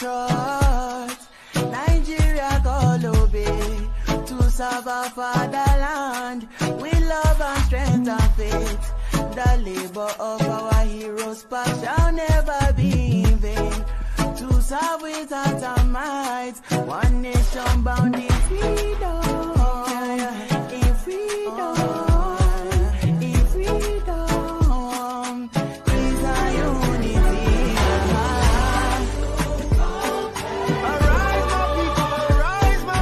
trust. Nigeria call obey to serve our fatherland. We love and strength and faith. The labor of our heroes past shall never be in vain. To serve with heart and might, one nation bound in freedom. In freedom. In freedom. Is our unity. Arise, my people, arise, my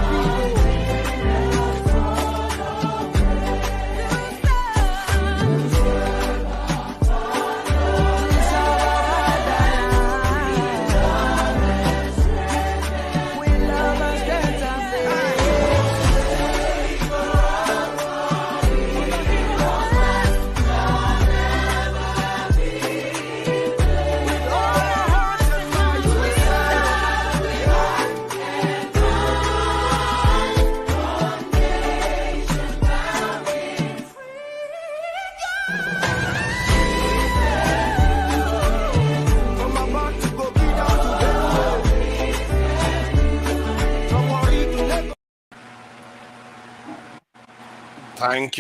we love and strength and faith. With all our hearts and minds we from about to go be down to from Warri to Lagos. Thank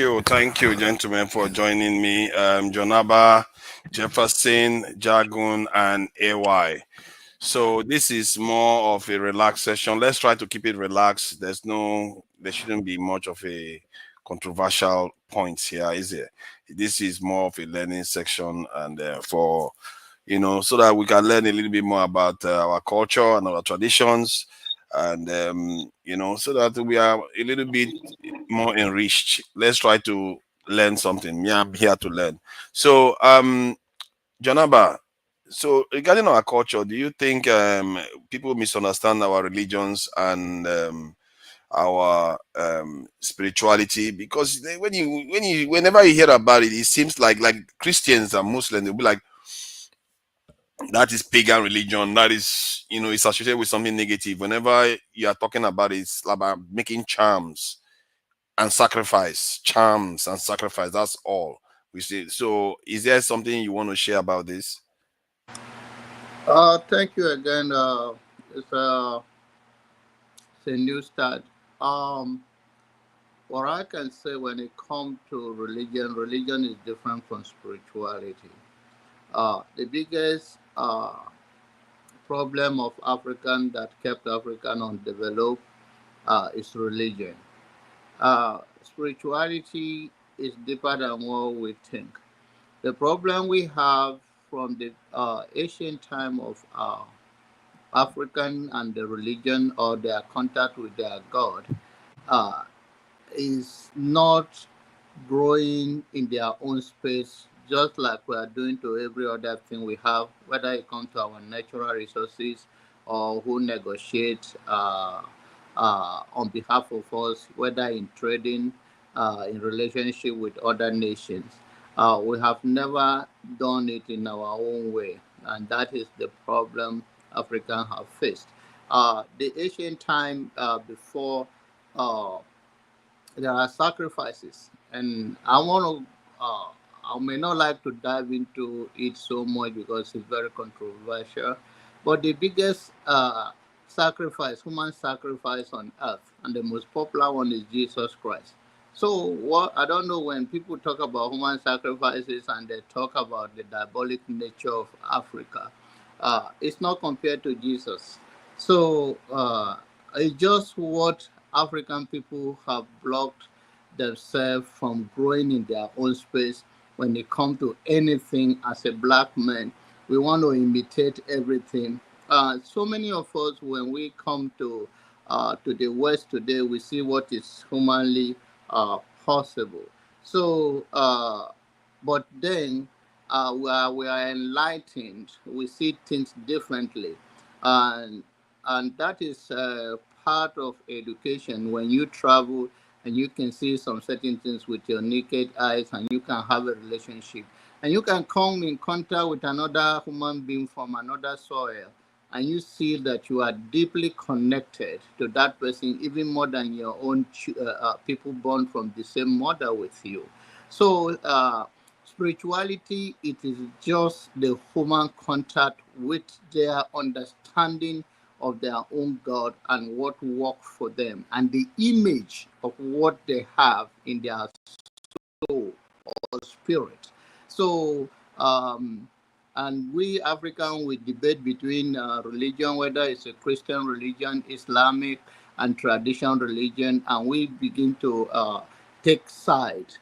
you, gentlemen, for joining me. Jonaba, Jefferson, Jagun, and AY. So this is more of a relaxed session. Let's try to keep it relaxed. There shouldn't be much of a controversial points here, is it? This is more of a learning section, and for so that we can learn a little bit more about our culture and our traditions, and so that we are a little bit more enriched. Let's try to learn something. Yeah, I'm here to learn. So, Janaba, so regarding our culture, do you think people misunderstand our religions and our spirituality? Because whenever you hear about it, it seems like Christians and Muslims, they'll be like, that is pagan religion. That is, it's associated with something negative. Whenever you are talking about it, it's about making charms and sacrifice. Charms and sacrifice. That's all we see. So, is there something you want to share about this? Thank you again. It's a new start. What I can say when it comes to religion is different from spirituality. The biggest problem of African that kept African undeveloped is religion. Spirituality is deeper than what we think. The problem we have from the ancient time of African and the religion or their contact with their God uh, is not growing in their own space, just like we are doing to every other thing we have, whether it comes to our natural resources or who negotiate on behalf of us, whether in trading, in relationship with other nations. We have never done it in our own way, and that is the problem Africans have faced. The ancient time before uh, there are sacrifices, and I may not like to dive into it so much because it's very controversial. But the biggest sacrifice, human sacrifice on earth, and the most popular one is Jesus Christ. So what I don't know when people talk about human sacrifices and they talk about the diabolic nature of Africa, it's not compared to Jesus. So it's just what African people have blocked themselves from growing in their own space when it comes to anything as a black man. We want to imitate everything. So many of us, when we come to the West today, we see what is humanly possible. So, but then we are enlightened. We see things differently, and that is part of education. When you travel and you can see some certain things with your naked eyes, and you can have a relationship, and you can come in contact with another human being from another soil, and you see that you are deeply connected to that person, even more than your own people born from the same mother with you. So spirituality, it is just the human contact with their understanding of their own God and what worked for them, and the image of what they have in their soul or spirit. So, and we African, we debate between religion, whether it's a Christian religion, Islamic, and traditional religion, and we begin to take side.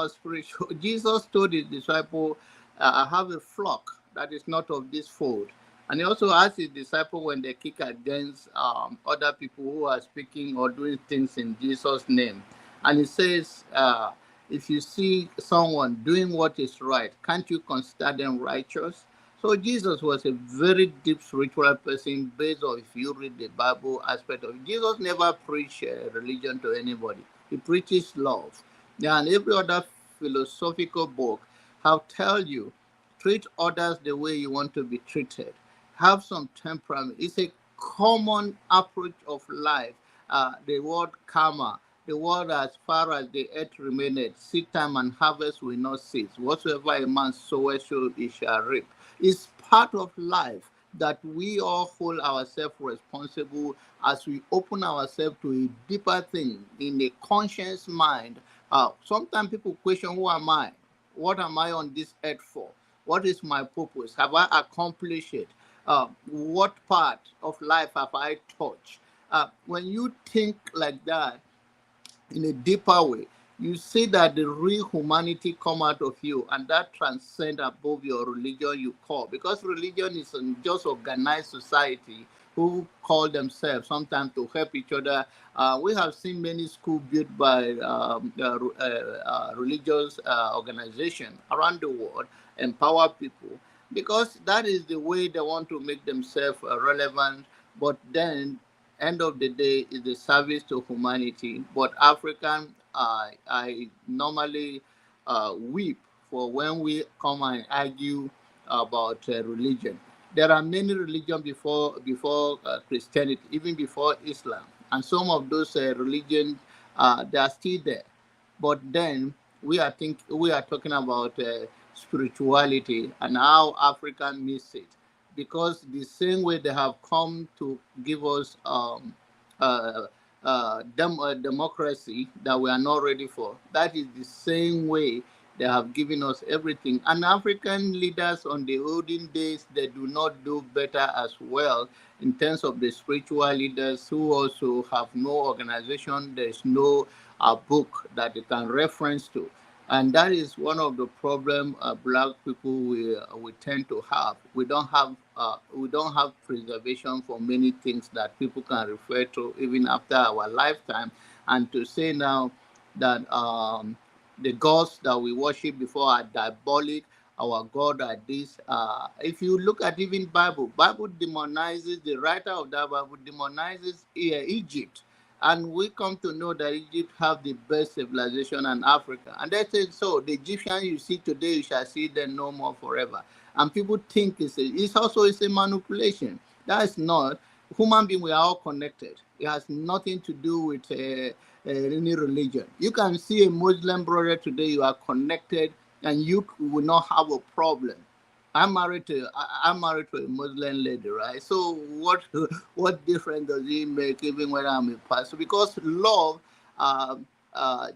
Spiritual. Jesus told his disciple, "I have a flock that is not of this fold." And he also asked his disciple when they kick against other people who are speaking or doing things in Jesus' name. And he says, if you see someone doing what is right, can't you consider them righteous? So Jesus was a very deep spiritual person based on if you read the Bible aspect of it. Jesus never preached religion to anybody. He preaches love. Yeah, and every other philosophical book have tell you treat others the way you want to be treated. Have some temperament. It's a common approach of life. The word karma, the word as far as the earth remaineth, seed time and harvest will not cease. Whatsoever a man soweth, so he shall reap. It's part of life that we all hold ourselves responsible as we open ourselves to a deeper thing in a conscious mind. Sometimes people question, who am I? What am I on this earth for? What is my purpose? Have I accomplished it? What part of life have I touched? When you think like that, in a deeper way, you see that the real humanity come out of you, and that transcend above your religion you call, because religion is just organized society who call themselves sometimes to help each other. We have seen many schools built by religious organization around the world, empower people, because that is the way they want to make themselves relevant. But then end of the day is the service to humanity. But African, I normally weep for when we come and argue about religion. There are many religions before Christianity, even before Islam, and some of those religions they are still there. But then we are talking about spirituality and how African miss it, because the same way they have come to give us uh, democracy that we are not ready for, that is the same way they have given us everything. And African leaders on the olden days, they do not do better as well in terms of the spiritual leaders who also have no organization. There is no book that they can reference to, and that is one of the problem black people we tend to have. We don't have preservation for many things that people can refer to even after our lifetime. And to say now that the gods that we worship before are diabolic, our god are this. If you look at even Bible demonizes, the writer of that Bible demonizes Egypt, and we come to know that Egypt have the best civilization in Africa. And they say, so the Egyptians you see today, you shall see them no more forever. And people think it's a manipulation. That is not. Human being, we are all connected. It has nothing to do with any religion. You can see a Muslim brother today, you are connected, and you will not have a problem. I'm married to a Muslim lady, right? So what difference does it make even when I'm a pastor? Because love, uh,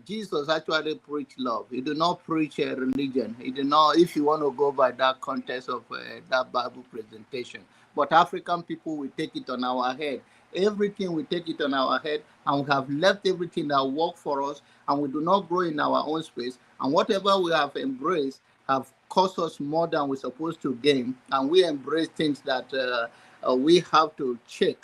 Jesus actually preached love. He did not preach a religion. He did not. If you want to go by that context of that Bible presentation, but African people will take it on our head. Everything we take it on our head, and we have left everything that worked for us, and we do not grow in our own space. And whatever we have embraced have cost us more than we're supposed to gain, and we embrace things that we have to check.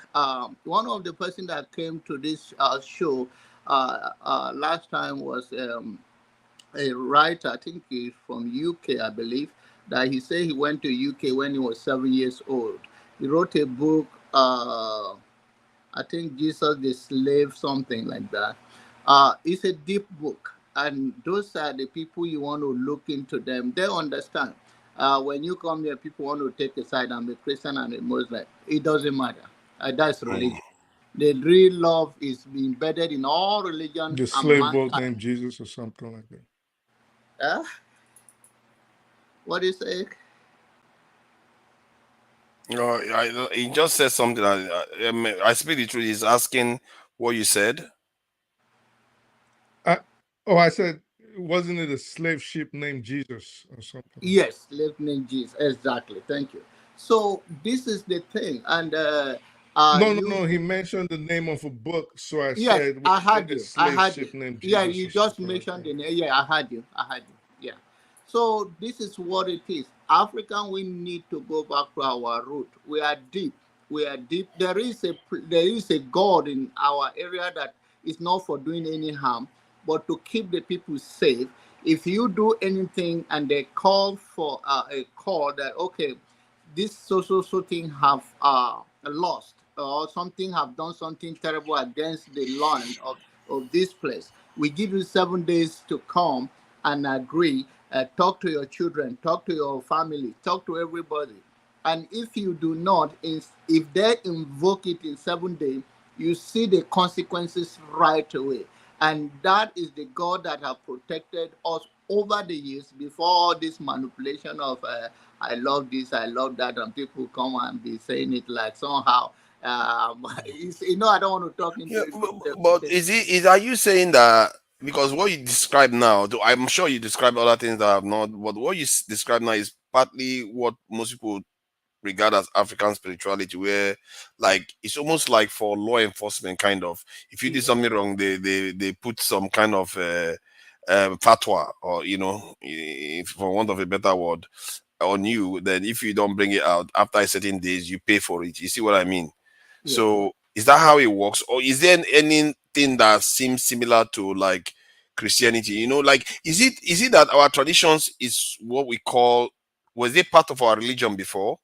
One of the person that came to this show last time was a writer, I think he's from UK, I believe, that he said he went to UK when he was 7 years old. He wrote a book, I think Jesus the Slave, something like that. It's a deep book, and those are the people you want to look into them. They understand. When you come here, people want to take a side. I'm a Christian and a Muslim. It doesn't matter. That's religion. The real love is embedded in all religion The and slave book mankind. named Jesus or something like that. Uh, what do you say? He just said something. I speak the truth. He's asking what you said. I said, wasn't it a slave ship named Jesus or something? Yes, Lieutenant G's, exactly. Thank you. So this is the thing, and No. He mentioned the name of a book, so I yes, said, I wasn't had it a you. I slave had you. ship named Yeah, Jesus you or just something like mentioned that? the name. Yeah, I had you. I had you. Yeah. So this is what it is. African, we need to go back to our root. We are deep. We are deep. There is a God in our area that is not for doing any harm, but to keep the people safe. If you do anything and they call for a call that okay, this so thing have lost or something have done something terrible against the land of this place, we give you 7 days to come and agree, talk to your children, talk to your family, talk to everybody. And if you do not, if they invoke it in 7 days, you see the consequences right away. And that is the God that have protected us over the years before all this manipulation of I love this, I love that, and people come and be saying it like somehow. I don't want to talk Yeah, into it. but are you saying that because what you describe now, though I'm sure you describe other things that have not, but what you describe now is partly what most people regard as African spirituality, where like it's almost like for law enforcement kind of. If you did Yeah. something wrong, they put some kind of fatwa, or if, for want of a better word, on you. Then if you don't bring it out after a certain days, you pay for it. You see what I mean? Yes. So is that how it works, or is there anything that seems similar to like Christianity? Like is it that our traditions is what we call, was it part of our religion before?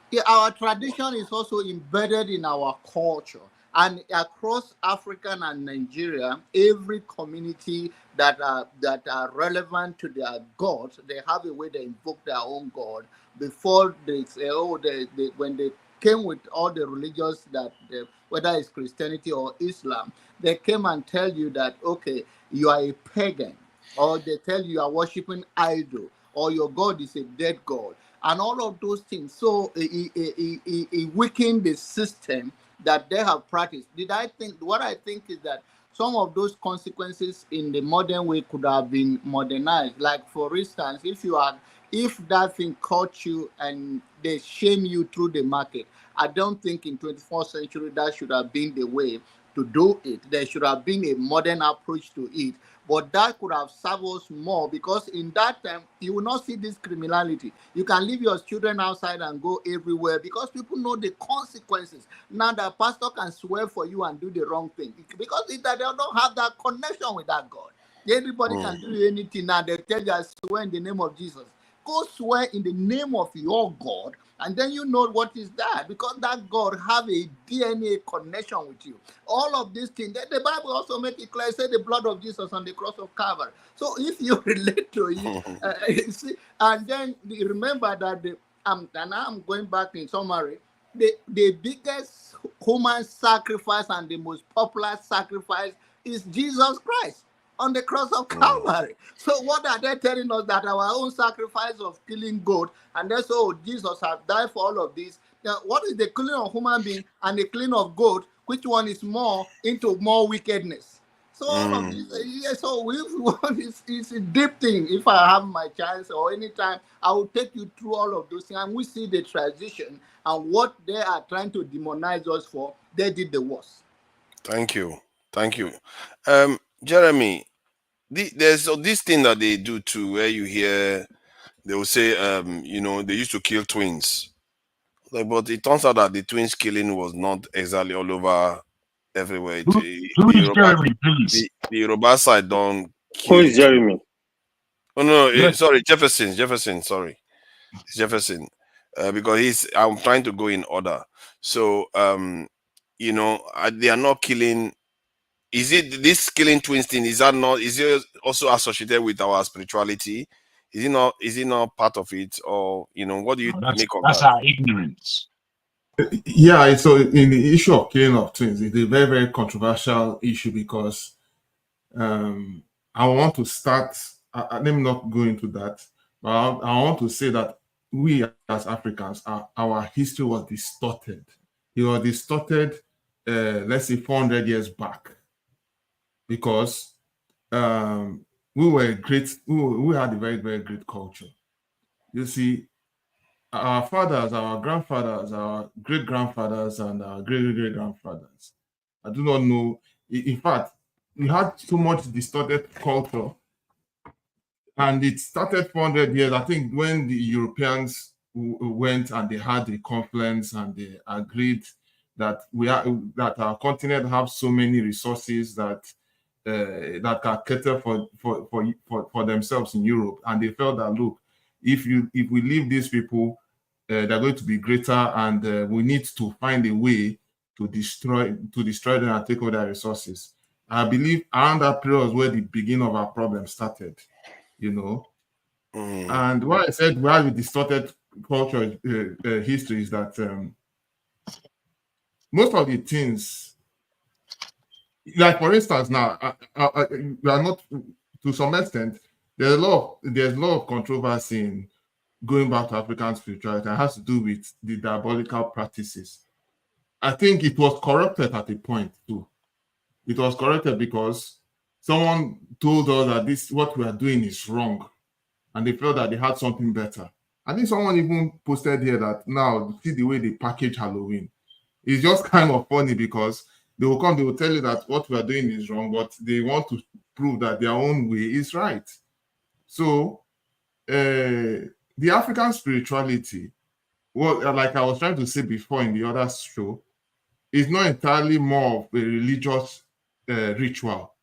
Yeah, our tradition is also embedded in our culture. And across Africa and Nigeria, every community that are relevant to their gods, they have a way they invoke their own god before they say, oh, when they came with all the religions whether it's Christianity or Islam, they came and tell you that okay, you are a pagan, or they tell you are worshiping idol, or your god is a dead god, and all of those things. So it weakened the system that they have practiced. What I think is that some of those consequences in the modern way could have been modernized. Like for instance, if that thing caught you and they shame you through the market, I don't think in 21st century that should have been the way to do it. There should have been a modern approach to it. But that could have served us more, because in that time you will not see this criminality. You can leave your children outside and go everywhere because people know the consequences. Now the pastor can swear for you and do the wrong thing because they don't have that connection with that God. Everybody can do anything now. They tell you, I swear in the name of Jesus. Go swear in the name of your God, and then you know what is that, because that God have a DNA connection with you. All of these things, the Bible also make it clear, say the blood of Jesus on the cross of Calvary. So if you relate to it, you see, and then remember that and I'm going back in summary, the biggest human sacrifice and the most popular sacrifice is Jesus Christ on the cross of Calvary. So what are they telling us? That our own sacrifice of killing goat, and that's all Jesus have died for all of this. Now, what is the killing of human being and the killing of goat? Which one is more into more wickedness? So all of this, yeah. So it's a deep thing. If I have my chance or anytime, I will take you through all of those things, and we see the transition and what they are trying to demonize us for. They did the worst. Thank you. Thank you. Jeremy, there's this thing that they do too, where you hear they will say, they used to kill twins. Like, but it turns out that the twins killing was not exactly all over everywhere. Who is Jeremy, please? The Yoruba side don't Who kill is the twins. Jeremy? Oh no, Yes. sorry, Jefferson. Sorry, it's Jefferson. Because I'm trying to go in order. So, they are not killing. Is it this killing twins thing? Is that not? Is it also associated with our spirituality? Is it not? Is it not part of it? Or what do you make of That's that? our ignorance. Yeah, so in the issue of killing of twins, it's a very, very controversial issue because I want to start. Let me not go into that, but I want to say that we as Africans, our history was distorted. It was distorted, let's say 400 years back, because we were great, we had a very, very great culture. You see, our fathers, our grandfathers, our great-grandfathers, and our great-great-grandfathers, I do not know. In fact, we had so much distorted culture, and it started 400 years, I think, when the Europeans went and they had a conference and they agreed that that our continent have so many resources that that can cater for themselves in Europe, and they felt that, look, if we leave these people, they're going to be greater, and we need to find a way to destroy them and take over their resources. I believe around that period was where the beginning of our problem started, you know. And what I said, why we distorted culture history is that most of the things, like for instance, now we are not, to some extent, there's a lot of controversy in going back to African spirituality. It has to do with the diabolical practices. I think it was corrupted at a point too. It was corrupted because someone told us that what we are doing is wrong, and they felt that they had something better. I think someone even posted here that now, see the way they package Halloween. It's just kind of funny because they will tell you that what we are doing is wrong, but they want to prove that their own way is right. So the African spirituality, well, like I was trying to say before in the other show, is not entirely more of a religious ritual,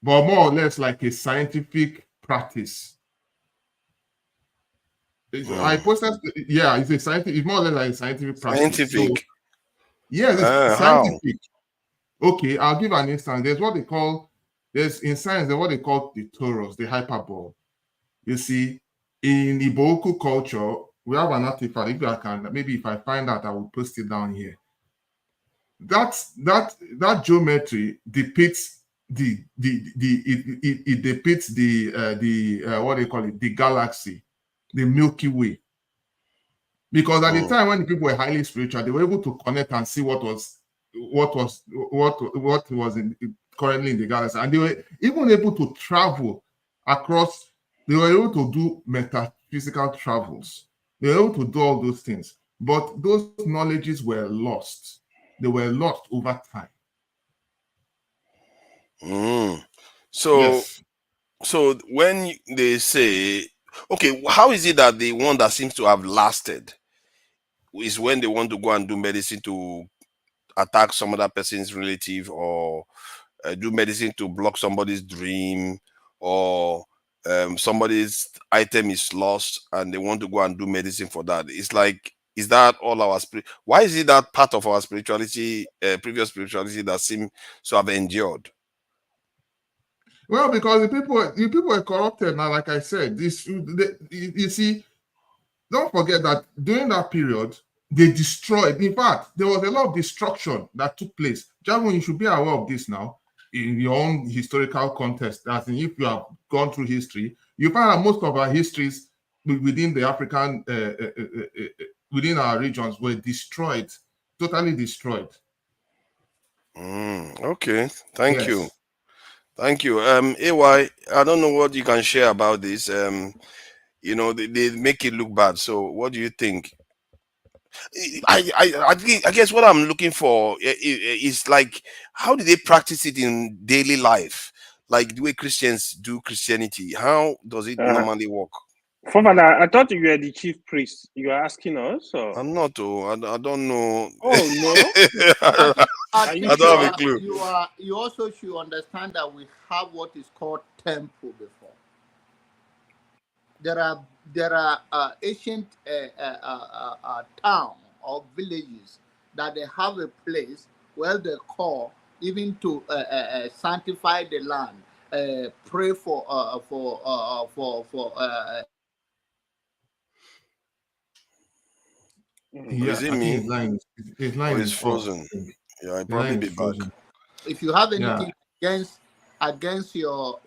but more or less like a scientific practice. I posted, yeah, it's a scientific, it's more or less like a scientific practice. Scientific. So, yeah, it's scientific. How? Okay, I'll give an instance. There's in science, there's what they call the torus, the hyperbole. You see, in Iboku culture, we have an artifact. If I find out, I will post it down here. That geometry depicts it depicts what they call it, the galaxy, the Milky Way. Because at the time when the people were highly spiritual, they were able to connect and see what was currently in the galaxy, and they were even able to travel across. They were able to do metaphysical travels. They were able to do all those things, but those knowledges were lost. They were lost over time. So, yes. So when they say, okay, how is it that the one that seems to have lasted is when they want to go and do medicine to attack some other person's relative, or do medicine to block somebody's dream, or somebody's item is lost and they want to go and do medicine for that? It's like, is that all our spirit? Why is it that part of our spirituality, previous spirituality, that seems to have endured? Well, because the people are corrupted now. Like I said, you see, don't forget that during that period, they destroyed. In fact, there was a lot of destruction that took place. Javon, you should be aware of this now in your own historical context. That if you have gone through history, you find that most of our histories within the African, within our regions, were destroyed, totally destroyed. Okay, thank you. Thank you. AY, I don't know what you can share about this. You know, they make it look bad. So what do you think? I guess what I'm looking for is like, how do they practice it in daily life? Like the way Christians do Christianity. How does it normally work? Father, I thought you were the chief priest. You are asking us? Or? I'm not. I don't know. Oh, no. I don't have a clue. You also should understand that we have what is called temple before. There are ancient towns or villages that they have a place where they call even to sanctify the land, pray for Yeah, is it me? His line is frozen. Yeah, I'll probably be back. If you have anything against your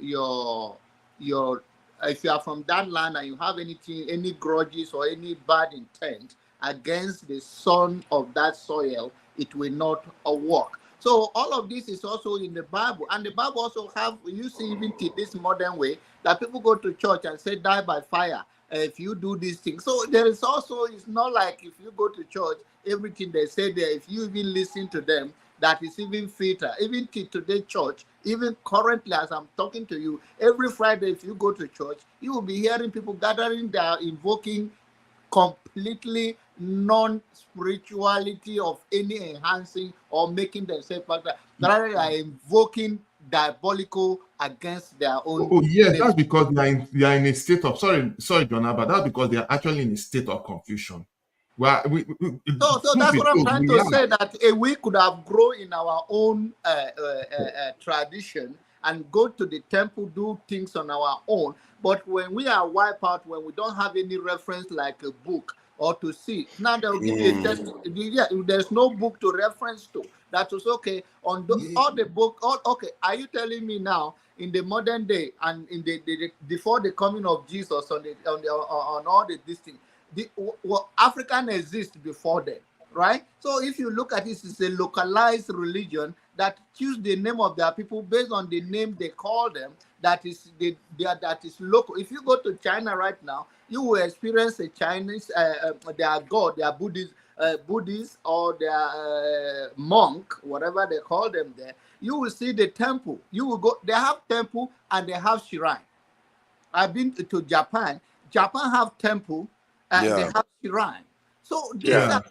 if you are from that land and you have anything, any grudges or any bad intent against the son of that soil, it will not work. So all of this is also in the Bible, and the Bible also have, you see, even to this modern way that people go to church and say die by fire if you do these things. So there is also, it's not like if you go to church, everything they say there, if you even listen to them, that is even fitter. Even to today's church, even currently as I'm talking to you, every Friday if you go to church, you will be hearing people gathering there invoking completely non-spirituality of any enhancing or making themselves better. Rather, they are invoking diabolical against their own. Oh yes, that's because they are in a state of sorry, Jonah, but that's because they are actually in a state of confusion. Well, so that's what I'm trying to say, that we could have grown in our own tradition and go to the temple, do things on our own. But when we are wiped out, when we don't have any reference like a book or to see, now they'll give you a test. Yeah, there's no book to reference to. That was okay on all the book. Okay, are you telling me now in the modern day and in the before the coming of Jesus on all this thing? African exists before them, right? So if you look at this, it's a localized religion that choose the name of their people based on the name they call them. That is that is local. If you go to China right now, you will experience a Chinese their god, their Buddhist or their monk, whatever they call them there. You will see the temple. You will go. They have temple and they have shrine. I've been to Japan. Japan have temple. They have shrine. So these are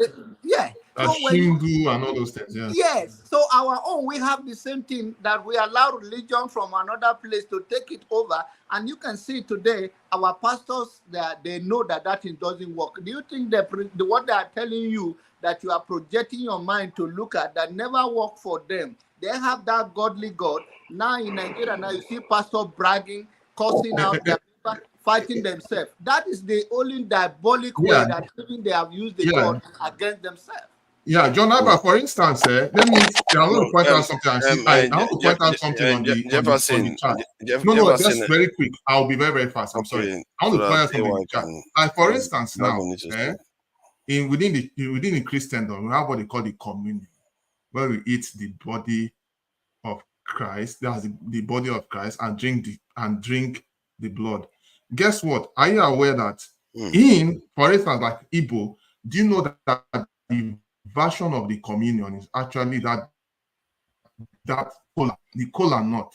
so Hindu and all those things. Yeah. Yes. So our own, we have the same thing, that we allow religion from another place to take it over. And you can see today our pastors, they know that thing doesn't work. Do you think that what they are telling you that you are projecting your mind to look at that never work for them? They have that godly God. Now in Nigeria, now you see pastor bragging, cursing out their people, fighting themselves. That is the only diabolic way that even they have used the God against themselves. Yeah, John Abba, for instance, let me. I want to point out something. I want to point out something on the chat. No, just very quick. I'll be very, very fast. I'm sorry. I want to point out something in the chat. Like, for instance, now, within the Christendom, we have what they call the communion, where we eat the body of Christ, that's the body of Christ, and drink the blood. Guess what? Are you aware that for instance, like Igbo, do you know that the version of the communion is actually that kola, the kola nut?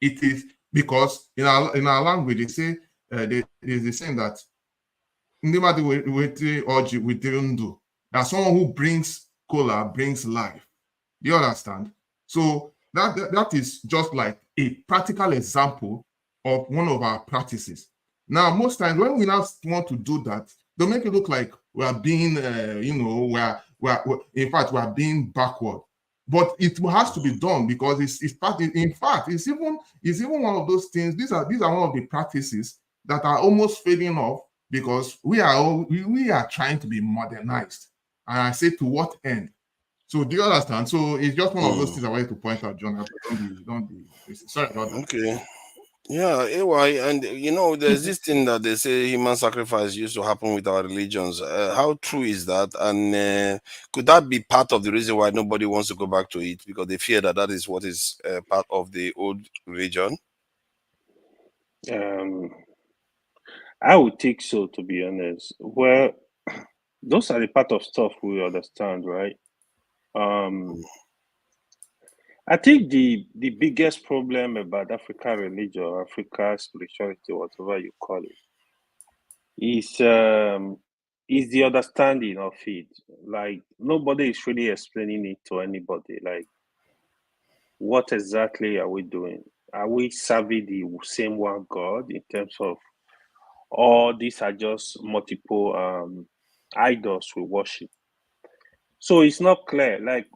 It is because in our language they say there's a saying that that someone who brings kola brings life. Do you understand? So that is just like a practical example of one of our practices. Now, most times when we now want to do that, they make it look like we are being, in fact, we are being backward. But it has to be done because it's part. In fact, it's even one of those things. These are one of the practices that are almost fading off because we are trying to be modernized. And I say, to what end? So do you understand? So it's just one of those things I wanted to point out, John. Don't be sorry about that. Okay. Yeah, AY, and there's this thing that they say human sacrifice used to happen with our religions. How true is that? And could that be part of the reason why nobody wants to go back to it, because they fear that is what is part of the old religion? I would think so, to be honest. Well, those are the part of stuff we understand, right? I think the biggest problem about African religion, African spirituality, whatever you call it, is the understanding of it. Like, nobody is really explaining it to anybody. Like, what exactly are we doing? Are we serving the same one God in terms of, or these are just multiple idols we worship? So it's not clear. Like,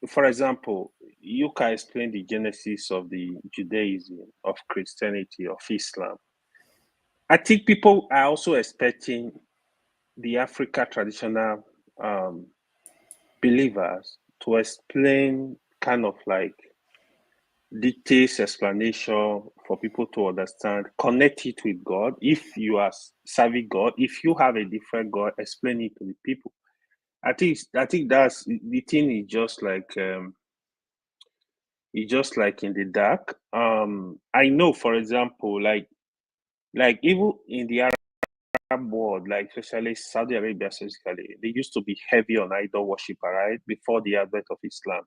for example, you can explain the genesis of the Judaism, of Christianity, of Islam. I think people are also expecting the Africa traditional believers to explain kind of like details, explanation for people to understand, connect it with God. If you are serving God, if you have a different God, explain it to the people. I think that's the thing. Is just like it's just like in the dark. I know, for example, like even in the Arab world, like especially Saudi Arabia specifically, they used to be heavy on idol worshiper, right? Before the advent of Islam,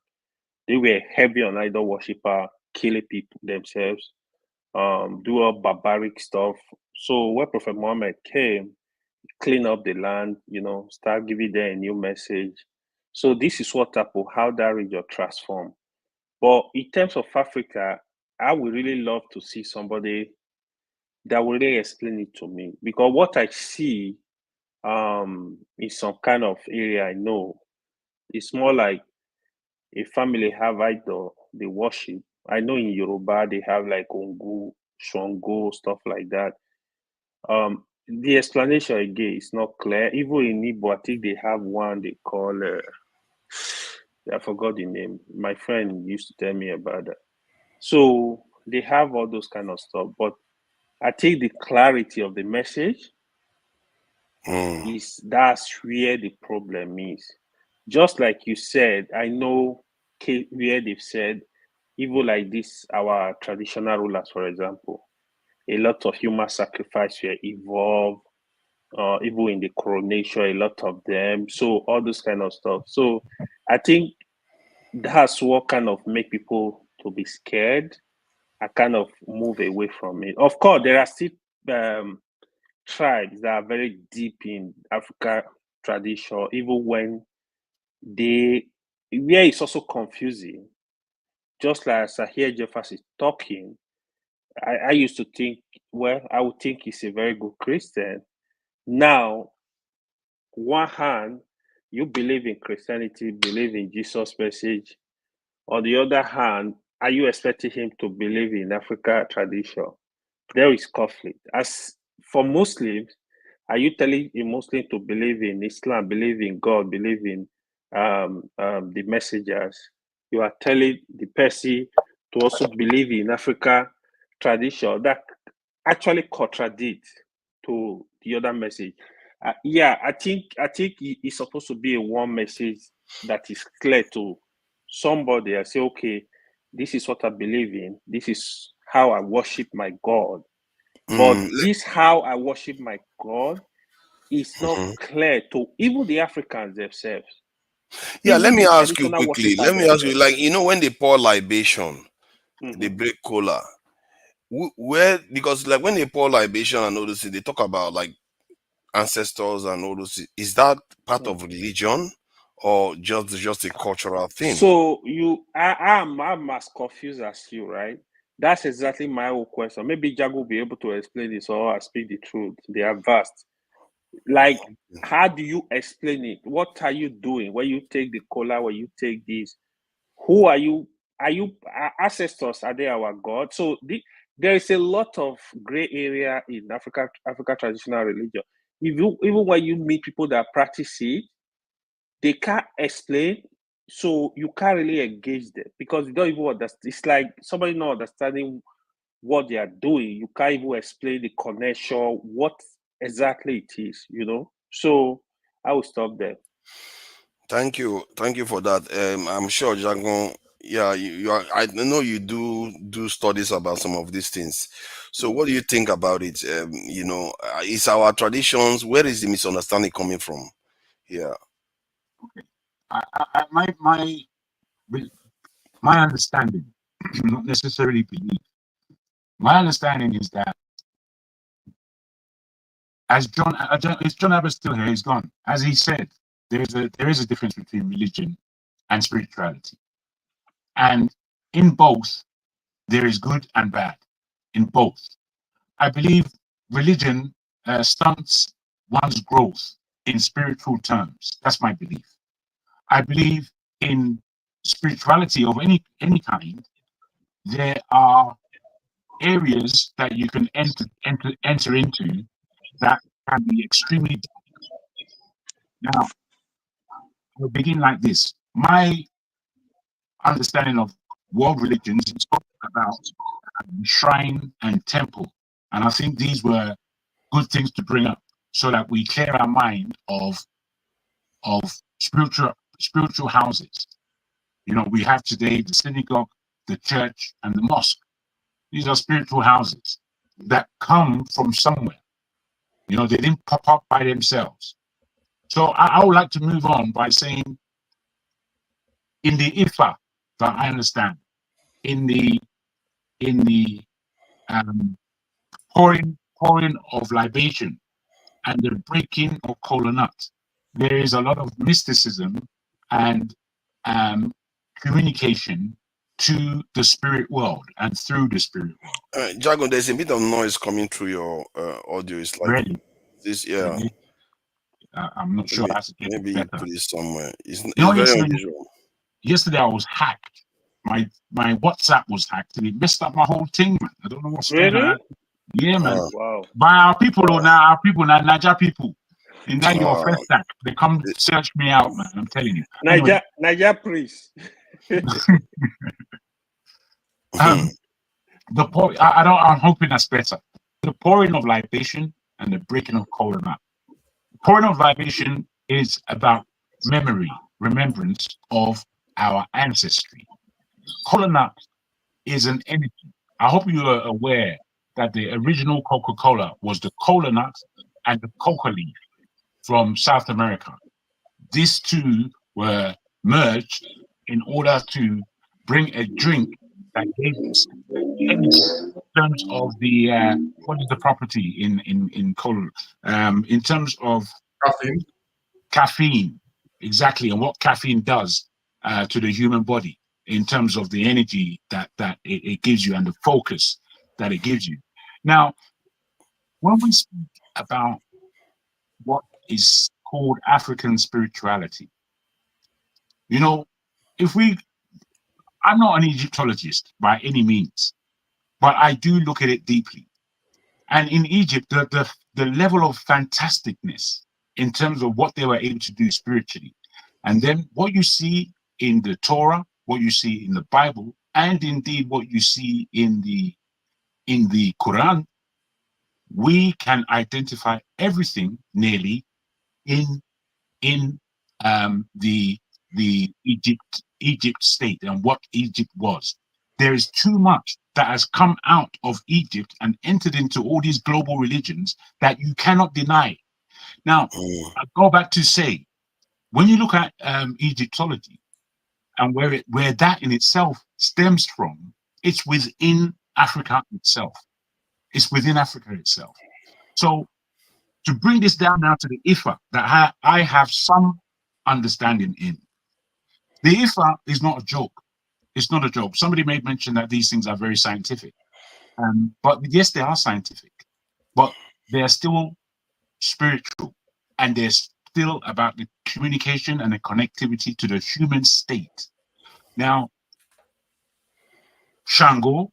they were heavy on idol worshiper, killing people themselves, do all barbaric stuff. So when Prophet Muhammad came, clean up the land, start giving them a new message. So this is what happened, how that region transformed. But in terms of Africa, I would really love to see somebody that will really explain it to me, because what I see in some kind of area I know, it's more like a family have idol they worship. I know in Yoruba they have like Ongu, Shongo, stuff like that. The explanation again is not clear. Even in Igbo, I think they have one they call I forgot the name. My friend used to tell me about that. So they have all those kind of stuff, but I think the clarity of the message is that's where the problem is. Just like you said, I know where they've said, even like this, our traditional rulers, for example, a lot of human sacrifice were involved, even in the coronation, a lot of them. So all this kind of stuff. So I think that's what kind of make people to be scared. I kind of move away from it. Of course, there are still tribes that are very deep in Africa tradition, even when where it's also confusing. Just like as I hear Jefferson talking, I used to think, well, I would think he's a very good Christian. Now, one hand, you believe in Christianity, believe in Jesus' message. On the other hand, are you expecting him to believe in Africa tradition? There is conflict. As for Muslims, are you telling a Muslim to believe in Islam, believe in God, believe in the messengers? You are telling the person to also believe in Africa tradition that actually contradict to the other message. Yeah, I think it's supposed to be a one message that is clear to somebody. I say, okay, this is what I believe in. This is how I worship my God. But this how I worship my God is not clear to even the Africans themselves. Yeah, Even let me the ask you traditional quickly. worshippers Let me ask you, themselves. like, when they pour libation, they break cola. Where, because like when they pour libation and all those things, they talk about like ancestors and all those things. Is that part of religion or just a cultural thing? So I'm as confused as you, right? That's exactly my whole question. Maybe Jago will be able to explain this, or I speak the truth. They are vast. Like, how do you explain it? What are you doing when you take the cola, when you take this? Who are you? Are you ancestors? Are they our God? So there is a lot of gray area in Africa traditional religion. Even when you meet people that practice it, they can't explain. So you can't really engage them because you don't even understand. It's like somebody not understanding what they are doing. You can't even explain the connection, what exactly it is, So I will stop there. Thank you for that. I'm sure Jagon, yeah, you are. I know you do studies about some of these things. So, what do you think about it? Is our traditions? Where is the misunderstanding coming from? Yeah. My understanding, not necessarily belief. My understanding is that as John Abbott still here, he's gone. As he said, there is a difference between religion and spirituality, and in both there is good and bad. In both, I believe religion stunts one's growth in spiritual terms. That's my belief. I believe in spirituality of any kind. There are areas that you can enter into that can be extremely dark. Now, we'll begin like this. My understanding of world religions is about shrine and temple. And I think these were good things to bring up so that we clear our mind of spiritual houses. You know, we have today the synagogue, the church, and the mosque. These are spiritual houses that come from somewhere. You know, they didn't pop up by themselves. So I would like to move on by saying, in the Ifa that I understand, in the pouring of libation and the breaking of kola nut, there is a lot of mysticism and communication to the spirit world and through the spirit world. Jagun, there's a bit of noise coming through your audio. It's like Really? this, yeah. I'm not sure how to get maybe it you better. put it somewhere. It's know, very unusual. Yesterday I was hacked. My WhatsApp was hacked and it messed up my whole thing, man. I don't know what's going on. Yeah, man. Wow. By our people, Naija people. And now your first attack. They come search me out, man. I'm telling you. Naija priest. I'm hoping that's better. The pouring of libation and the breaking of kola nut. Pouring of libation is about memory, remembrance of our ancestry. Kola nut is an energy. I hope you are aware that the original Coca-Cola was the kola nut and the coca leaf from South America. These two were merged in order to bring a drink that gave us energy in terms of the what is the property in cola? In terms of caffeine, exactly, and what caffeine does to the human body in terms of the energy that it gives you and the focus that it gives you. Now, when we speak about what is called African spirituality, you know, I'm not an Egyptologist by any means, but I do look at it deeply. And in Egypt, the level of fantasticness in terms of what they were able to do spiritually, and then what you see in the Torah, what you see in the Bible, and indeed what you see in the Quran, we can identify everything nearly in the Egypt state and what Egypt was. There is too much that has come out of Egypt and entered into all these global religions that you cannot deny. Now, I go back to say, when you look at Egyptology and where that in itself stems from, it's within Africa itself. It's within Africa itself. So to bring this down now to the Ifa that I have some understanding in, the Ifa is not a joke. It's not a joke. Somebody made mention that these things are very scientific. But yes, they are scientific, but they're still spiritual, and they're still about the communication and the connectivity to the human state. Now, Shango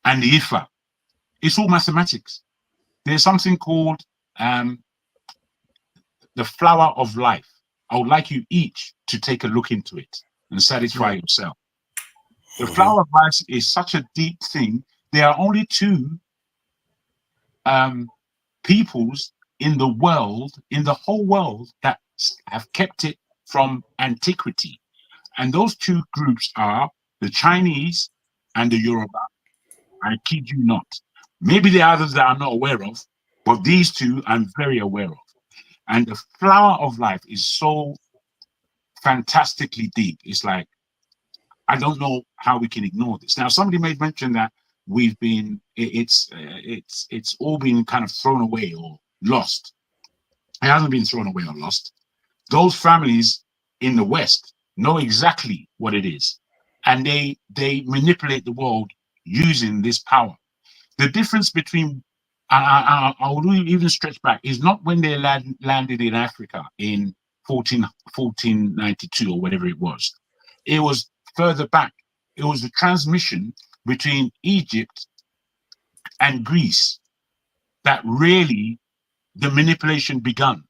and the Ifa, it's all mathematics. There's something called the flower of life. I would like you each to take a look into it and satisfy yourself. The flower of life is such a deep thing. There are only two peoples in the world, in the whole world, that have kept it from antiquity. And those two groups are the Chinese and the Yoruba. I kid you not. Maybe there are others that I'm not aware of, but these two I'm very aware of. And the flower of life is so fantastically deep. It's like, I don't know how we can ignore this. Now, somebody made mention that it's all been kind of thrown away or lost. It hasn't been thrown away or lost. Those families in the West know exactly what it is, and they manipulate the world using this power. The difference between, I would even stretch back, is not when they landed in Africa in 1492 or whatever it was. It was further back. It was the transmission between Egypt and Greece that really the manipulation begun,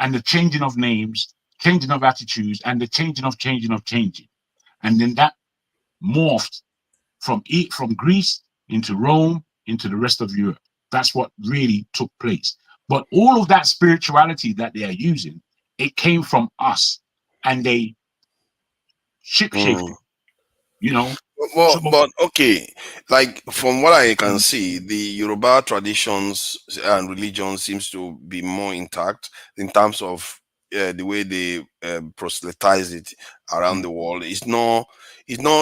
and the changing of names, changing of attitudes, and the changing. And then that morphed from Greece into Rome into the rest of Europe. That's what really took place. But all of that spirituality that they are using, it came from us, and they shaped it, you know. Well, So but okay, like from what I can see, the Yoruba traditions and religion seems to be more intact in terms of the way they proselytize it around the world. It's not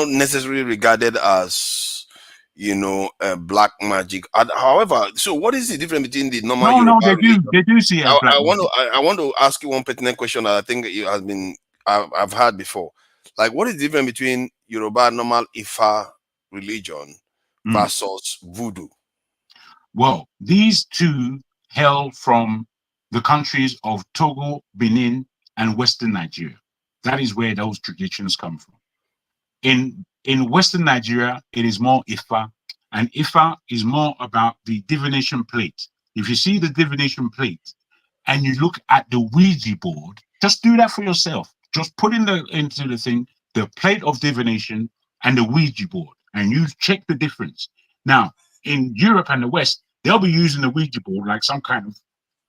necessarily regarded as, you know, black magic. However, so what is the difference between the normal no, Yoruba religion? they do see it as black magic. I want to ask you one pertinent question that I think it has been I've had before. Like, what is the difference between Yoruba normal Ifa religion versus voodoo? Well, these two hail from the countries of Togo, Benin, and Western Nigeria. That is where those traditions come from. In Western Nigeria, it is more Ifa, and Ifa is more about the divination plate. If you see the divination plate and you look at the Ouija board, just do that for yourself. Just put into the thing the plate of divination and the Ouija board, and you check the difference. Now, in Europe and the West, they'll be using the Ouija board like some kind of,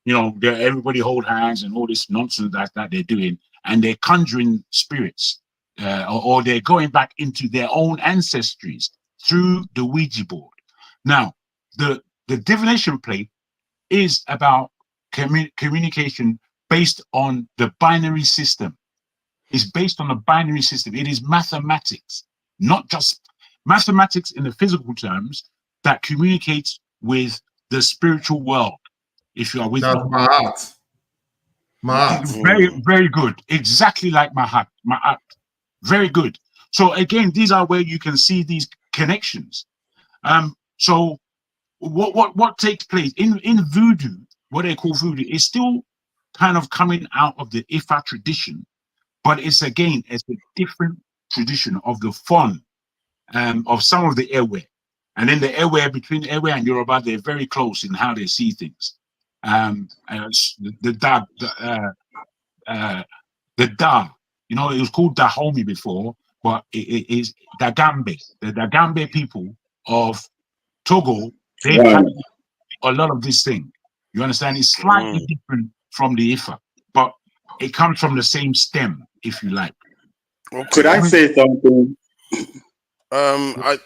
you know, everybody hold hands and all this nonsense that they're doing, and they're conjuring spirits, or they're going back into their own ancestries through the Ouija board. Now, the divination plate is about communication based on the binary system. It's based on a binary system. It is mathematics, not just mathematics in the physical terms that communicates with the spiritual world. If you are with That's me. Mahat. Very, very good. Exactly like Mahat. Very good. So again, these are where you can see these connections. So what takes place in voodoo, what they call voodoo, is still kind of coming out of the Ifa tradition, but it's a different tradition of the fun of some of the Ewe. And then the Ewe, between Ewe and Yoruba, they're very close in how they see things. The Da, you know, it was called Dahomey before, but it is Dagambe. The Dagambe people of Togo, they have a lot of this thing. You understand? It's slightly different from the Ifa, but it comes from the same stem, if you like. Okay. Could I say something? I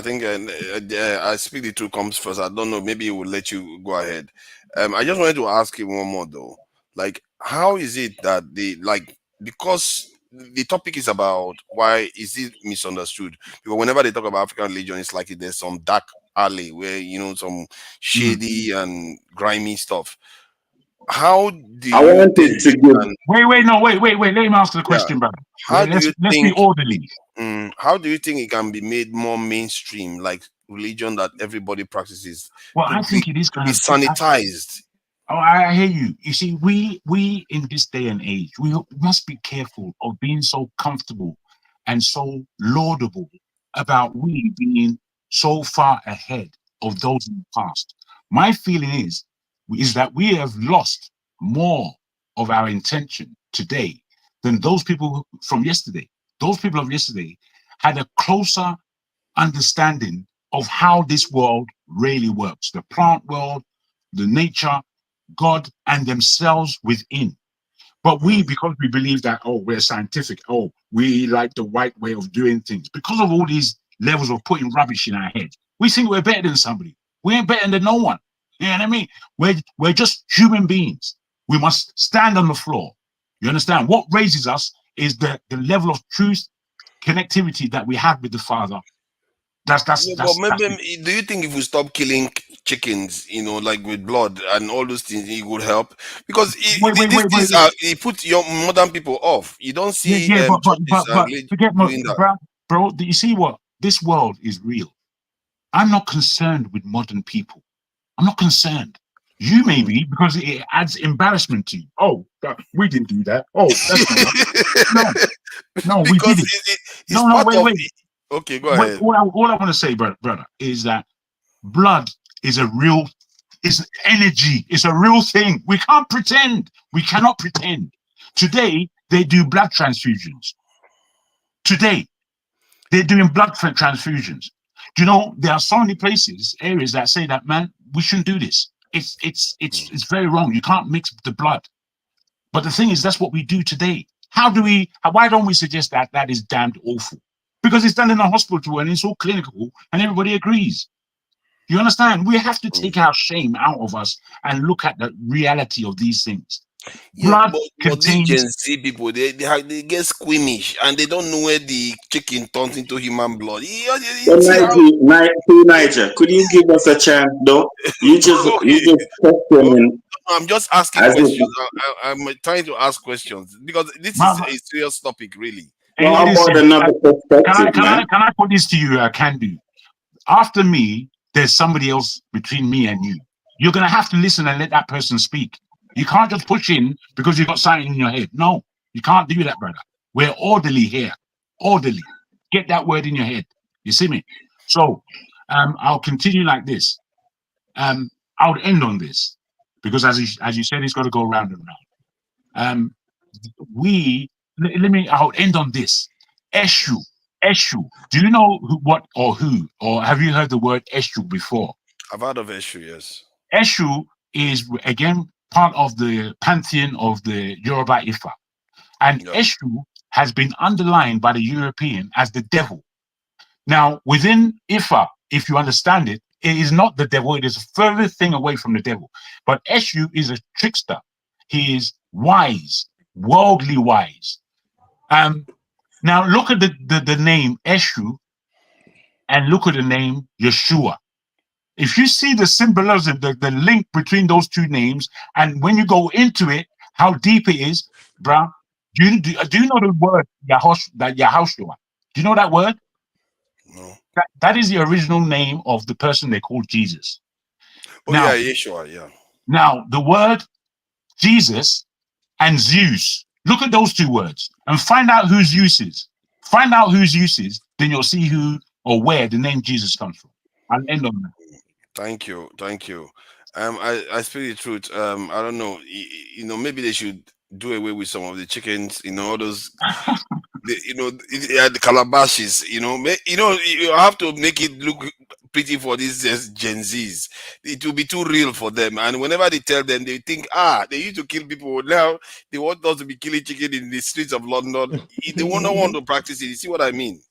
think I speak the two comes first. I don't know. Maybe it will let you go ahead. I just wanted to ask you one more though. Like, how is it that because the topic is about why is it misunderstood? Because whenever they talk about African religion, it's like there's some dark alley where, you know, some shady and grimy stuff. How do you wanted to give... Wait. Let me ask the question, brother. Let's be orderly. How do you think it can be made more mainstream, like religion that everybody practices? Well, I think it is going to be sanitized. I hear you. You see, we in this day and age, we must be careful of being so comfortable and so laudable about we being so far ahead of those in the past. My feeling is that we have lost more of our intention today than those people from yesterday. Those people of yesterday had a closer understanding of how this world really works, the plant world, the nature, God, and themselves within. But we, because we believe that, we're scientific, we like the white way of doing things, because of all these levels of putting rubbish in our head, we think we're better than somebody. We ain't better than no one. You know what I mean? We're just human beings. We must stand on the floor. You understand? What raises us is the level of truth, connectivity that we have with the Father. But maybe, do you think if we stop killing chickens, you know, like with blood and all those things, it would help? Because it puts your modern people off. You don't see bro, you see what? This world is real. I'm not concerned with modern people. I'm not concerned. You may be, because it adds embarrassment to you. Oh, we didn't do that. Oh, that's no, we didn't. Wait. Okay, go ahead. All I want to say, brother, is that blood is energy. It's a real thing. We can't pretend. We cannot pretend. Today, they do blood transfusions. Today. They're doing blood transfusions. Do you know there are so many places, areas that say that, man, we shouldn't do this. It's very wrong. You can't mix the blood. But the thing is, that's what we do today. Why don't we suggest that that is damned awful? Because it's done in a hospital and it's all clinical and everybody agrees. You understand? We have to take our shame out of us and look at the reality of these things. Yeah, Blood but these contains. Gen Z people, they get squeamish and they don't know where the chicken turns into human blood. So, See how Niger, could you give us a chance, though? You just questioning I'm just asking as if questions. I'm trying to ask questions because this is Mama, a serious topic, really. hey, no ladies, about another perspective, can man. I put this to you? I can do. After me, there's somebody else between me and you. You're gonna have to listen and let that person speak. You can't just push in because you've got something in your head. No, you can't do that, brother. We're orderly here. Orderly. Get that word in your head. You see me? So I'll continue like this. I would end on this because as you said, it's got to go round and round. I'll end on this. Eshu. Eshu. Do you know who, or have you heard the word Eshu before? I've heard of issue, yes. Eshu is again part of the pantheon of the Yoruba Ifa. And Yeah. Eshu has been underlined by the European as the devil. Now, within Ifa, if you understand it, it is not the devil, it is a further thing away from the devil. But Eshu is a trickster. He is wise, worldly wise. Now look at the name Eshu and look at the name Yeshua. If you see the symbolism, the link between those two names, and when you go into it, how deep it is, bruh, do you know the word Yahushua? Do you know that word? No. That is the original name of the person they called Jesus. Oh, Now, yeah, Yeshua, yeah. Now, the word Jesus and Zeus, look at those two words and find out whose use is. Find out whose use is, then you'll see who or where the name Jesus comes from. I'll end on that. Thank you. I speak the truth. I don't know. Maybe they should do away with some of the chickens. All those. The calabashes. You have to make it look pretty for these Gen Zs. It will be too real for them. And whenever they tell them, they think, they used to kill people. Now they want us to be killing chicken in the streets of London. They won't want to practice it. You see what I mean?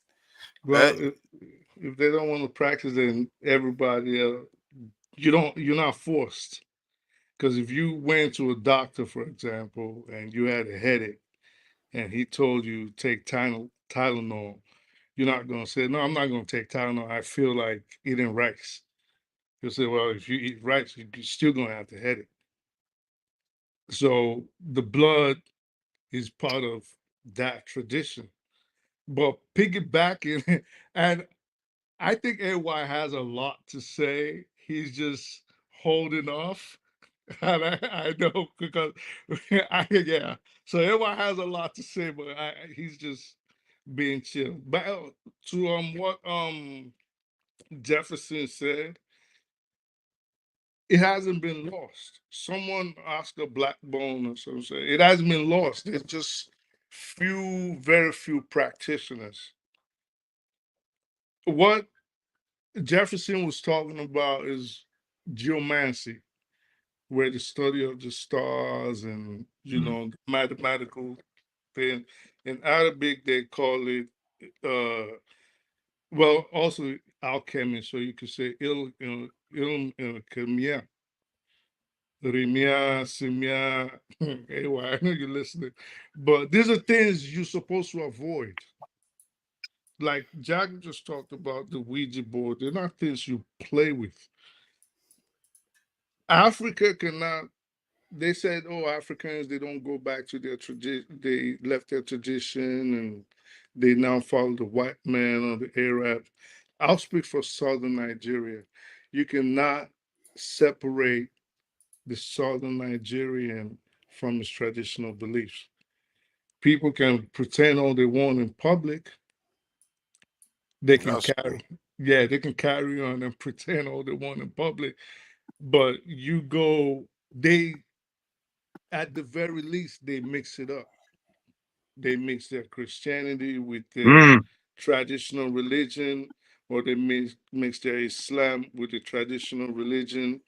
Well, if they don't want to practice, then everybody, you're not forced. Because if you went to a doctor, for example, and you had a headache, and he told you take Tylenol, you're not going to say, no, I'm not going to take Tylenol. I feel like eating rice. You'll say, well, if you eat rice, you're still going to have the headache. So the blood is part of that tradition. But piggybacking, and I think AY has a lot to say. He's just holding off. And I know because yeah. So AY has a lot to say, but he's just being chill. But to what Jefferson said, it hasn't been lost. Someone asked a black bone or something. Say it hasn't been lost. It's just very few practitioners. What Jefferson was talking about is geomancy, where the study of the stars and the mathematical thing. In Arabic, they call it also alchemy. So you could say ilm kemia, rimia, simia. Anyway, I know you're listening, but these are things you're supposed to avoid. Like Jack just talked about the Ouija board. They're not things you play with. Africa cannot. They said, "Oh, Africans, they don't go back to their tradition. They left their tradition, and they now follow the white man or the Arab." I'll speak for Southern Nigeria. You cannot separate the Southern Nigerian from his traditional beliefs. People can pretend all they want in public. They can That's true. they can carry on and pretend all they want in public. But they at the very least they mix it up. They mix their Christianity with their traditional religion, or they mix their Islam with the traditional religion.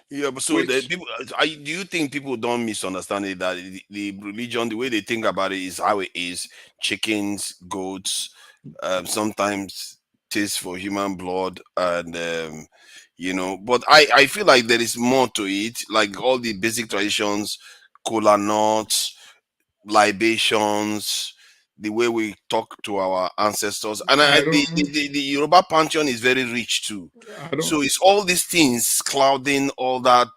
Yeah, but so the Which people, do you think people don't misunderstand it, that the religion, the way they think about it is how it is: chickens, goats, sometimes taste for human blood, and But I feel like there is more to it, like all the basic traditions, cola nuts, libations, the way we talk to our ancestors, and I don't, the Yoruba pantheon is very rich too. I don't, So it's all these things clouding all that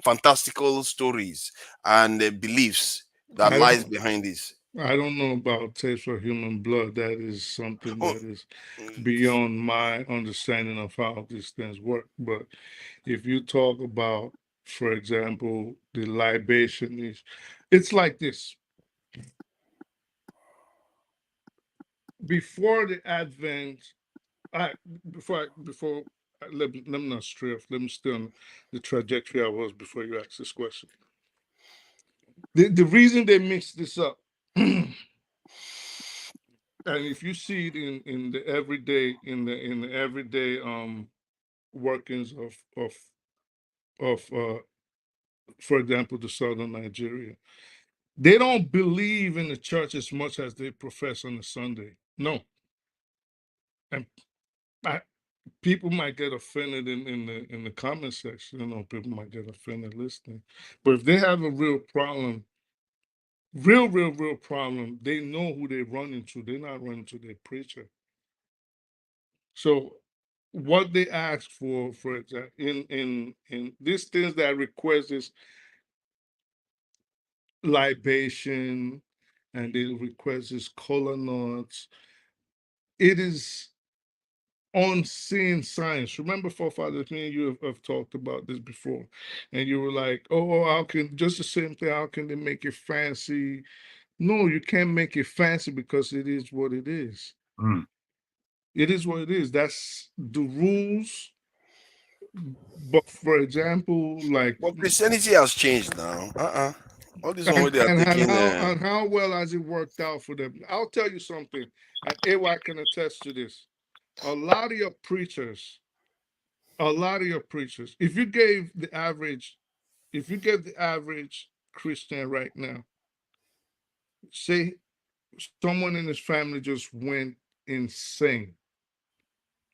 fantastical stories and beliefs that I lies don't, behind this. I don't know about taste for human blood. That is something Oh, that is beyond my understanding of how these things work. But if you talk about, for example, the libation is, it's like this. Before the advent, I before let me not stray off. Let me stay on the trajectory I was before you ask this question. The reason they mix this up, and if you see it in the everyday in the everyday workings of for example, the southern Nigeria, they don't believe in the church as much as they profess on the Sunday. No, and I, people might get offended in the comment section. You know, people might get offended listening, but if they have a real problem, real problem, they know who they run into. They're not running to their preacher. So what they ask for example, in these things that request is libation, and they request is cola nuts. It is unseen science. Remember, forefathers, me and you have talked about this before, and you were like, "Oh, how can just the same thing? How can they make it fancy?" No, you can't make it fancy because it is what it is. Mm. It is what it is. That's the rules. But for example, like, But Christianity has changed now. All this one where they are and taking. how well has it worked out for them? I'll tell you something, and AY can attest to this. A lot of your preachers, if you gave the average, Christian right now, say someone in his family just went insane,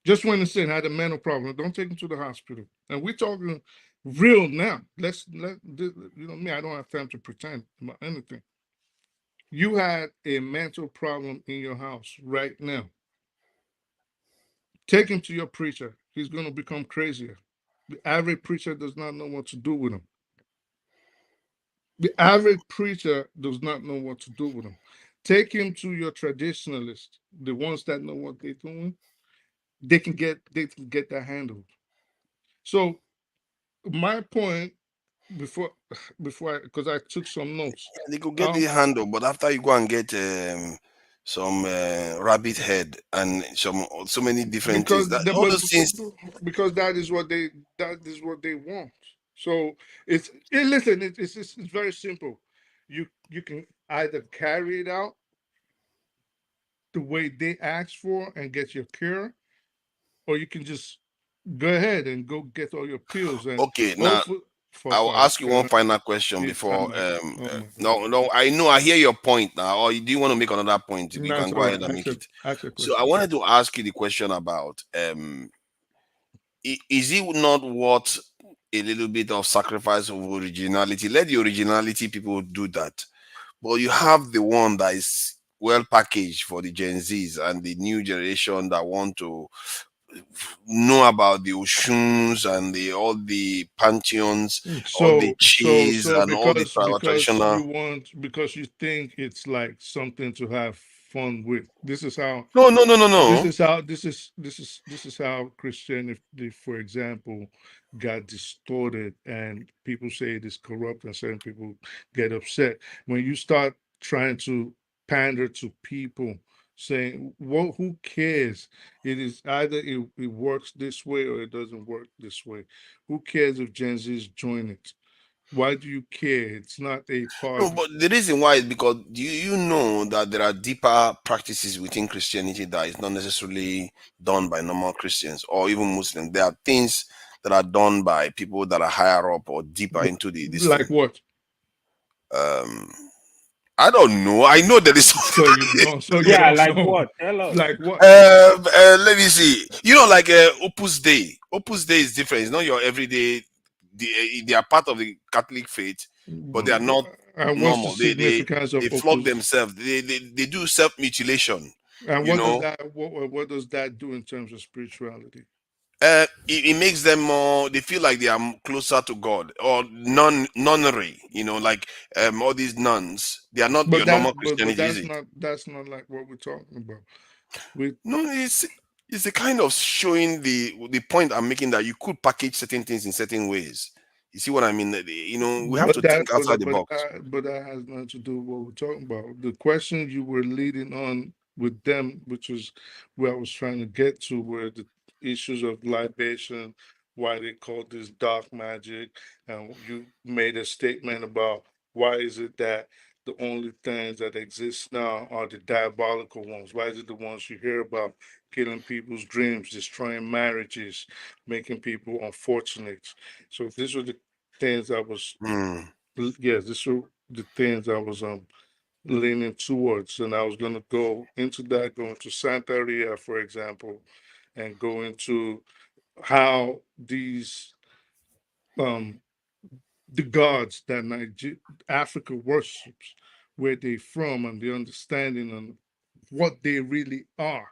had a mental problem, don't take him to the hospital. And we're talking real now. Me, I don't have time to pretend about anything. You had a mental problem in your house right now. Take him to your preacher. He's going to become crazier. The average preacher does not know what to do with him. The average preacher does not know what to do with him. Take him to your traditionalist, the ones that know what they're doing. They can get that handled. So my point because I took some notes. They could get the handle, but after you go and get some rabbit head and so many different things, that all those things. Because that is what they want. So it's very simple. You can either carry it out the way they ask for and get your cure, or you can just go ahead and go get all your pills and Okay, now I'll ask you one final question before. No, I hear your point now. Or do you want to make another point? You can go ahead and make it. So I wanted to ask you the question about is it not worth a little bit of sacrifice of originality? Let the originality people do that, but you have the one that is well packaged for the Gen Zs and the new generation that want to know about the Oshuns and all the pantheons, all the cheese and all the traditional. Because you think it's like something to have fun with. This is how No. this is how Christianity, for example, got distorted, and people say it is corrupt, and certain people get upset when you start trying to pander to people, saying, "Well, who cares? It is either it works this way or it doesn't work this way. Who cares if Gen Z's join it? Why do you care? It's not a part. No, but the reason why is because you know that there are deeper practices within Christianity that is not necessarily done by normal Christians or even Muslims. There are things that are done by people that are higher up or deeper into this Like thing. what? I don't know. I know there is. So you don't. So you Yeah, don't like know. what? Tell us. Like what? Let me see. You know, like Opus Dei. Opus Dei is different. It's not your everyday. They are part of the Catholic faith, but they are not And normal. what's the significance they of flog Opus? themselves. They do self mutilation. And You what know, does that what does that do in terms of spirituality? it makes them more. They feel like they are closer to God or nunnery. You know, like all these nuns. They are not But your normal that Christianity, is it? that's not like what we're talking about. No, it's a kind of showing the point I'm making that you could package certain things in certain ways. You see what I mean? You know, we have to think outside the box. But that has nothing to do with what we're talking about. The question you were leading on with them, which was where I was trying to get to, were the issues of libation, why they call this dark magic, and you made a statement about why is it that the only things that exist now are the diabolical ones? Why is it the ones you hear about killing people's dreams, destroying marriages, making people unfortunate? So these were the things I was, yes, these were the things I was leaning towards, and I was going to go into that, go into Santeria, for example, and go into how these the gods that Africa worships, where they from, and the understanding on what they really are.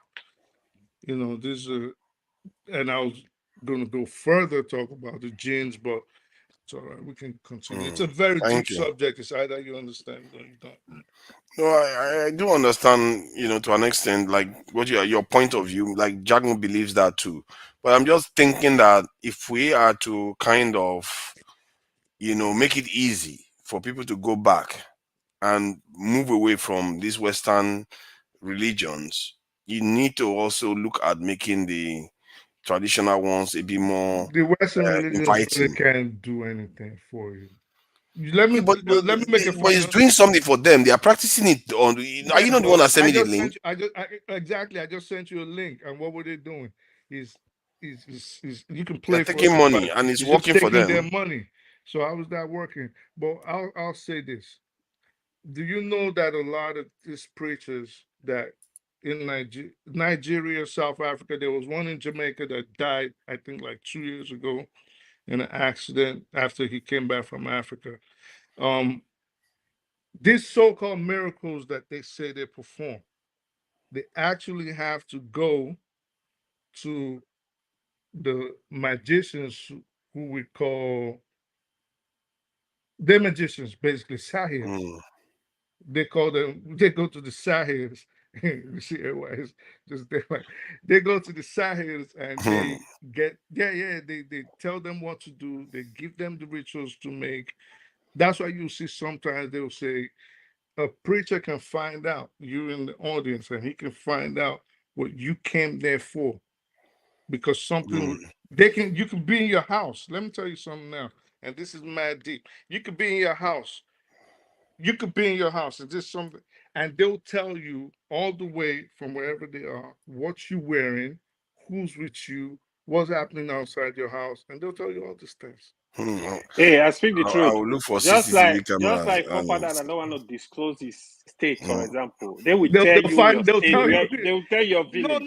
You know, this and I was going to go further, talk about the jinns, but it's all right. We can continue. It's a very deep subject. It's either you understand or you don't. No, I do understand, you know, to an extent, like what your point of view, like Jagun believes that too. But I'm just thinking that if we are to kind of, you know, make it easy for people to go back and move away from these Western religions, you need to also look at making the traditional ones a bit more The Western religions inviting. really can't do anything for you. Let me but make a it's doing something for them. They are practicing it on. Are you not the one that sent me the link? Exactly. I just sent you a link, and what were they doing? Is you can They're play for taking money, and it's working for them. Their money. So how is that working? But I'll say this. Do you know that a lot of these preachers that in Nigeria, South Africa, there was one in Jamaica that died, I think like 2 years ago in an accident after he came back from Africa. These so-called miracles that they say they perform, they actually have to go to the magicians who we call, they're magicians, basically, sahirs. They call them, they go to the sahirs. You see everybody's just there, like, they go to the sahirs and they get, they tell them what to do. They give them the rituals to make. That's why you see sometimes they'll say a preacher can find out, you in the audience, and he can find out what you came there for, because something you can be in your house. Let me tell you something now, and this is mad deep. You could be in your house. You could be in your house, and this something, and they'll tell you all the way from wherever they are what you're wearing, who's with you, what's happening outside your house, and they'll tell you all these things. Hey, I speak the truth. I will look for just like cameras. Papa that I don't want to disclose his state, for example. They will tell you they will tell your village.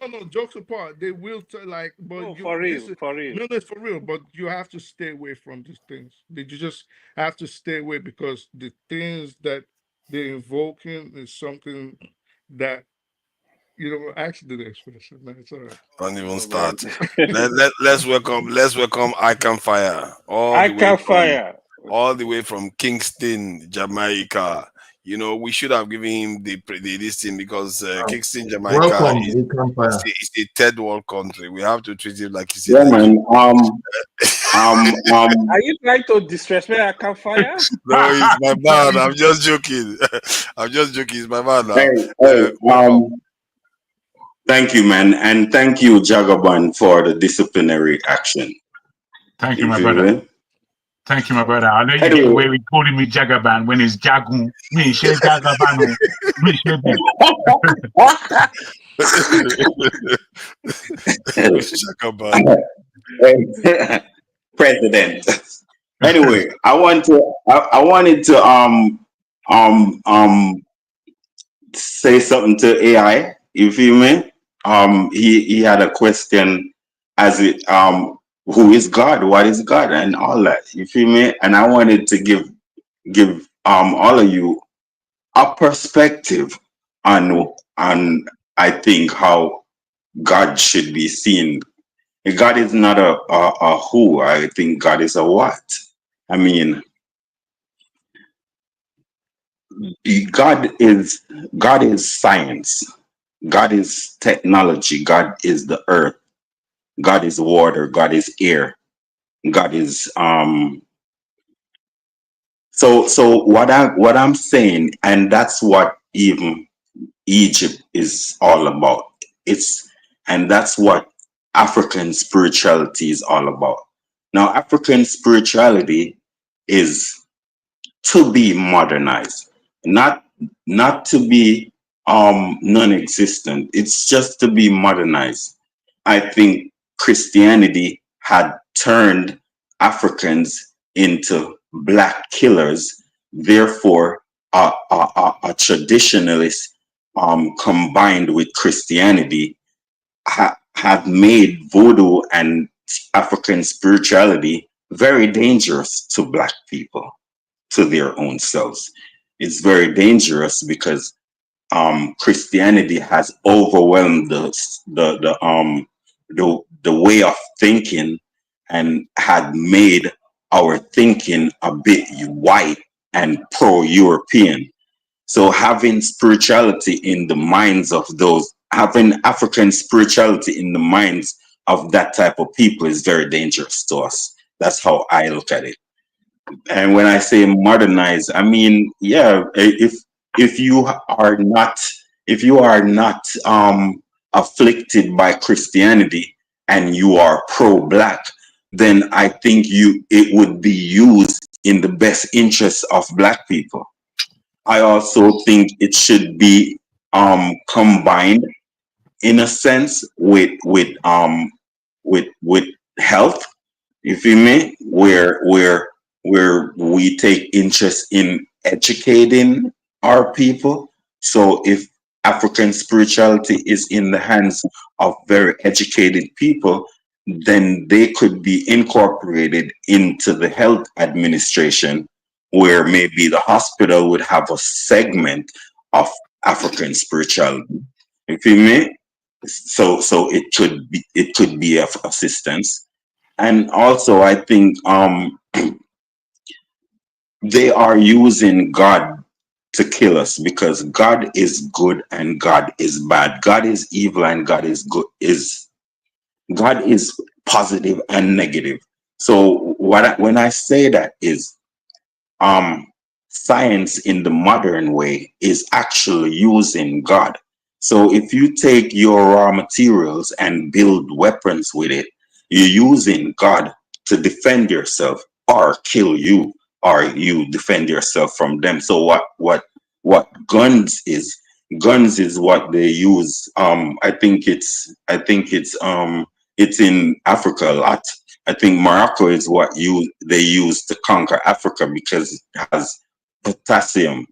No, jokes apart. They will tell, like, but no, for real. No, it's for real. But you have to stay away from these things. You just have to stay away, because the things that they're invoking is something that, you know, actually the expression, man. It's all right. Don't even start. let's welcome I Can Fire. All the way from Kingston, Jamaica. You know, we should have given him this thing, because Kingston, Jamaica is a third world country. We have to treat him like he's a man. Are you trying to disrespect I Can Fire? No, he's my man. I'm just joking. He's my man now. Thank you, man, and thank you, Jagaban, for the disciplinary action. Thank you, You my feel brother. me? Thank you, my brother. I know you get Anyway, away with calling me Jagaban when it's Jagun. Me, share Jagabano. Me, share me. Shakaban. President. Anyway, I wanted to say something to AI. You feel me? He had a question as it who is God? What is God? And all that. You feel me? And I wanted to give all of you a perspective on I think how God should be seen. God is not a who. I think God is a what. I mean, God is science. God is technology. God is the earth. God is water. God is air. God is So what I'm saying, and that's what even Egypt is all about. And that's what African spirituality is all about. Now, African spirituality is to be modernized, not to be non-existent. It's just to be modernized. I think Christianity had turned Africans into black killers. Therefore, a traditionalist combined with Christianity have made voodoo and African spirituality very dangerous to black people, to their own selves. It's very dangerous because Christianity has overwhelmed the way of thinking and had made our thinking a bit white and pro-European. So having spirituality in the minds of those, having African spirituality in the minds of that type of people is very dangerous to us. That's how I look at it. And when I say modernize, I mean, yeah, if you are not afflicted by Christianity and you are pro-black, then I think it would be used in the best interest of black people. I also think it should be combined in a sense with health. You feel me? Where we take interest in educating our people. So if African spirituality is in the hands of very educated people, then they could be incorporated into the health administration, where maybe the hospital would have a segment of African spirituality. You feel me? So it could be of assistance. And also I think they are using God to kill us, because God is good and God is bad. God is evil and God is good. God is positive and negative. So when I say that is science in the modern way is actually using God. So if you take your raw materials and build weapons with it, you're using God to defend yourself or kill you, or you defend yourself from them. So what guns is what they use. I think it's in Africa a lot. I think Morocco is what they use to conquer Africa, because it has potassium.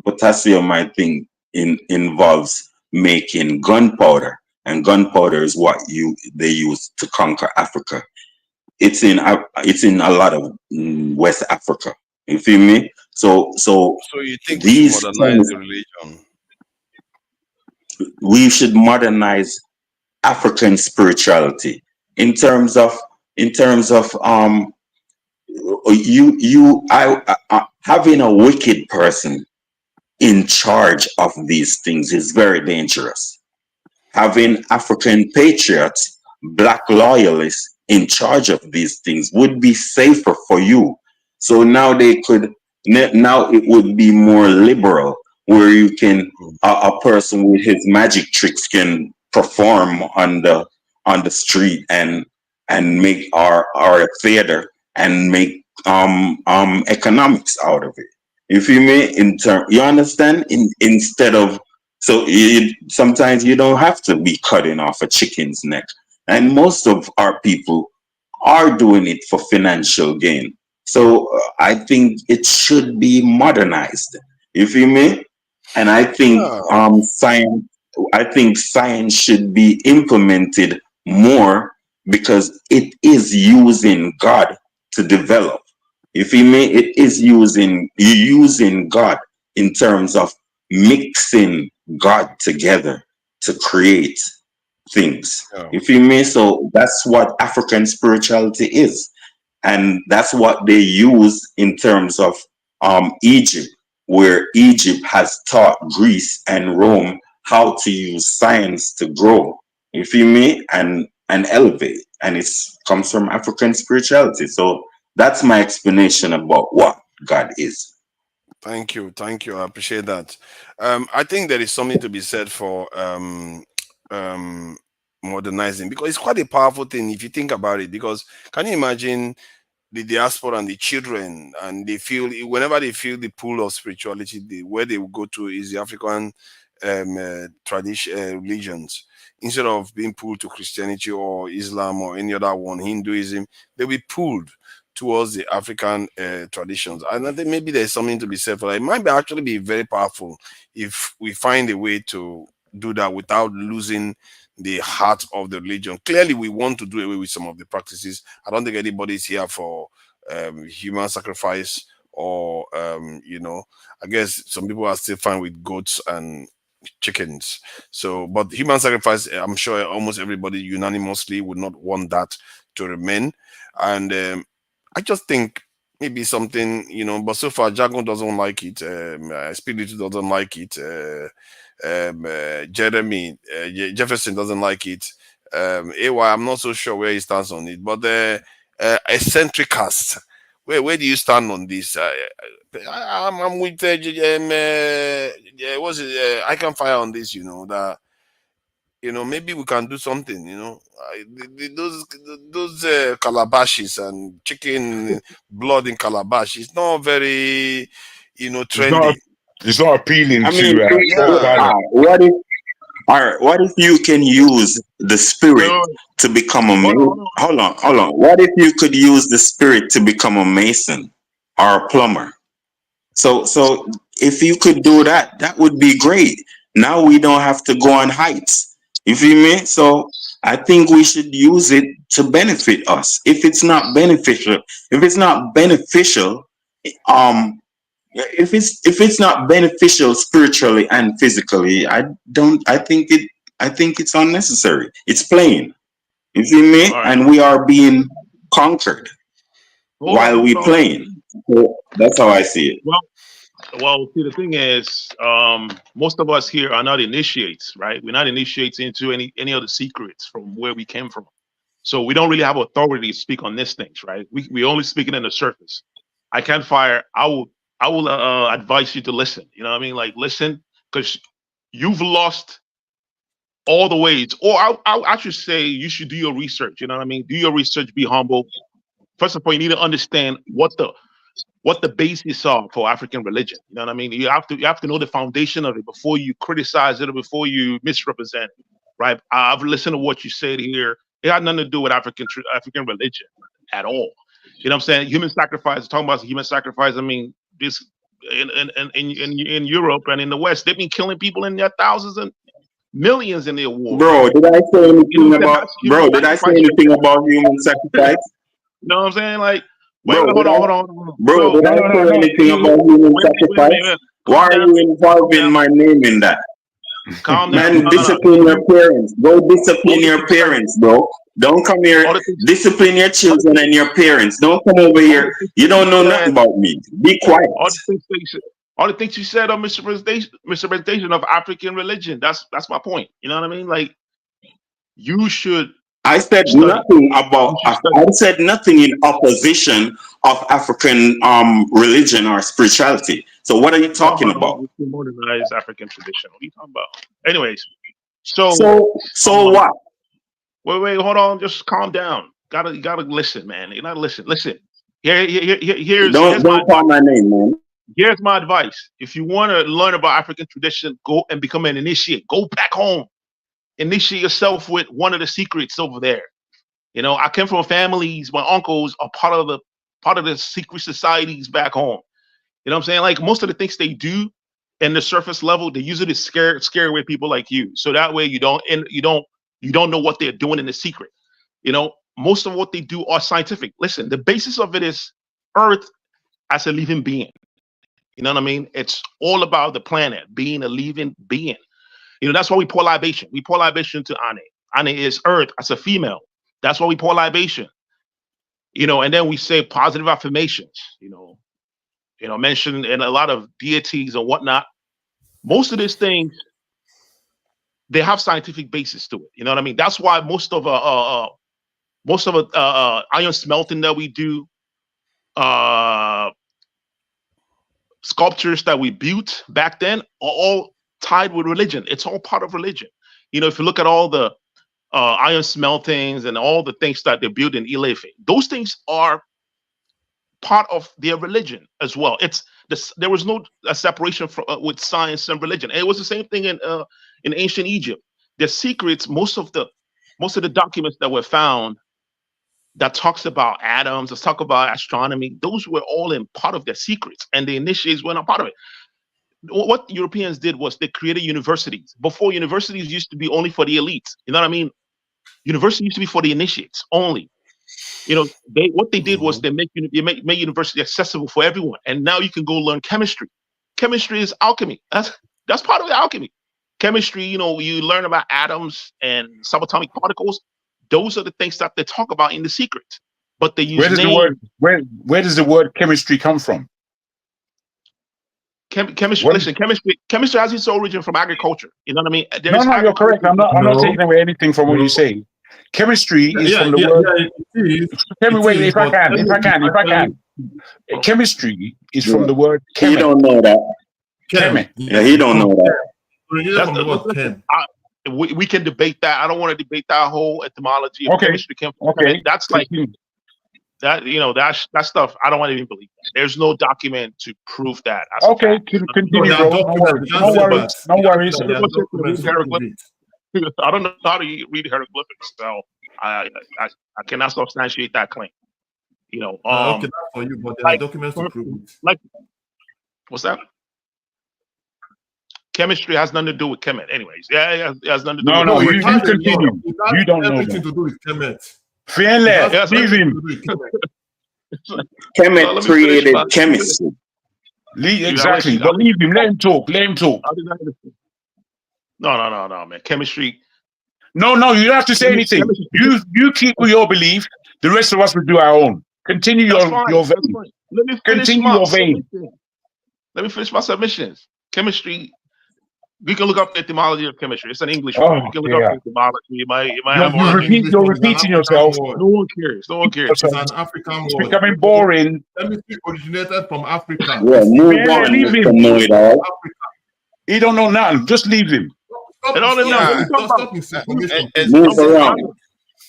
Potassium, I think, involves making gunpowder, and gunpowder is what they use to conquer Africa. It's in a lot of West Africa. You feel me? So you think we should modernize the religion? We should modernize African spirituality in terms of having a wicked person in charge of these things is very dangerous. Having African patriots, black loyalists in charge of these things would be safer for you. So now it would be more liberal, where you can a person with his magic tricks can perform on the street and and make our theater and make economics out of it. You feel me? You understand? Instead of, so sometimes you don't have to be cutting off a chicken's neck, and most of our people are doing it for financial gain. So I think it should be modernized. You feel me? And I think science. I think science should be implemented more because it is using God to develop. You feel me? It is using God in terms of mixing God together to create things. You feel me? So that's what African spirituality is. And that's what they use in terms of Egypt, where Egypt has taught Greece and Rome how to use science to grow. You feel me? And elevate. And it comes from African spirituality. So that's my explanation about what God is. Thank you. I appreciate that. I think there is something to be said for modernizing, because it's quite a powerful thing if you think about it. Because can you imagine the diaspora and the children, and they feel, whenever they feel the pull of spirituality, where they will go to is the African tradition, religions. Instead of being pulled to Christianity or Islam or any other one, Hinduism, they'll be pulled towards the African traditions. And I think maybe there's something to be said for that. It might actually be very powerful if we find a way to do that without losing the heart of the religion. Clearly, we want to do away with some of the practices. I don't think anybody's here for human sacrifice or, I guess some people are still fine with goats and chickens. So, but human sacrifice, I'm sure almost everybody unanimously would not want that to remain. And I just think maybe something, but so far Jagun doesn't like it. Spiritu doesn't like it. Jeremy Jefferson doesn't like it. AY, I'm not so sure where he stands on it. But eccentric cast, where do you stand on this? I'm with what's it? I can fire on this. That maybe we can do something. Those calabashes and chicken blood in calabash is not very trendy. It's not appealing I mean, to. What if you can use the spirit to become a mason? Hold on. What if you could use the spirit to become a mason or a plumber? So if you could do that, that would be great. Now we don't have to go on heights. You feel me? So I think we should use it to benefit us. If it's not beneficial, if it's not beneficial spiritually and physically, I think it's unnecessary. It's plain. You feel me? All right. And we are being conquered while we playing. So that's how I see it. Well, see, the thing is, most of us here are not initiates, right? We're not initiates into any of the secrets from where we came from. So we don't really have authority to speak on these things, right? We only speaking in the surface. I can't fire. I will advise you to listen. You know what I mean? Like, listen, because you've lost all the ways. Or I should say you should do your research. You know what I mean? Do your research, be humble. First of all, you need to understand what the basis are for African religion. You know what I mean? You have to know the foundation of it before you criticize it or before you misrepresent it, right? I've listened to what you said here. It had nothing to do with African religion at all. You know what I'm saying? Human sacrifice, talking about human sacrifice. I mean, this in Europe and in the West, they've been killing people in their thousands and millions in their war. Bro, did I say anything about human sacrifice? You know what I'm saying? Like, hold on. Bro, did I say anything about human sacrifice? Why are you involving my name in that? Calm down. Man, discipline your parents. Go discipline your parents, bro. Don't come here. Discipline your children and your parents. Don't come over here. You don't know nothing about me. Be quiet. All the things you said on misrepresentation of African religion. That's my point. You know what I mean? Like, you should. I said nothing about. I said nothing in opposition of African religion or spirituality. So what are you talking about? Modernized African tradition. What are you talking about? Anyways, so what? Wait, hold on. Just calm down. You gotta listen, man. You gotta listen. Listen. Here's Don't call my name, man. Here's my advice. If you want to learn about African tradition, go and become an initiate. Go back home. Initiate yourself with one of the secrets over there. You know, I came from families, my uncles are part of the secret societies back home. You know what I'm saying? Like most of the things they do in the surface level, they use it to scare away people like you. So that way you don't know what they're doing in the secret. You know, most of what they do are scientific. Listen, the basis of it is Earth as a living being. You know what I mean? It's all about the planet being a living being. You know, that's why we pour libation. We pour libation to Ane. Ane is Earth as a female. That's why we pour libation. You know, and then we say positive affirmations, you know, mention in a lot of deities and whatnot. Most of these things, they have scientific basis to it. You know what I mean? That's why most of iron smelting that we do, sculptures that we built back then are all tied with religion. It's all part of religion. You know, if you look at all the iron smeltings and all the things that they built in Ilefe, those things are part of their religion as well. There was no separation with science and religion. And it was the same thing in ancient Egypt. The secrets, most of the documents that were found that talks about atoms, that talk about astronomy, those were all in part of their secrets, and the initiates were not part of it. What Europeans did was they created universities. Before, universities used to be only for the elites. You know what I mean? University used to be for the initiates only. You know, what they did was they made university accessible for everyone. And now you can go learn chemistry. Chemistry is alchemy. That's part of the alchemy. Chemistry, you know, you learn about atoms and subatomic particles. Those are the things that they talk about in the secrets. But they use where does the word chemistry come from? Chemistry. Listen, chemistry has its origin from agriculture. You know what I mean? No, you're correct. I'm not taking away anything from what you say. Chemistry is from the word. Tell me, wait, if I can. Chemistry is from the word. He don't know that. Chemi. Yeah, he don't know that. From the word chem. We can debate that. I don't want to debate that whole etymology of chemistry. Okay. That's like that. You know, that stuff. I don't want to even believe that. There's no document to prove that. Okay, continue, bro. No worries. I don't know how to read hieroglyphics, so I cannot substantiate that claim. You know, okay, that's for you, but there are documents to prove it. Like, what's that? Chemistry has nothing to do with Kemet, anyways. Yeah, it has nothing to do with. No, you continue. You don't know everything to do with Kemet. Fearless, leave him. Kemet created chemistry. Exactly, but leave him. Let him talk. No, man. Chemistry. No, you don't have to say anything. You keep with your belief. The rest of us will do our own. Continue your vein. Let me finish my submissions. Chemistry. We can look up the etymology of chemistry. It's an English word. You can look up the etymology. You might have you're repeating yourself. No one cares. It's an African word. It's becoming boring. Chemistry originated from Africa. Yeah, move on. Leave him. Know it all. He don't know nothing. Just leave him. Move around.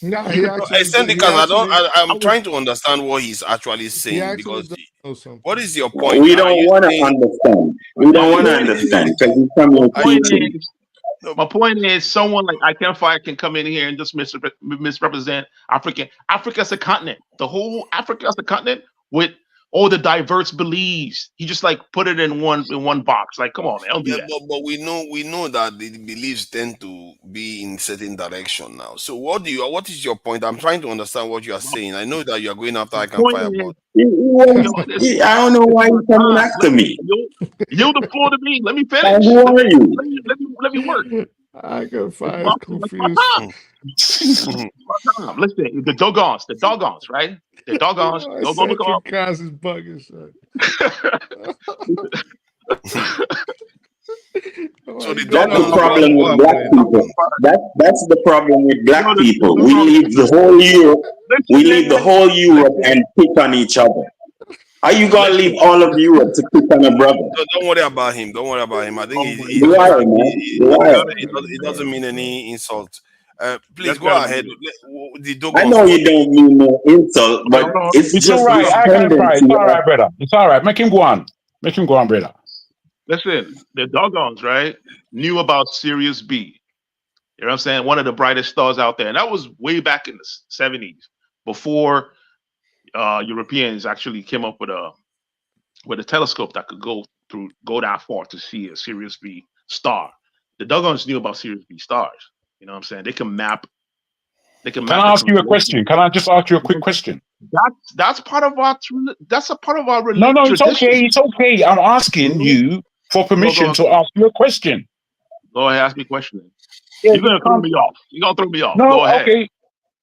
No, I'm trying to understand what he's actually saying, because what is your point? We don't want to understand. We don't want to understand because he's coming. My point is, someone like Ikenfire can come in here and just misrepresent Africa. Africa as a continent, the whole Africa as a continent with all the diverse beliefs. He just like put it in one box. Like, come on, man, don't do that. But we know that the beliefs tend to be in certain direction now. So what is your point? I'm trying to understand what you are saying. I know that you are going after Ikenfire. I don't know why you're coming after me. Yield the floor to me. Let me finish. Who are you? Let me work. Ikenfire confused. Listen, the doggons, right? The doggons. Don't go look up. Guys is bugging, son. So that's the problem with black people. That's the problem with black people. We leave the whole Europe. We leave the whole Europe and pick on each other. Are you gonna leave all of Europe to pick on a brother? No, don't worry about him. I think it it doesn't mean any insult. Please Just go gotta ahead. believe The I Dogons. know you don't mean no insult, it. but it's It's just all right. this I can't cry. It's tendency all of right, brother. It's all right. Make him go on. Make him go on, brother. Listen, the Doggons, right, knew about Sirius B. You know what I'm saying? One of the brightest stars out there. And that was way back in the 70s, before Europeans actually came up with a telescope that could go that far to see a Sirius B star. The Doggons knew about Sirius B stars. You know what I'm saying? They can map. Can I ask you a question? Can I just ask you a quick question? That's part of our. That's a part of our No, religion. no, it's okay. It's okay. I'm asking you for permission to ask you a question. Go ahead, ask me a question. Yeah, You're gonna throw me off. You're gonna throw me off. No, Go ahead. okay.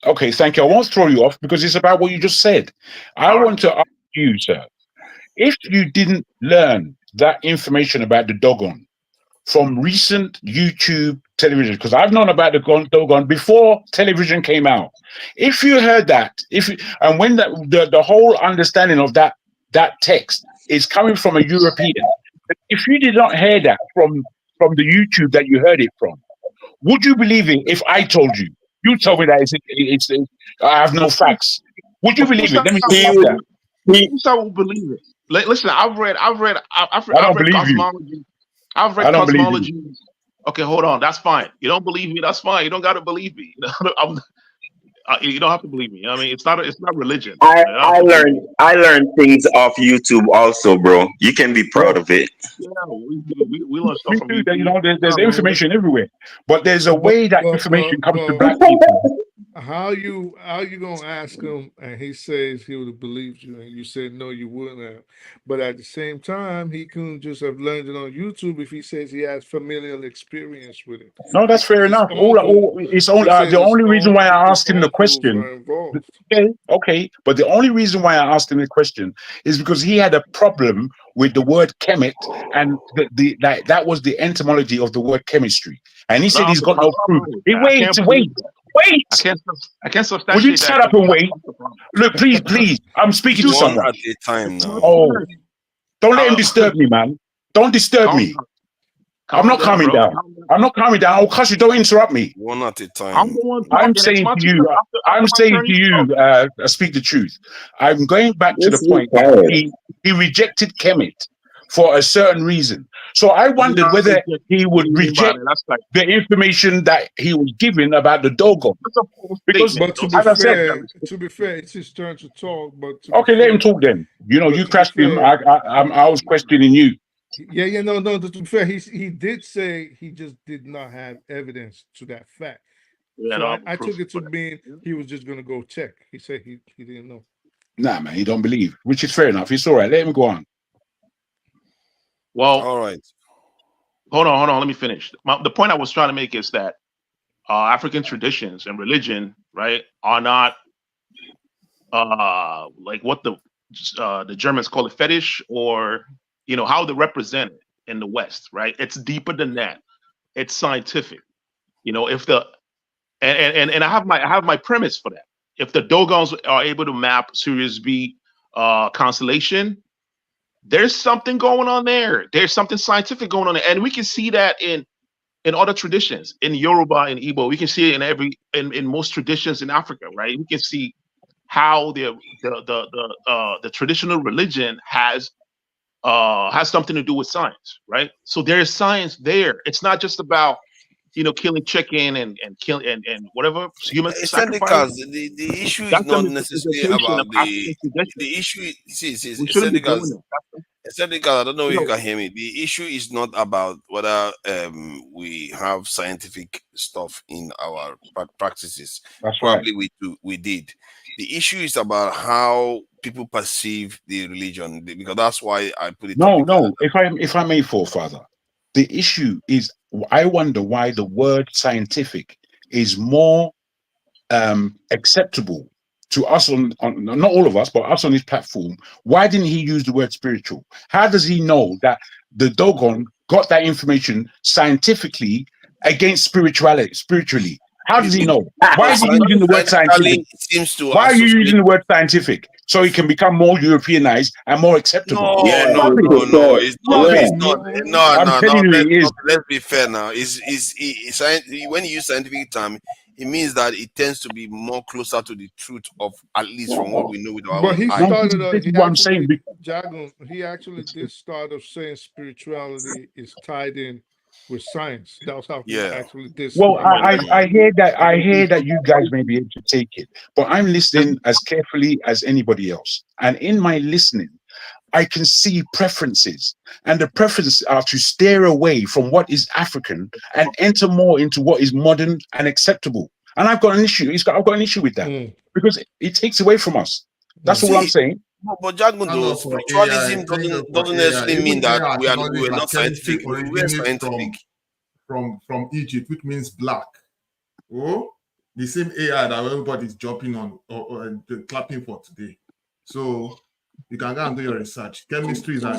Okay, thank you. I won't throw you off because it's about what you just said. I want to ask you, sir, if you didn't learn that information about the Dogon from recent YouTube television, because I've known about the Dogon before television came out. If you heard that, and when the whole understanding of that text is coming from a European, if you did not hear that from the YouTube that you heard it from, would you believe it if I told you? You told me that it's I have no facts. Would you believe it? Let me ask that. Who's I will believe it? Listen, I've read cosmology. I've read cosmology. Okay, hold on. That's fine. You don't believe me? That's fine. You don't got to believe me. You don't have to believe me. I mean, it's not religion. I learned things off YouTube also, bro. You can be proud of it. Yeah, we learn stuff from YouTube. You know, there's information everywhere, but there's a way that information comes to black people. How you gonna ask him and he says he would have believed you and you said no, you wouldn't have. But at the same time, he couldn't just have learned it on YouTube if he says he has familial experience with it. No, that's fair enough. The only reason why I asked him the question. Okay, but the only reason why I asked him the question is because he had a problem with the word Kemet, and that was the etymology of the word chemistry, and he said he's got no proof. Wait. I can't substantiate. Would you shut up and wait? Look, please. I'm speaking to someone. At a time now. Oh, don't let him disturb me, man. Don't disturb me. I'm not calming down. I'm not calming down. Oh, Kashi, don't interrupt me. One at a time. I'm saying to you, speak the truth. I'm going back to the point that he rejected Kemet for a certain reason. So I wondered whether he would reject the information that he was given about the Dogon. Because, but to be fair, it's his turn to talk. But okay, let him talk then. You know, you crashed him. I was questioning you. Yeah. No. To be fair, he did say he just did not have evidence to that fact. Yeah, so I took it to mean he was just going to go check. He said he didn't know. Nah, man, he don't believe, which is fair enough. It's all right. Let him go on. Well, all right. Hold on. Let me finish. The point I was trying to make is that African traditions and religion, right, are not like what the Germans call a fetish, or how they represent it in the West, right? It's deeper than that. It's scientific. If and I have my premise for that. If the Dogons are able to map Sirius B constellation, there's something going on there. There's something scientific going on there, and we can see that in other traditions, in Yoruba and Igbo. We can see it in most traditions in Africa, right? We can see how the traditional religion has something to do with science, right? So there is science there. It's not just about killing chicken and killing and whatever human sacrifice. The issue is not necessarily about the issue. I don't know if you can hear me. The issue is not about whether we have scientific stuff in our practices. That's Probably right. we did. The issue is about how people perceive the religion, because that's why I put it. No. If I may, forefather, the issue is, I wonder why the word scientific is more acceptable to us on not all of us, but us on this platform. Why didn't he use the word spiritual? How does he know that the Dogon got that information scientifically against spiritually? How does he know? Why is he using the word scientific? Why are you using the word scientific? So it can become more Europeanized and more acceptable. No, it's not. No. Let's be fair now. When you use scientific term, it means that it tends to be more closer to the truth of, at least from what we know with our But own he eyes. started. this He is what I'm saying. actually, Jagun. He actually did start of saying spirituality is tied in with science. That was how he Yeah. actually did. Well, start. I hear that. I hear that you guys may be able to take it, but I'm listening as carefully as anybody else. And in my listening, I can see preferences, and the preferences are to steer away from what is African and enter more into what is modern and acceptable. And I've got an issue. I've got an issue with that because it takes away from us. That's all I'm See, saying. but Jagun, Thank though, God for AI. spiritualism Thank God for doesn't AI. necessarily mean Even that AI we acknowledge are that not chemistry scientific. We are originates scientific. from Egypt, which means black. Oh, the same AI that everybody's jumping on or clapping for today. So you can go and do your research. Chemistry is an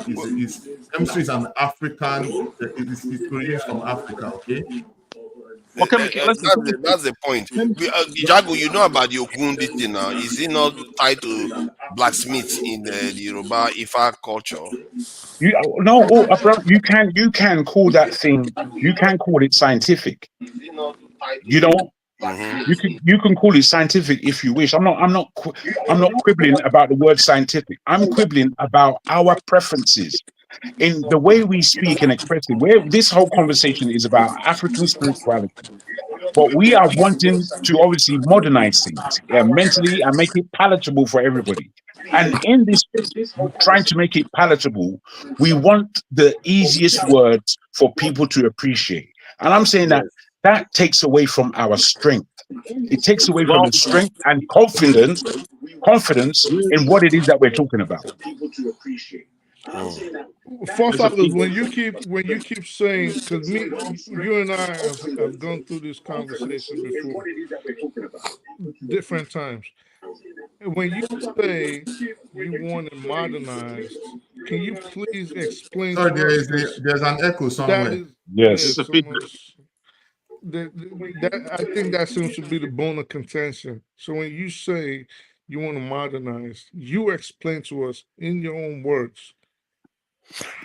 African. It originates from Africa. Okay. Okay, listen. That's the point. Jago, you know about the Ogun this thing now. Is it not tied to blacksmiths in the Yoruba Ifa culture? You can call that thing. You can call it scientific. You know, you can call it scientific if you wish. I'm not quibbling about the word scientific. I'm quibbling about our preferences in the way we speak and express it. Where this whole conversation is about African spirituality, but we are wanting to obviously modernize things mentally and make it palatable for everybody. And in this trying to make it palatable, we want the easiest words for people to appreciate. And I'm saying that takes away from our strength. It takes away from the strength and confidence in what it is that we're talking about. Forefathers, when you keep saying, because you and I have gone through this conversation before, different times. When you say you want it modernized, can you please explain Sorry, to us? there's an echo somewhere. That is Yes. I think that seems to be the bone of contention. So when you say you want to modernize, you explain to us in your own words.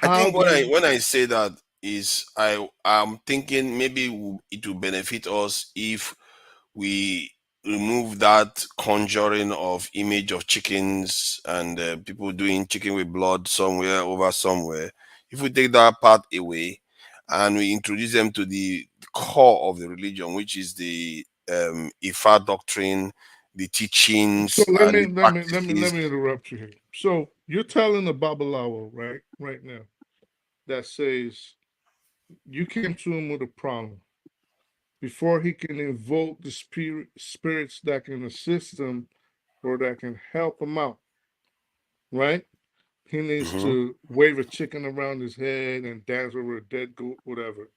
I think when I say that is I'm thinking maybe it will benefit us if we remove that conjuring of image of chickens and people doing chicken with blood somewhere over somewhere. If we take that part away and we introduce them to the core of the religion, which is the Ifa doctrine, the teachings, So let and me interrupt you here. So you're telling the Babalawo right now that says you came to him with a problem. Before he can invoke the spirits that can assist him or that can help him out, right? He needs to wave a chicken around his head and dance over a dead goat, whatever.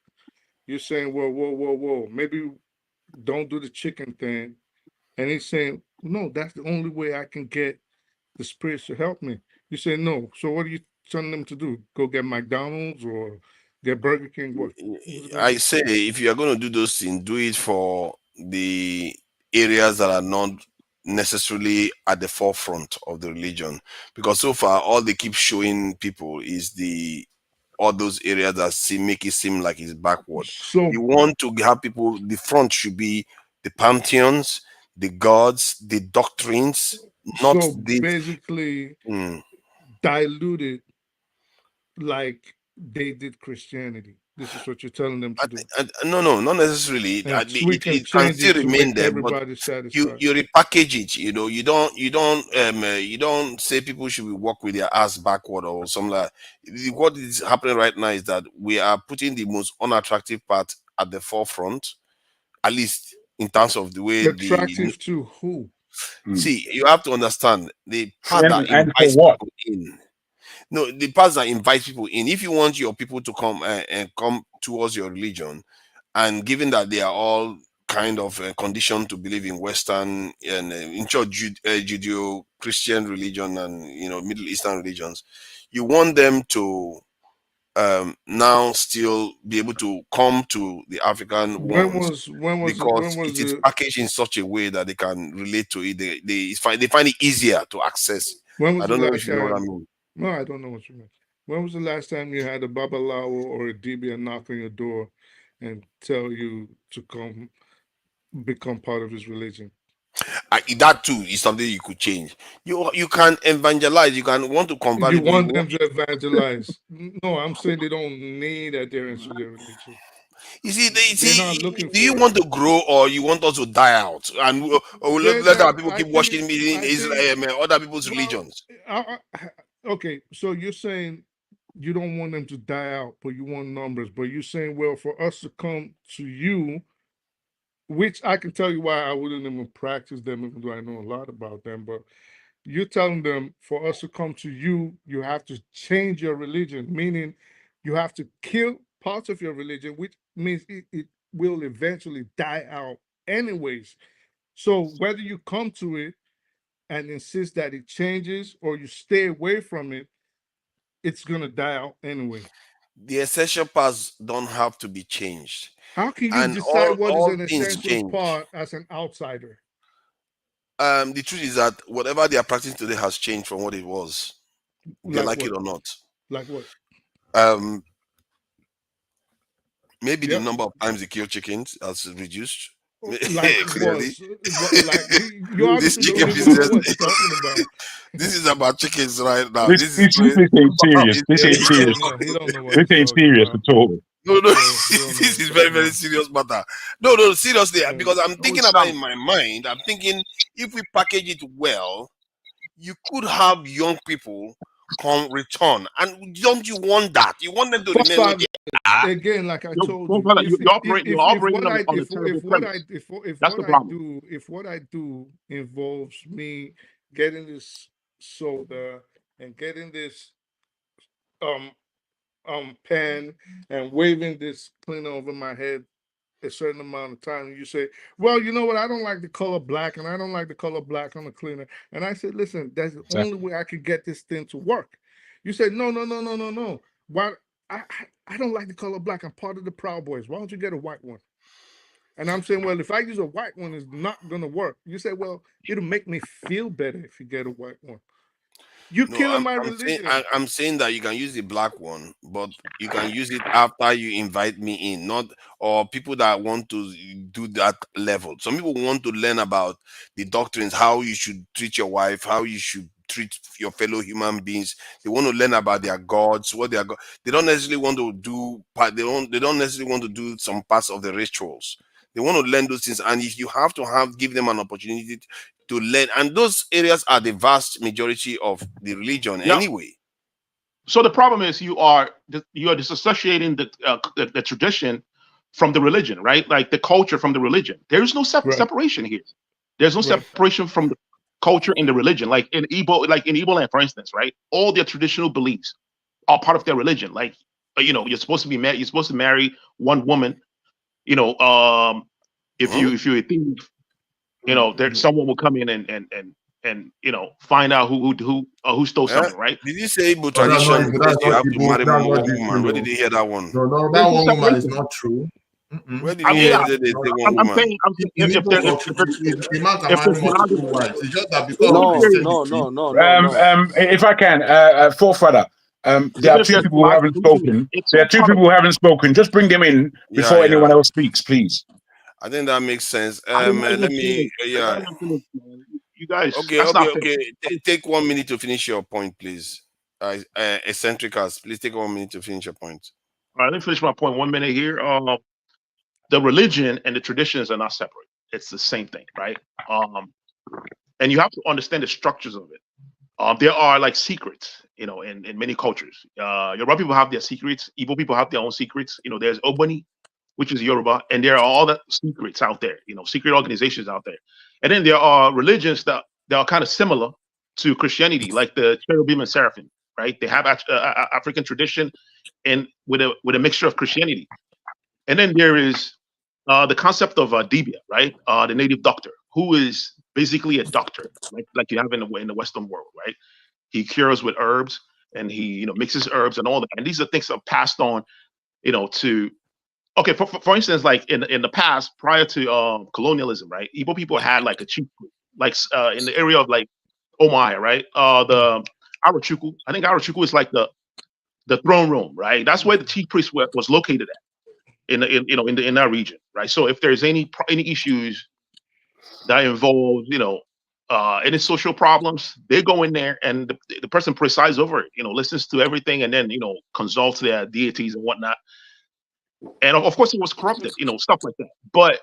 You're saying, whoa, maybe don't do the chicken thing. And he's saying, no, that's the only way I can get the spirits to help me. You say no. So what are you telling them to do? Go get McDonald's or get Burger King? What? I say if you are going to do those things, do it for the areas that are not necessarily at the forefront of the religion, because so far all they keep showing people is all those areas that make it seem like it's backward. So you want to have people, the front should be the pantheons, the gods, the doctrines, not so the basically diluted like they did Christianity. This is what you're telling them to do. No, not necessarily. And It can can change still it to remain make there, but everybody satisfied. you repackage it. You don't say people should walk with their ass backward or something like that. What is happening right now is that we are putting the most unattractive part at the forefront, at least in terms of the way Attractive to who? See, you have to understand the part that And for invites what? people in. No, the parts that invite people in. If you want your people to come and come towards your religion, and given that they are all kind of conditioned to believe in Western and Judeo-Christian religion and Middle Eastern religions, you want them to now still be able to come to the African ones because it is packaged in such a way that they can relate to it. They find it easier to access. I don't know if you know what I mean. No, I don't know what you mean. When was the last time you had a Babalawo or a Dibia knock on your door and tell you to come become part of his religion. That too is something you could change. You can evangelize. You can want to convert You people. want them to evangelize? No, I'm saying they don't need adherence to their religion. You see, They're not looking do you for it. want to grow or you want us to die out and let our people keep worshiping in Israel, other people's religions? Okay, so you're saying you don't want them to die out, but you want numbers. But you're saying, well, for us to come to you, which I can tell you why I wouldn't even practice them, even though I know a lot about them. But you're telling them for us to come to you, you have to change your religion, meaning you have to kill parts of your religion, which means it will eventually die out anyways. So whether you come to it and insist that it changes or you stay away from it, it's gonna die out anyway. The essential parts don't have to be changed. How can you And decide what is all an things essential change. part as an outsider? The truth is that whatever they are practicing today has changed from what it was. They like it or not. Like what? Maybe the number of times they kill chickens has reduced. Like Clearly. this chicken business. This is about chickens right now. This ain't serious. This ain't serious. This ain't serious at all. No, this is very, very serious matter. No, seriously, because I'm thinking about it in my mind. I'm thinking if we package it well, you could have young people return. And don't you want that? You want them to remain again, like I told you, if what I do involves me getting this soda and getting this pen and waving this cleaner over my head a certain amount of time, and you say, well, you know what, I don't like the color black and I don't like the color black on the cleaner, and I said, listen, that's the only way I could get this thing to work. You said, no, why? I don't like the color black. I'm part of the Proud Boys. Why don't you get a white one? And I'm saying, well, if I use a white one, it's not gonna work. You say, well, it'll make me feel better if you get a white one. You're killing my religion. I'm saying that you can use the black one, but you can use it after you invite me in, or people that want to do that level. Some people want to learn about the doctrines, how you should treat your wife, how you should treat your fellow human beings. They want to learn about their gods, what they are. They don't necessarily want to do. They don't necessarily want to do some parts of the rituals. They want to learn those things, and if you have to give them an opportunity to learn, and those areas are the vast majority of the religion anyway. So the problem is you are disassociating the tradition from the religion, right? Like the culture from the religion. There is no separation here. There's no separation from the culture and the religion. Like in Igbo land, for instance, right? All their traditional beliefs are part of their religion. Like, you're supposed to be married. You're supposed to marry one woman. If you're a thief, there's someone will come in and find out who stole something, right? Did you say Igbo tradition? You have to marry one woman. Where did you hear that one? No, that one woman is not true. Where did you hear that they say one woman? I'm saying if man can marry multiple wives, it's just that because no. If I can, forefather. There are two people who haven't spoken. Just bring them in before anyone else speaks, please. I think that makes sense. Let me. You guys. Okay. Take 1 minute to finish your point, please. Eccentricas, please take 1 minute to finish your point. All right, let me finish my point. 1 minute here. The religion and the traditions are not separate. It's the same thing, right? And you have to understand the structures of it. There are like secrets, in many cultures. Yoruba people have their secrets. Igbo people have their own secrets. There's Ogboni, which is Yoruba, and there are all the secrets out there. Secret organizations out there. And then there are religions that are kind of similar to Christianity, like the Cherubim and Seraphim, right? They have African tradition and with a mixture of Christianity. And then there is the concept of Dibia, right? The native doctor, who is basically a doctor, like you have in the Western world, right? He cures with herbs and he mixes herbs and all that. And these are things that are passed on, to. Okay, for instance, like in the past, prior to colonialism, right? Igbo people had like a chief, like in the area of like Omaya, right? The Arachuku. I think Arachuku is like the throne room, right? That's where the chief priest was located at. in that region, right? So if there's any issues that involve any social problems, they go in there and the person presides over it, listens to everything, and then consults their deities and whatnot. And of course, it was corrupted, stuff like that. But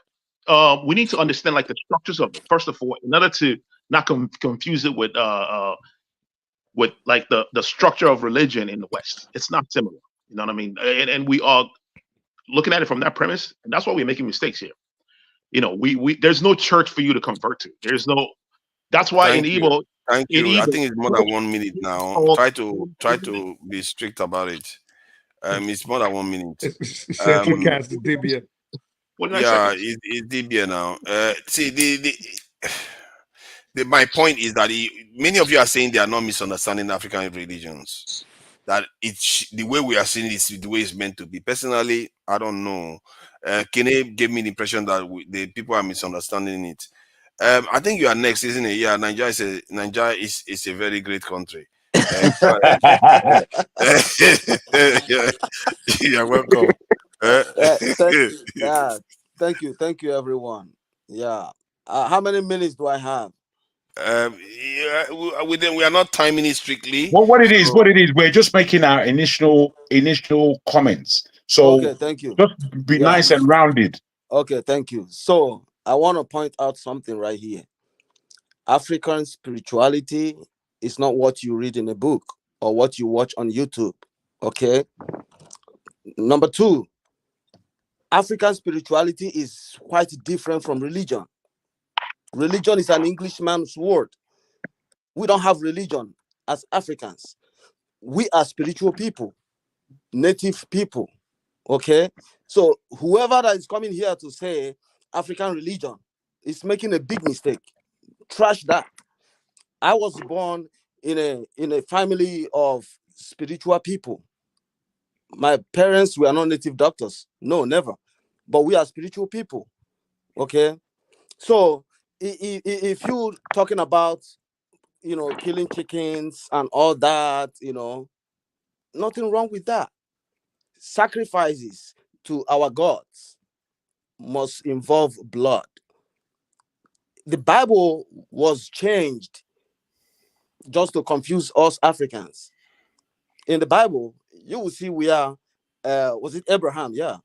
we need to understand like the structures of it first of all, in order to not confuse it with like the structure of religion in the West. It's not similar. You know what I mean? And we are looking at it from that premise, and that's why we're making mistakes here. We there's no church for you to convert to. There's no. That's why Thank in you. Igbo, Thank in you. I Igbo, think it's more than 1 minute now. Try to be strict about it. It's more than 1 minute. Africans, the Dibia. What did I Yeah, say? it's Dibia now. See, my point is that many of you are saying they are not misunderstanding African religions. That it's the way we are seeing it is the way it's meant to be. Personally, I don't know. Kene gave me the impression that the people are misunderstanding it. I think you are next, isn't it? Yeah, Nigeria is a very great country. You're welcome. Thank you, everyone. Yeah. How many minutes do I have? Yeah, we are not timing it strictly. Well, what it is, we're just making our initial comments. So okay, thank you. Just be nice and rounded. Okay, thank you. So I want to point out something right here. African spirituality is not what you read in a book or what you watch on YouTube. Okay. Number two, African spirituality is quite different from religion. Religion is an Englishman's word. We don't have religion as Africans. We are spiritual people, native people. Okay. So whoever that is coming here to say African religion is making a big mistake. Trash that. I was born in a family of spiritual people. My parents were not native doctors. No, never. But we are spiritual people. Okay. So if you're talking about, killing chickens and all that, nothing wrong with that. Sacrifices to our gods must involve blood. The Bible was changed just to confuse us Africans. In the Bible, you will see where was it Abraham? Yeah,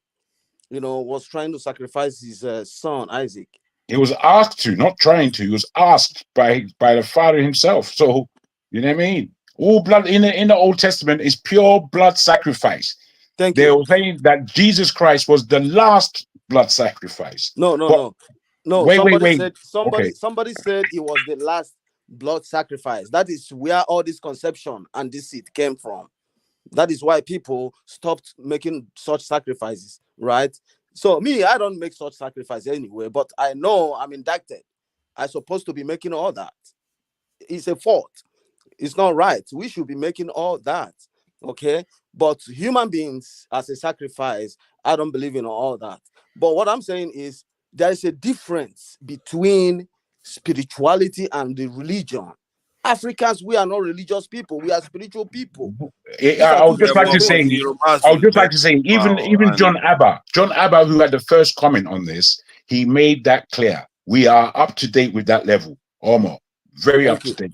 was trying to sacrifice his son Isaac. He was asked to, not trying to. He was asked by the father himself. So you know what I mean. All blood in the Old Testament is pure blood sacrifice. They were saying that Jesus Christ was the last blood sacrifice. No. Wait. Somebody said he was the last blood sacrifice. That is where all this conception and deceit came from. That is why people stopped making such sacrifices, right? So me, I don't make such sacrifice anyway, but I know I'm indicted. I'm supposed to be making all that. It's a fault. It's not right. We should be making all that, okay? But human beings as a sacrifice, I don't believe in all that. But what I'm saying is there is a difference between spirituality and the religion. Africans, we are not religious people. We are spiritual people. I would just like to say, even John Abba, who had the first comment on this, he made that clear. We are up to date with that level. Omo, very up to date.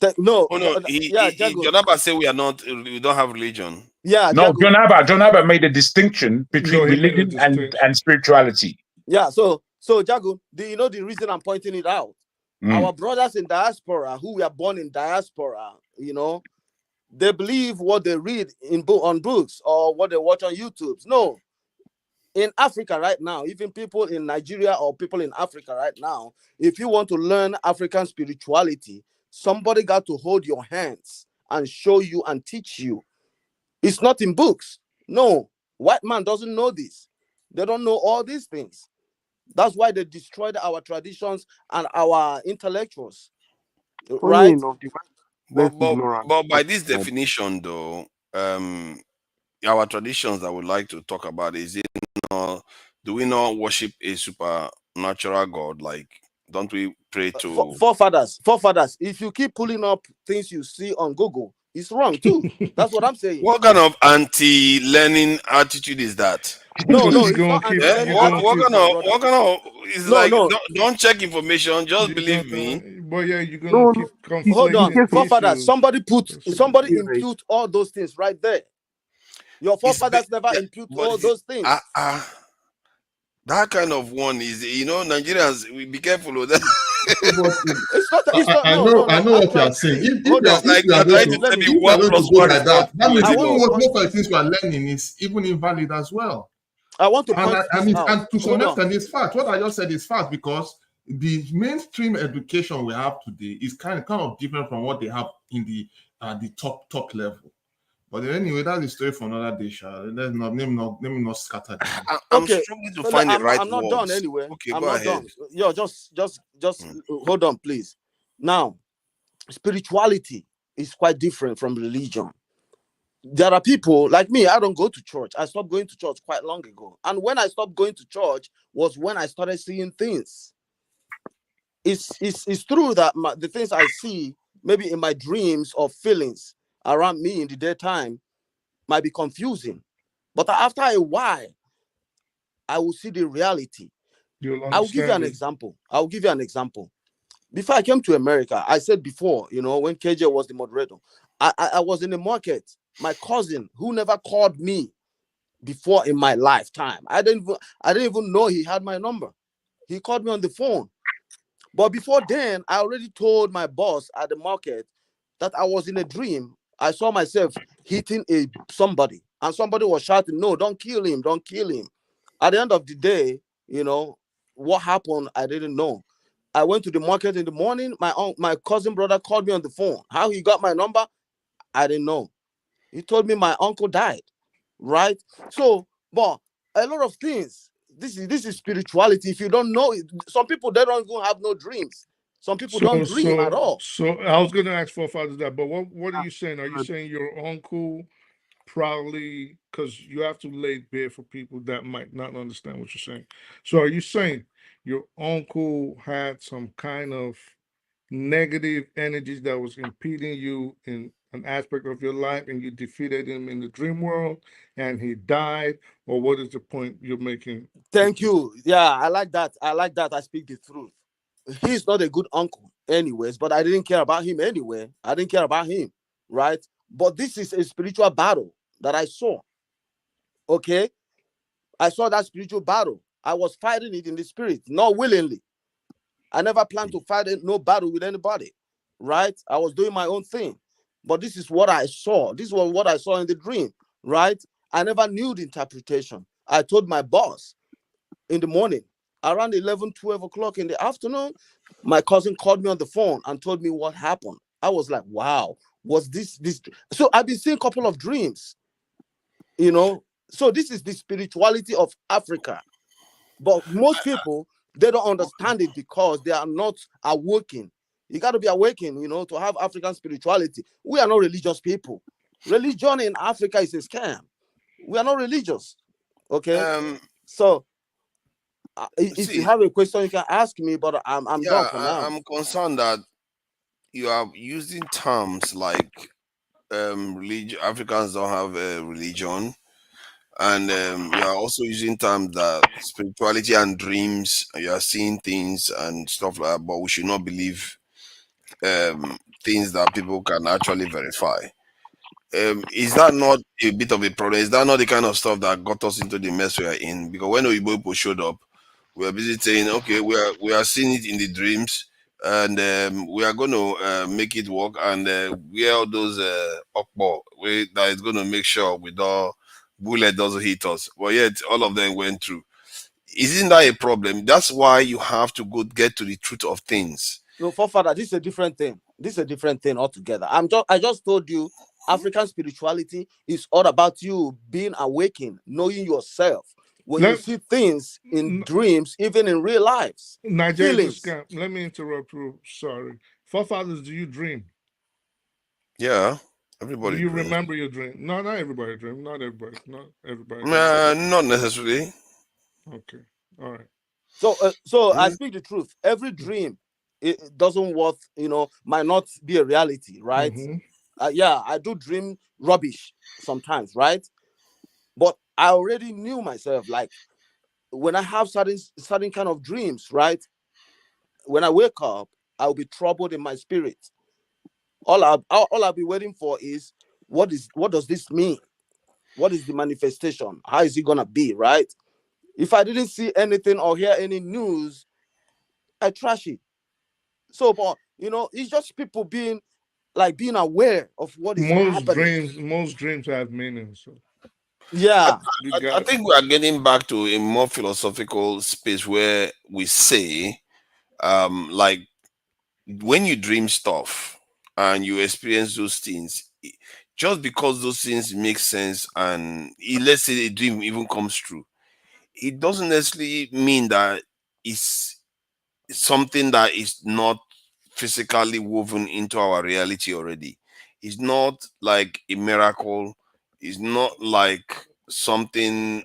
John Abba said we don't have religion. Yeah. No, John Abba made a distinction between religion and spirituality. Yeah, so Jago, do you know the reason I'm pointing it out? Our brothers in diaspora who were born in diaspora, they believe what they read on books or what they watch on YouTube. No. In Africa right now, even people in Nigeria or people in Africa right now, if you want to learn African spirituality, somebody got to hold your hands and show you and teach you. It's not in books. No, white man doesn't know this. They don't know all these things. That's why they destroyed our traditions and our intellectuals. Right? But by this definition, though, our traditions that we like to talk about is do we not worship a supernatural God? Like, don't we pray to forefathers? If you keep pulling up things you see on Google, It's wrong too. That's what I'm saying. What kind of anti-learning attitude is that? No, You're it's gonna not keep. anti-learning You're gonna What keep. kind of brother. it's No, like no, don't check information, just You're believe me. gonna. But yeah, you're gonna No, keep hold on, conflating forefathers. issues. Somebody impute all those things right there. Your It's forefathers ba- never yeah, impute but all those things. that kind of one is, Nigerians, we be careful of that. It's not. It's not. I No, know, no, I no. know I'm what you are trying. saying. See, If hold on. It's like you are you're going trying to, to tell me if you one are going plus to go one by is that, not that two means as I even want well. to what point. most of the things we are learning is even invalid as well. I want to point And this out. to some Hold on. extent, it's fact. What I just said is fact because the mainstream education we have today is kind of different from what they have in the top level. But anyway, that's the story for another day. Let me not scatter. I'm Okay, struggling to find the right I'm not done words. anyway. Okay, I'm go not ahead. done. Yo, just hold on, please. Now, spirituality is quite different from religion. There are people like me. I don't go to church. I stopped going to church quite long ago. And when I stopped going to church was when I started seeing things. It's true that the things I see, maybe in my dreams or feelings around me in the daytime, might be confusing. But after a while, I will see the reality. You'll I'll give you an understand it. example. Before I came to America, I said before, when KJ was the moderator, I was in the market. My cousin, who never called me before in my lifetime, I didn't even know he had my number. He called me on the phone. But before then, I already told my boss at the market that I was in a dream. I saw myself hitting somebody, and somebody was shouting, "No, don't kill him, don't kill him." At the end of the day, what happened, I didn't know. I went to the market in the morning. My cousin brother called me on the phone. How he got my number, I didn't know. He told me my uncle died, right? So, but a lot of things. This is spirituality. If you don't know it, some people, they don't even have no dreams. Some people don't dream at all. So I was going to ask forefathers that, but what are you saying? Are you saying your uncle probably, because you have to lay it bare for people that might not understand what you're saying. So are you saying your uncle had some kind of negative energies that was impeding you in an aspect of your life and you defeated him in the dream world and he died? Or what is the point you're making? Thank you. Yeah, I like that. I speak the truth. He's not a good uncle anyways, but I didn't care about him anyway. I didn't care about him, right? But this is a spiritual battle that I saw. Okay? I saw that spiritual battle. I was fighting it in the spirit, not willingly. I never planned to fight no battle with anybody, right? I was doing my own thing. But this is what I saw. This was what I saw in the dream, right? I never knew the interpretation. I told my boss in the morning, around 11, 12 o'clock in the afternoon, my cousin called me on the phone and told me what happened. I was like, wow, was this? So I've been seeing a couple of dreams, So this is the spirituality of Africa. But most people, they don't understand it because they are not awakened. You got to be awakened, to have African spirituality. We are not religious people. Religion in Africa is a scam. We are not religious. Okay? So if you have a question, you can ask me, but I'm done for now. I'm concerned that you are using terms like religion. Africans don't have a religion, and you are also using terms that spirituality and dreams. You are seeing things and stuff like that, but we should not believe things that people can actually verify. Is that not a bit of a problem? Is that not the kind of stuff that got us into the mess we are in? Because when Oyibo people showed up, we are busy saying, okay, we are seeing it in the dreams, and we are going to make it work, and wear all those okbo that is going to make sure we don't bullet doesn't hit us. But yet all of them went through. Isn't that a problem? That's why you have to go get to the truth of things. No, forefather, this is a different thing. This is a different thing altogether. I just told you, African spirituality is all about you being awakened, knowing yourself. When you see things in dreams, even in real lives, Nigeria is a scam. Let me interrupt you. Sorry. Forefathers, do you dream? Yeah, everybody. Do you dreams. remember your dream? No, not everybody dream. Not everybody. Not necessarily. Okay. All right. So I speak the truth. Every dream, it doesn't worth, might not be a reality, right? Yeah, I do dream rubbish sometimes, right? But I already knew myself. Like when I have certain kind of dreams, right? When I wake up, I'll be troubled in my spirit. All I'll be waiting for is what does this mean? What is the manifestation? How is it gonna be, right? If I didn't see anything or hear any news, I trash it. So, but it's just people being aware of what is happening. Most dreams have meaning. So Yeah. you I got think we are getting back to a more philosophical space where we say, like when you dream stuff and you experience those things, just because those things make sense and let's say a dream even comes true, it doesn't necessarily mean that it's something that is not physically woven into our reality already. It's not like a miracle. It's not like something,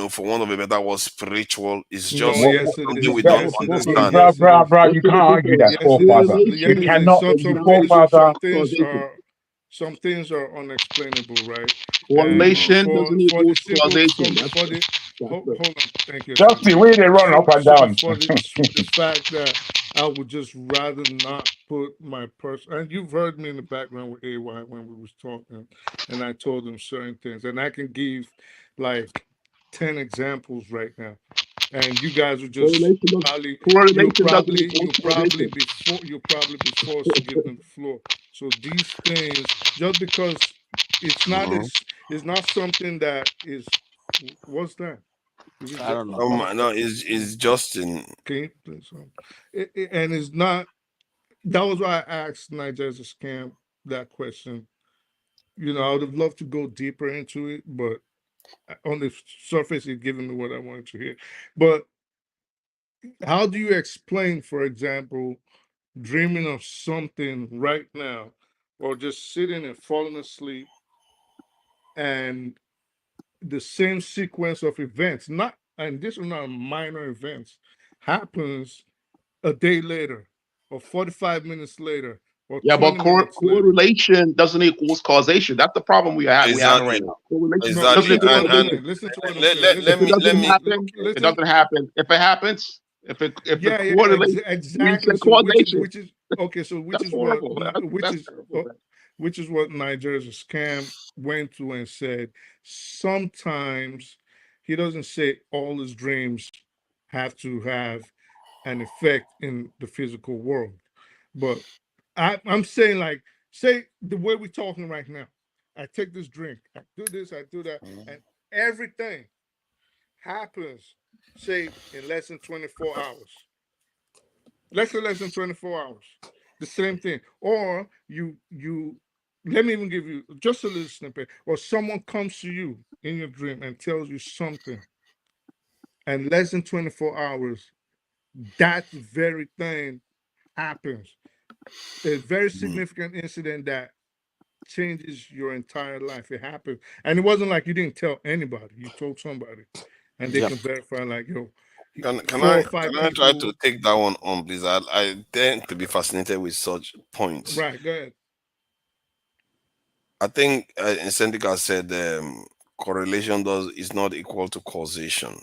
for one of a better word, spiritual. It's no. just Yes, it something we is. don't Yes, it is. understand. Yes, it is. You can't argue that, Yes, it is. forefather. Yes, You it is. cannot. Some things are unexplainable, right? And Correlation doesn't for the equal simple causation. hold on, thank you. Justin, where they run up and So down. for the fact that I would just rather not put my person, and you've heard me in the background with AY when we was talking, and I told him certain things, and I can give like 10 examples right now, and you guys would just Correlation doesn't equal causation. you'll probably be forced to give them the floor. So these things, just because Mhm. it's not something that is, what's that? Is it I don't know. No, it's Justin. Can you play some? And it's not. That was why I asked Nigeria's a scam that question. I would have loved to go deeper into it, but on the surface, it's giving me what I wanted to hear. But how do you explain, for example, dreaming of something right now, or just sitting and falling asleep, and the same sequence of events, and these are not minor events, happens a day later, or 45 minutes later, or Yeah, but 20 minutes later? correlation doesn't equal causation. That's the problem we're having right Exactly. now. Correlation No, doesn't Exactly. listen to equal what I'm And saying. causation. Listen to what I'm let, saying. let, let If it me doesn't let me happen, it Listen. doesn't happen. If it happens, if it Yeah, correlates, we exactly. say So causation. which is okay. So That's horrible. That's terrible. Man. which is what Nigeria's a scam went to and said. Sometimes he doesn't say all his dreams have to have an effect in the physical world, but I'm saying, like, say the way we're talking right now. I take this drink, I do this, I do that, and everything happens, say, in less than 24 hours. Less than 24 hours. The same thing. Or you let me even give you just a little snippet. Or someone comes to you in your dream and tells you something, and less than 24 hours, that very thing happens. A very significant incident that changes your entire life. It happened. And it wasn't like you didn't tell anybody. You told somebody. And they Yeah. can verify, like, yo, can 4 or 5 I try to people. take that one on, please? I tend to be fascinated with such points. Right, go ahead. I think Seneca said correlation is not equal to causation.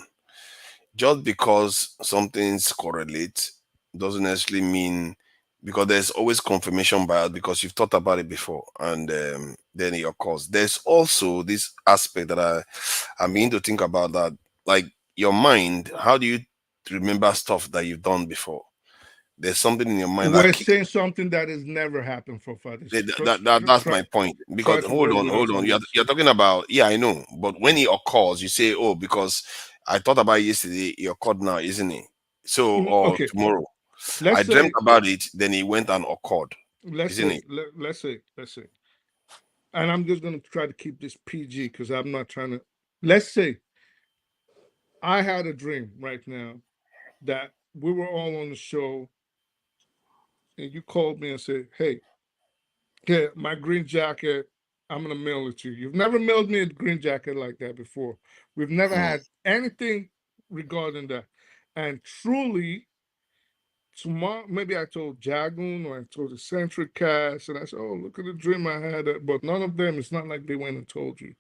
Just because some things correlate doesn't necessarily mean, because there's always confirmation bias because you've thought about it before and then it occurs. There's also this aspect that I'm beginning to think about, that like your mind, how do you remember stuff that you've done before? There's something in your mind We're that saying something that has never happened for fathers. that's my point. Try Because to bear with us on you're this. talking about, yeah, I know, but when it occurs, you say, oh, because I thought about it yesterday, it occurred now, isn't it? So, or Okay, tomorrow, I let's dreamt say, about it, then it went and occurred, let's isn't say, it? let's say, and I'm just going to try to keep this PG because I'm not trying to. Let's say I had a dream right now that we were all on the show, and you called me and said, "Hey, yeah, my green jacket, I'm gonna mail it to you." You've never mailed me a green jacket like that before. We've never Mm. had anything regarding that. And truly, tomorrow, maybe I told Jagun or I told the Centric Cast, and I said, "Oh, look at the dream I had," but none of them. It's not like they went and told you.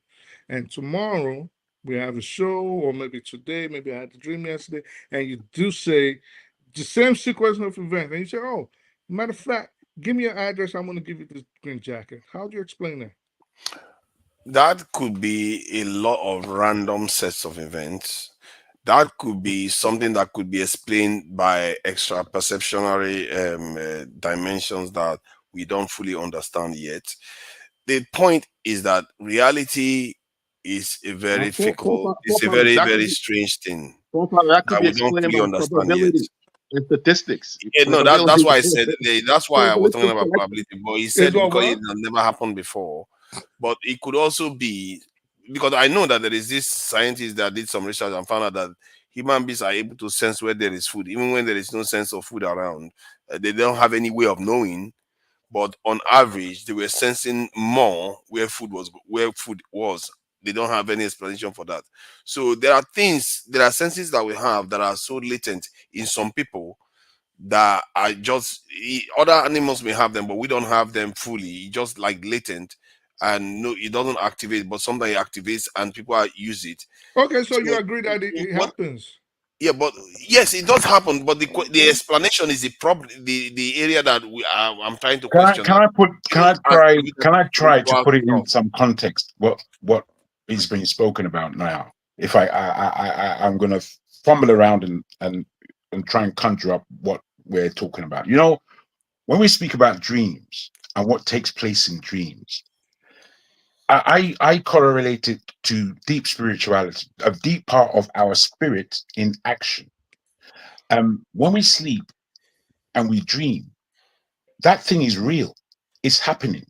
And tomorrow we have a show, or maybe today, maybe I had the dream yesterday, and you do say the same sequence of events, and you say, "Oh, matter of fact, give me your address. I'm going to give you this green jacket." How do you explain that? That could be a lot of random sets of events. That could be something that could be explained by extra perceptionary dimensions that we don't fully understand yet. The point is that reality is a very fickle, it's a very, That could very be, strange thing that could that be we don't explained fully by understand yet. probability and statistics. Yeah, no, that's why I said that's why I was talking about Probabilistic probability. But he Is said what because it what? had never happened before. But it could also be because I know that there is this scientist that did some research and found out that human beings are able to sense where there is food, even when there is no sense of food around. They don't have any way of knowing, but on average, they were sensing more where food was. Where food was, they don't have any explanation for that. So there are things, there are senses that we have that are so latent in some people that are just other animals may have them, but we don't have them fully. Just like latent, and no, it doesn't activate, but sometimes it activates, and people use it. Okay, so you So agree that it what? happens. Yeah, but yes, it does happen. But the explanation is the problem. The area that I'm trying to question that humans activated can I try to spiritual put it in stuff. some context? What is being spoken about now? If I'm going to fumble around and try and conjure up what we're talking about. You know, when we speak about dreams and what takes place in dreams, I correlate it to deep spirituality, a deep part of our spirit in action. When we sleep and we dream, that thing is real. It's happening.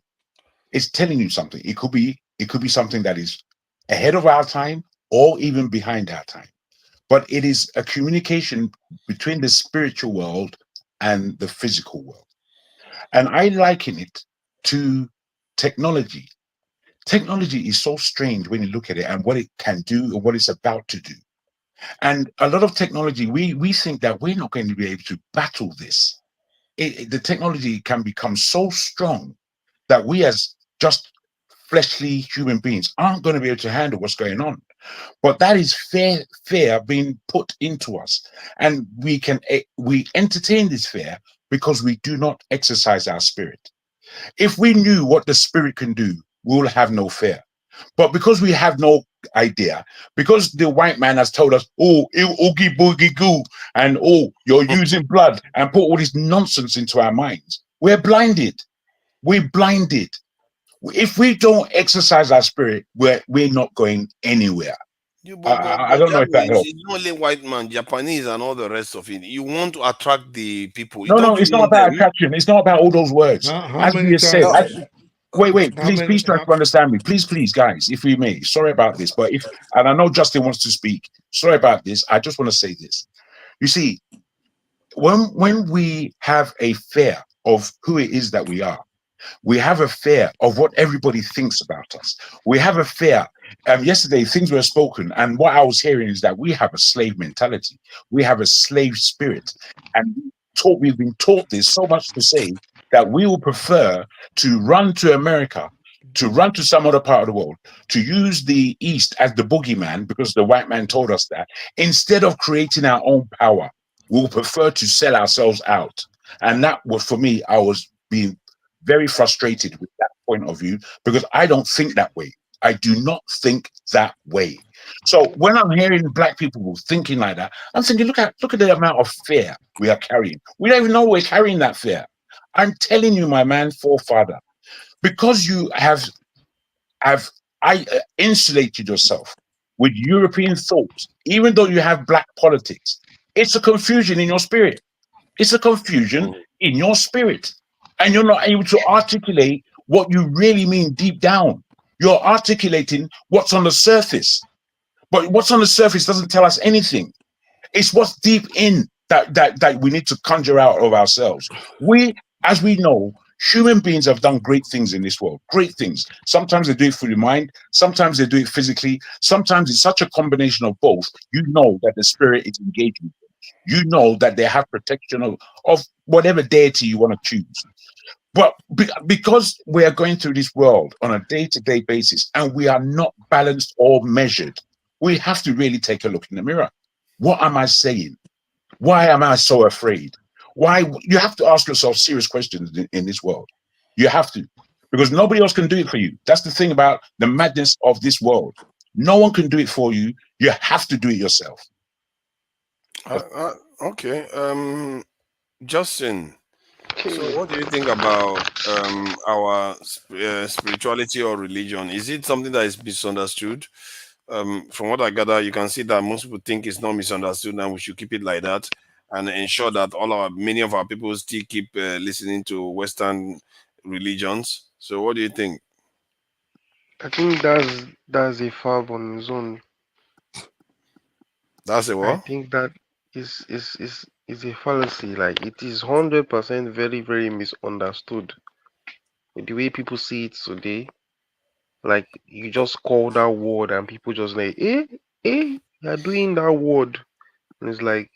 It's telling you something. It could be something that is ahead of our time or even behind our time. But it is a communication between the spiritual world and the physical world. And I liken it to technology. Technology is so strange when you look at it and what it can do and what it's about to do. And a lot of technology, we think that we're not going to be able to battle this. The technology can become so strong that we as just fleshly human beings aren't going to be able to handle what's going on. But that is fear being put into us, and we entertain this fear because we do not exercise our spirit. If we knew what the spirit can do, we will have no fear. But because we have no idea, because the white man has told us, oh, oogie boogie goo, and oh, you're using blood, and put all this nonsense into our minds, we're blinded. We're blinded. If we don't exercise our spirit, we're not going anywhere. You, I don't know if that Jaguar, helps. it's not only white man, Japanese, and all the rest of it. You want to attract the people. No, Don't no, you it's not want about them? attraction. It's not about all those words. How As we many have said, times? wait, How please try many? to understand me. Please, guys, if we may. Sorry about this, but and I know Justin wants to speak. Sorry about this. I just want to say this. You see, when we have a fear of who it is that we are, we have a fear of what everybody thinks about us. We have a fear. Yesterday, things were spoken, and what I was hearing is that we have a slave mentality. We have a slave spirit, and we've been taught this so much to say that we will prefer to run to America, to run to some other part of the world, to use the East as the boogeyman because the white man told us that, instead of creating our own power. We'll prefer to sell ourselves out. And that was, for me, I was being very frustrated with that point of view because I don't think that way. I do not think that way. So when I'm hearing black people thinking like that, I'm thinking, look at the amount of fear we are carrying. We don't even know we're carrying that fear. I'm telling you, my man, forefather, because you have insulated yourself with European thoughts, even though you have black politics, it's a confusion in your spirit. It's a confusion in your spirit. And you're not able to articulate what you really mean deep down. You're articulating what's on the surface. But what's on the surface doesn't tell us anything. It's what's deep in that we need to conjure out of ourselves. As we know, human beings have done great things in this world. Great things. Sometimes they do it through the mind. Sometimes they do it physically. Sometimes it's such a combination of both. You know that the spirit is engaging. you know that they have protection of whatever deity you want to choose. But because we are going through this world on a day-to-day basis and we are not balanced or measured, we have to really take a look in the mirror. What am I saying? Why am I so afraid? Why? You have to ask yourself serious questions in this world. You have to, because nobody else can do it for you. That's the thing about the madness of this world. No one can do it for you. You have to do it yourself. Okay. Justin, so what do you think about our spirituality or religion? Is it something that is misunderstood? From what I gather, you can see that most people think it's not misunderstood, and we should keep it like that, and ensure that many of our people still keep listening to Western religions. So, what do you think? I think that's a fab on its own. That's a I what? think that is a fallacy. Like, it is 100% very, very misunderstood. The way people see it today, like, you just call that word and people just like, you're doing that word. And it's like,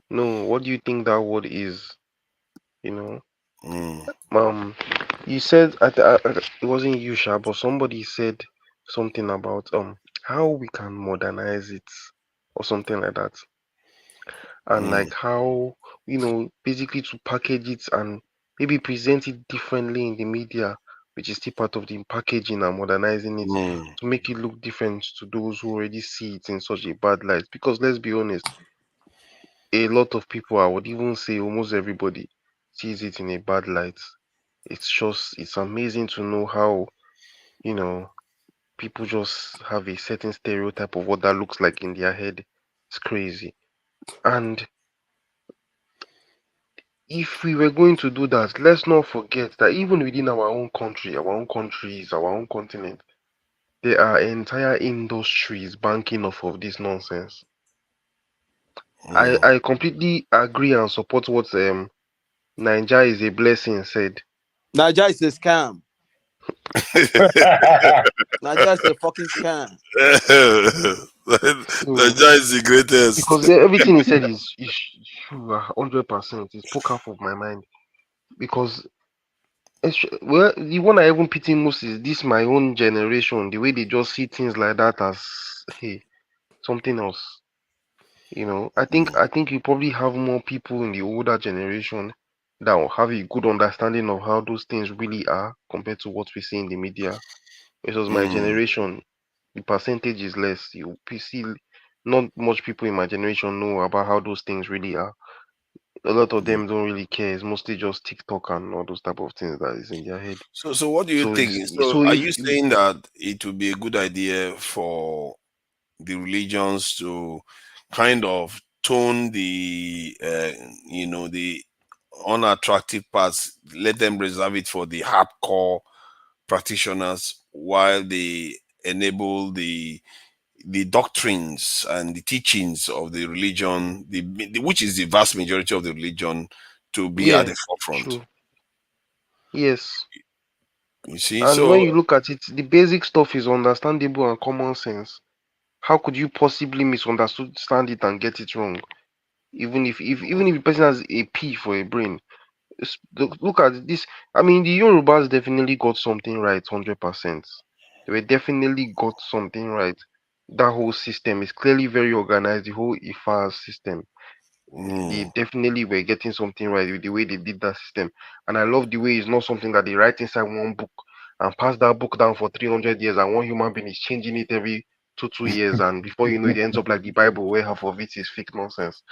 no, what do you think that word is? You know? You said it wasn't you, Sha, but somebody said something about how we can modernize it or something like that. And like how, basically to package it and maybe present it differently in the media, which is still part of the packaging and modernizing it to make it look different to those who already see it in such a bad light. Because let's be honest, a lot of people, I would even say almost everybody, sees it in a bad light. It's amazing to know how, people just have a certain stereotype of what that looks like in their head. It's crazy. And if we were going to do that, let's not forget that even within our own country, our own countries, our own continent, there are entire industries banking off of this nonsense. I completely agree and support what Niger is a blessing said. Niger is a scam. Niger is a fucking scam. Niger is the greatest. Because everything he said is true, 100%. It spoke out of my mind. Because the one I even pity most is this my own generation. The way they just see things like that as something else. I think you probably have more people in the older generation that will have a good understanding of how those things really are compared to what we see in the media. Versus my generation, the percentage is less. You see, not much people in my generation know about how those things really are. A lot of them don't really care. It's mostly just TikTok and all those type of things that is in their head. So what do you think? Are you saying that it would be a good idea for the religions to kind of tone the the unattractive parts, let them reserve it for the hardcore practitioners, while they enable the doctrines and the teachings of the religion, which is the vast majority of the religion, to be at the forefront? True. Yes. You see, and when you look at it, the basic stuff is understandable and common sense. How could you possibly misunderstand it and get it wrong? Even if the person has a P for a brain. Look at this. I mean, the Yorubas definitely got something right, 100%. They definitely got something right. That whole system is clearly very organized. The whole IFA system, they definitely were getting something right with the way they did that system. And I love the way it's not something that they write inside one book and pass that book down for 300 years, and one human being is changing it every 2 years, and before you know it ends up like the Bible, where half of it is fake nonsense.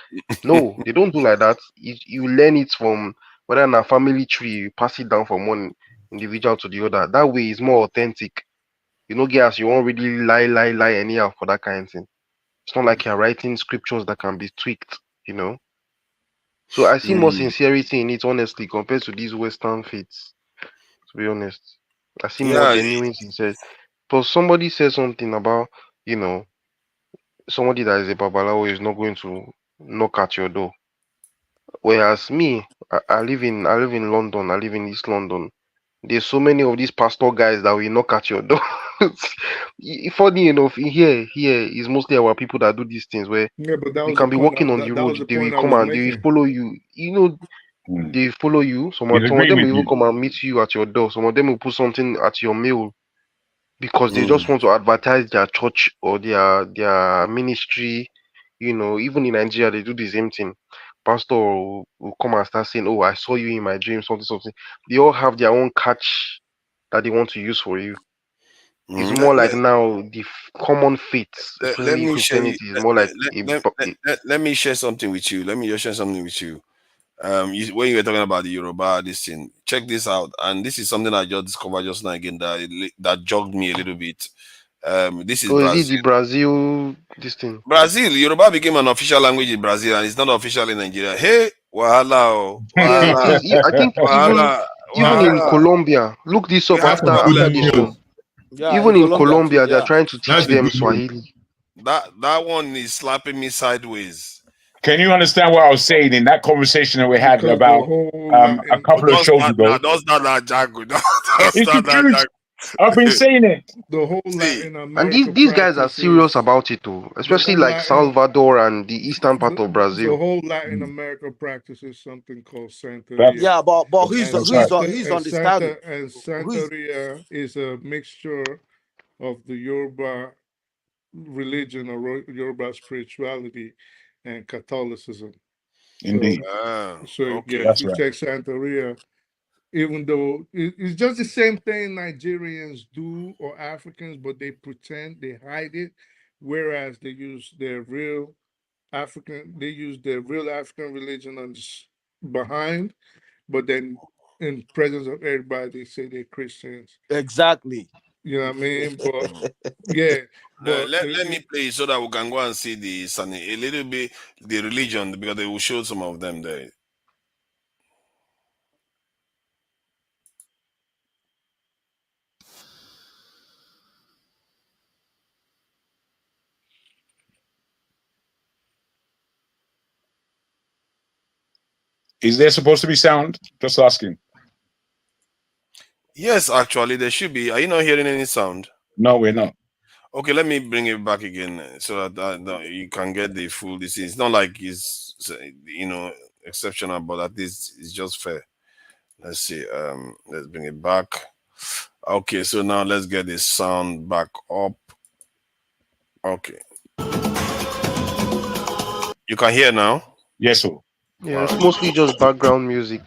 No, they don't do like that. You learn it from whether in a family tree, you pass it down from one individual to the other. That way is more authentic. Guys, you won't really lie anyhow for that kind of thing. It's not like you're writing scriptures that can be tweaked, So I see more sincerity in it, honestly, compared to these Western faiths. To be honest, I see more genuine sincerity. But somebody said something about, somebody that is a babalawo is not going to knock at your door. Whereas me, I live in London. I live in East London. There's so many of these pastor guys that will knock at your door. Funny enough, here is mostly our people that do these things where Yeah, but that you was can the be point. walking on the That road, was the they will point I come was and they will making. follow you. You know, Mm. they follow you. Some He's of agreeing them will with even you. come and meet you at your door. Some of them will put something at your mail because they Mm. just want to advertise their church or their ministry. You know, even in Nigeria, they do the same thing. Pastor will come and start saying, "Oh, I saw you in my dream," something. They all have their own catch that they want to use for you. It's more like now the common faith, let especially in me share you, Christianity, is more like let me share something with you. Let me just share something with you. When you were talking about the Yoruba, this thing, check this out. And this is something I just discovered just now again that jogged me a little bit. This is oh, is it the Brazil. Brazil this thing? Brazil, Yoruba became an official language in Brazil, and it's not official in Nigeria. Hey, wahala, oh, Yeah, it wahala, is. I think wahala, even in wahala. Colombia, look this We up have That's some after good this problem. one. news. Yeah, in Even in Colombia too. Colombia, they are Yeah. trying to teach That's a them good news. Swahili. That one is slapping me sideways. Can you understand what I was saying in that conversation that we had Because the about whole a Latin, couple of shows ago? Don't start that Jago. Don't It's the start that truth. Jago. I've been saying it. the whole See, Latin And America these guys are serious practices, about it too, the especially whole like Latin, Salvador and the eastern part the, of the Brazil. whole Latin America practices something called That, Santeria. Yeah, but And that's right. he's on the standard. Who is Santeria is a mixture of the Yoruba religion or Yoruba spirituality and Catholicism. Indeed. So yeah, okay. if That's you right. check Santeria, even though it's just the same thing Nigerians do or Africans, but they pretend, they hide it, whereas they use their real African religion on behind, but then in presence of everybody, they say they're Christians. exactly? You know what I mean? But yeah, but Let me play it so that we can go and see a little bit the religion because they will show some of them there. Is there supposed to be sound? Just asking. Yes, actually, there should be. Are you not hearing any sound? No, we're not. Okay, let me bring it back again so that you can get the full. This it's not like it's exceptional, but at least it's just fair. Let's see. Let's bring it back. Okay, so now let's get the sound back up. Okay, you can hear now. Yes, sir. Yeah, it's mostly just background music.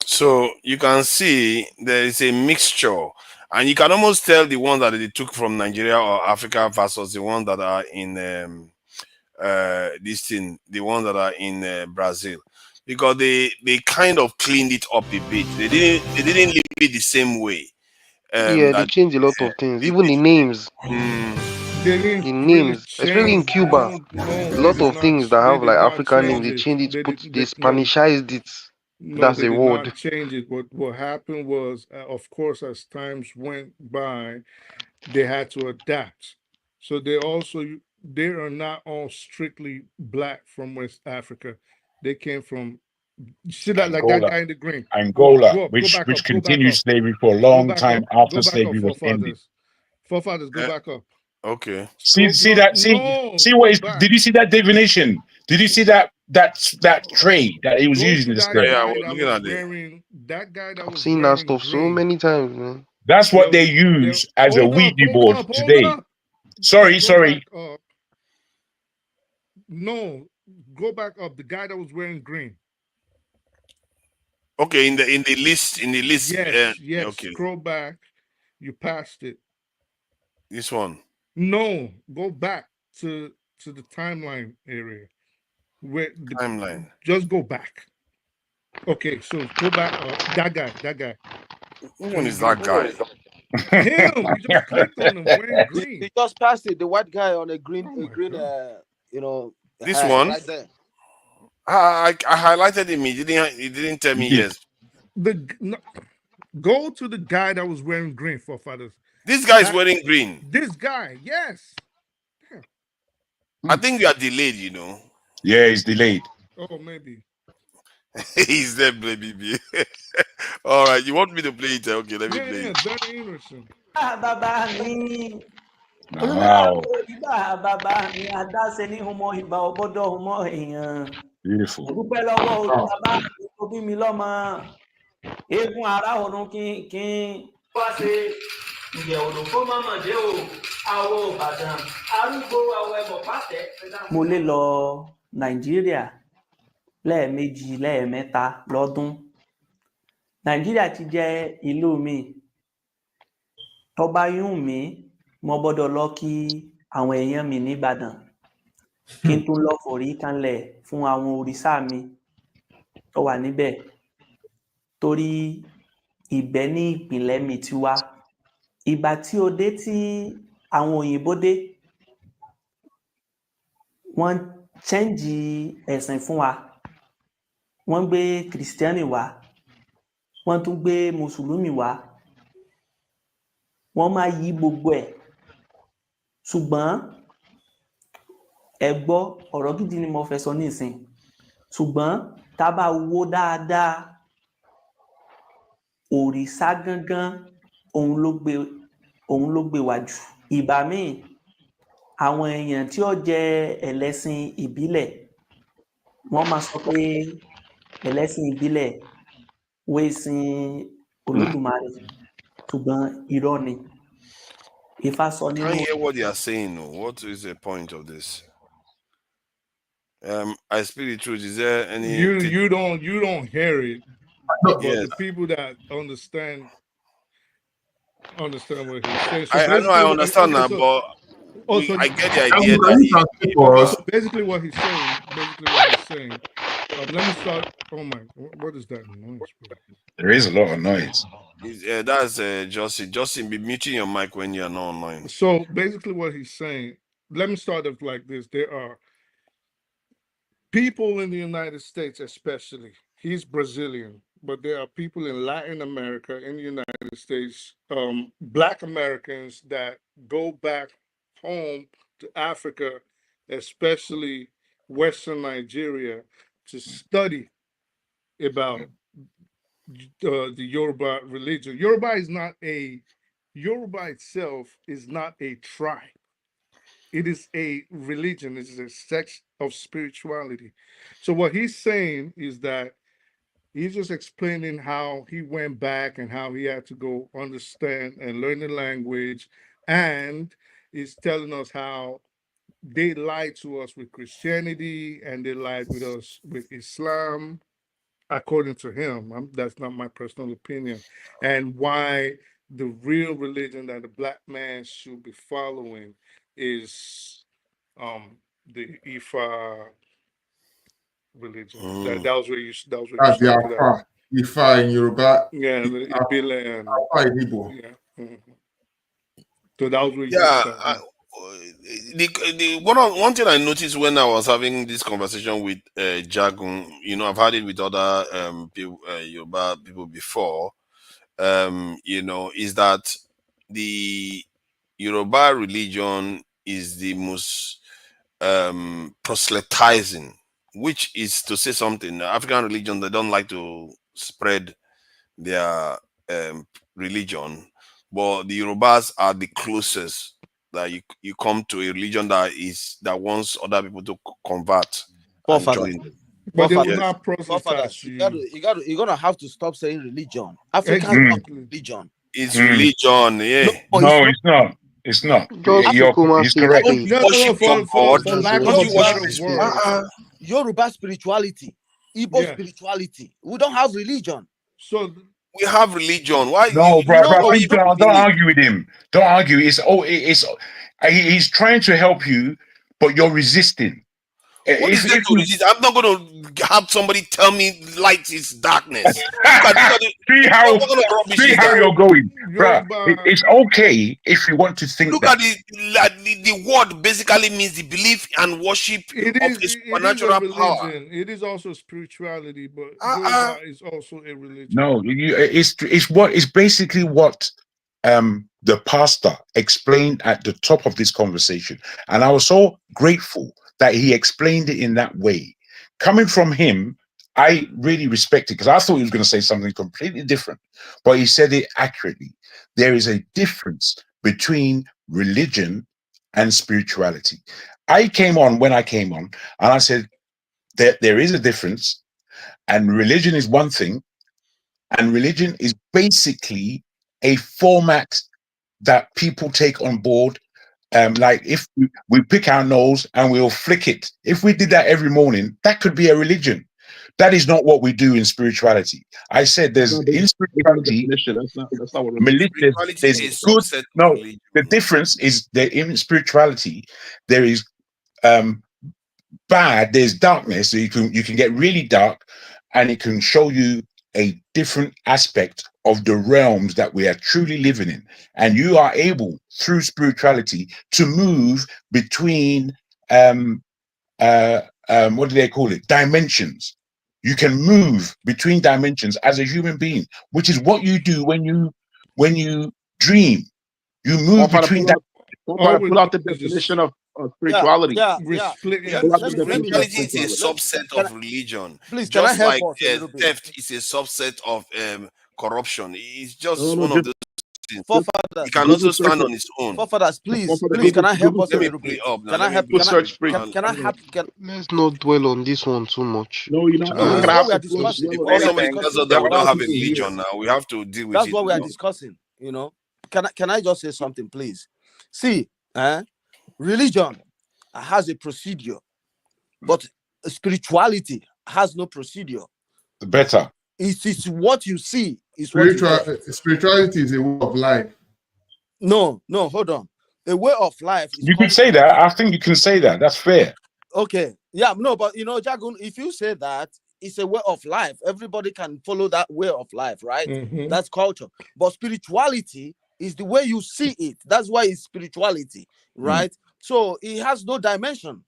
So you can see there is a mixture, and you can almost tell the ones that they took from Nigeria or Africa versus the ones that are in the ones that are in Brazil, because they kind of cleaned it up a bit. They didn't leave it the same way. Yeah, they change a lot of things, even the names. they didn't The really names, especially in change. Cuba, a lot of things that They have like did not African names, change they it. change it, they No, Spanishized it. no, That's they the did not word. change it. What happened was, of course, as times went by, they had to adapt. So they are not all strictly black from West Africa. They came from, you see that, like that Angola. guy in the green. Angola, Go which back up, go back continued up, slavery for a go long back time up, after go back up. slavery was ended. Forefathers, go back up. Okay. See what Go is, back. did you see that divination? Did you see that tray that he was Go using to in the that script? Yeah, I guy was that looking was at it. wearing that guy that I've was seen that wearing stuff so green. many times, man. That's what they There- use as a hold Ouija up, board hold today. up. Sorry. Go back up. No, go back up. The guy that was wearing green. Okay, in the list, Yes, yes. okay, Scroll back. You passed it. this one. No, go back to the timeline area. Where the, Timeline. just go back. Okay, so go back. That guy. Which one is that guy? Him. You just clicked on him wearing green. He just passed it. The white guy on a green, Oh my God. you know. This hat one? right there. I highlighted him. He didn't tell me yes. Go to the guy that was wearing green, forefathers. This guy is wearing green. This guy, yes. I think you are delayed, you know. Yeah, he's delayed. Oh, maybe. He's there, baby. All right, you want me to play it? Okay, let me play it. Yeah, very interesting. Wow. Beautiful. Mo lè lọ Nàìjíríà lẹ́ẹ̀mejì lẹ́ẹ̀mẹ́ta lọ́dún. Nàìjíríà ti jẹ́ ìlú mi. Tó bá yún mí, mo gbọ́dọ̀ lọ kí àwọn èèyàn mi ní Ìbàdàn. Kí n tún lọ forí kanlẹ̀ fún àwọn òrìṣà mi tó wà níbẹ̀. Torí ibẹ̀ ní ìpínlẹ̀ mi ti wá. Ìgbà tí ó dé tí àwọn òyìnbó dé, wọ́n change ẹ̀sìn fún wa. Wọ́n gbé Kìrìsìtẹ́nì wá. Wọ́n tún gbé Mùsùlùmí wá. Wọ́n máa yí gbogbo ẹ̀. Ṣùgbọ́n ẹ gbọ́ ọ̀rọ̀ gidi ni mo fẹ́ sọ nísìn. Ṣùgbọ́n tá bá wò dáadáa, òrìṣà gangan òun ló gbé wá jù. Ìgbà míì àwọn èèyàn tí ó jẹ́ ẹlẹ́sìn ìbílẹ̀, wọ́n máa sọ pé ẹlẹ́sìn ìbílẹ̀ wé sin Olódùmarè, ṣùgbọ́n irọ́ ni. Ifá sọ I nínú. can't hear what they are saying. No. What is the point of this? I speak the truth. Is there any? You don't hear it, but Yes. the people that understand what he's saying. So I know I understand that, but I get the idea that basically what he's saying. Let me start. Oh my! What is that noise? There is a lot of noise. that's Justin. Justin, be muting your mic when you are not online. So basically what he's saying, let me start off like this. There are people in the United States, especially, he's Brazilian, but there are people in Latin America, in the United States, Black Americans that go back home to Africa, especially Western Nigeria, to study about the Yoruba religion. Yoruba itself is not a tribe. It is a religion. It is a sect of spirituality. So what he's saying is that he's just explaining how he went back and how he had to go understand and learn the language, and he's telling us how they lied to us with Christianity and they lied with us with Islam, according to him. That's not my personal opinion. And why the real religion that the Black man should be following is the Ifa religion. That was where you started that. Ifa in Yoruba. Yeah, the Ibile and Ifa in Igbo. yeah. So that was where you started. One thing I noticed when I was having this conversation with Jagun, I've had it with other Yoruba people before, is that the Yoruba religion is the most proselytizing, which is to say something. The African religion, they don't like to spread their religion, but the Yorubas are the closest that you come to a religion that wants other people to convert. And join them. But they will Yes. not proselytize you. You're gonna have to stop saying religion. African Exactly. religion. It's religion, yeah. No, it's not. It's not. Just Kukuma He's speak correct. faith. No, Worship for, your for, God. for lack of a Yoruba, better Worship word. Yoruba spirituality, Igbo Yeah. spirituality. We don't have religion. So We have religion. Why? No, bro, No, please we don't. don't argue with him. Don't argue. He's trying to help you, but you're resisting. What is there to resist? I'm not going to have somebody tell me light is darkness. See how you're going, bro. It's okay if you want to think. Look that. at the word basically means the belief and worship of a supernatural power. It is also spirituality, but Yoruba is also a religion. No, it's basically what the pastor explained at the top of this conversation, and I was so grateful that he explained it in that way. Coming from him, I really respect it, because I thought he was going to say something completely different, but he said it accurately. There is a difference between religion and spirituality. I came on when I came on, and I said that there is a difference, and religion is one thing, and religion is basically a format that people take on board. Like if we pick our nose and we'll flick it, if we did that every morning, that could be a religion. That is not what we do in spirituality. I said there's in spirituality, That's not what there's good. No, the difference is that in spirituality there is bad, there's darkness. So you can get really dark, and it can show you a different aspect of the realms that we are truly living in, and you are able through spirituality to move between what do they call it, dimensions. You can move between dimensions as a human being, which is what you do when you dream. You move between dimensions. Pull out the definition of spirituality. Spirituality is a subset of religion. Please, just like theft is a subset of corruption. It's just one of those things. Forefathers, it can also stand on its own. Forefathers, please, can I help us a little bit? Can I help? Let's not dwell on this one too much. No, you know, we are discussing. That we don't have a religion now. We have to deal with it. That's what we are discussing. You know, can I just say something, please? See, religion has a procedure, but spirituality has no procedure. Better. It is what you see. Spirituality is a way of life. No, hold on. A way of life. You can say that. I think you can say that. That's fair. Okay. Yeah, no, but you know, Jagun, if you say that, it's a way of life. Everybody can follow that way of life, right? Mm-hmm. That's culture. But spirituality is the way you see it. That's why it's spirituality, right? So it has no dimension.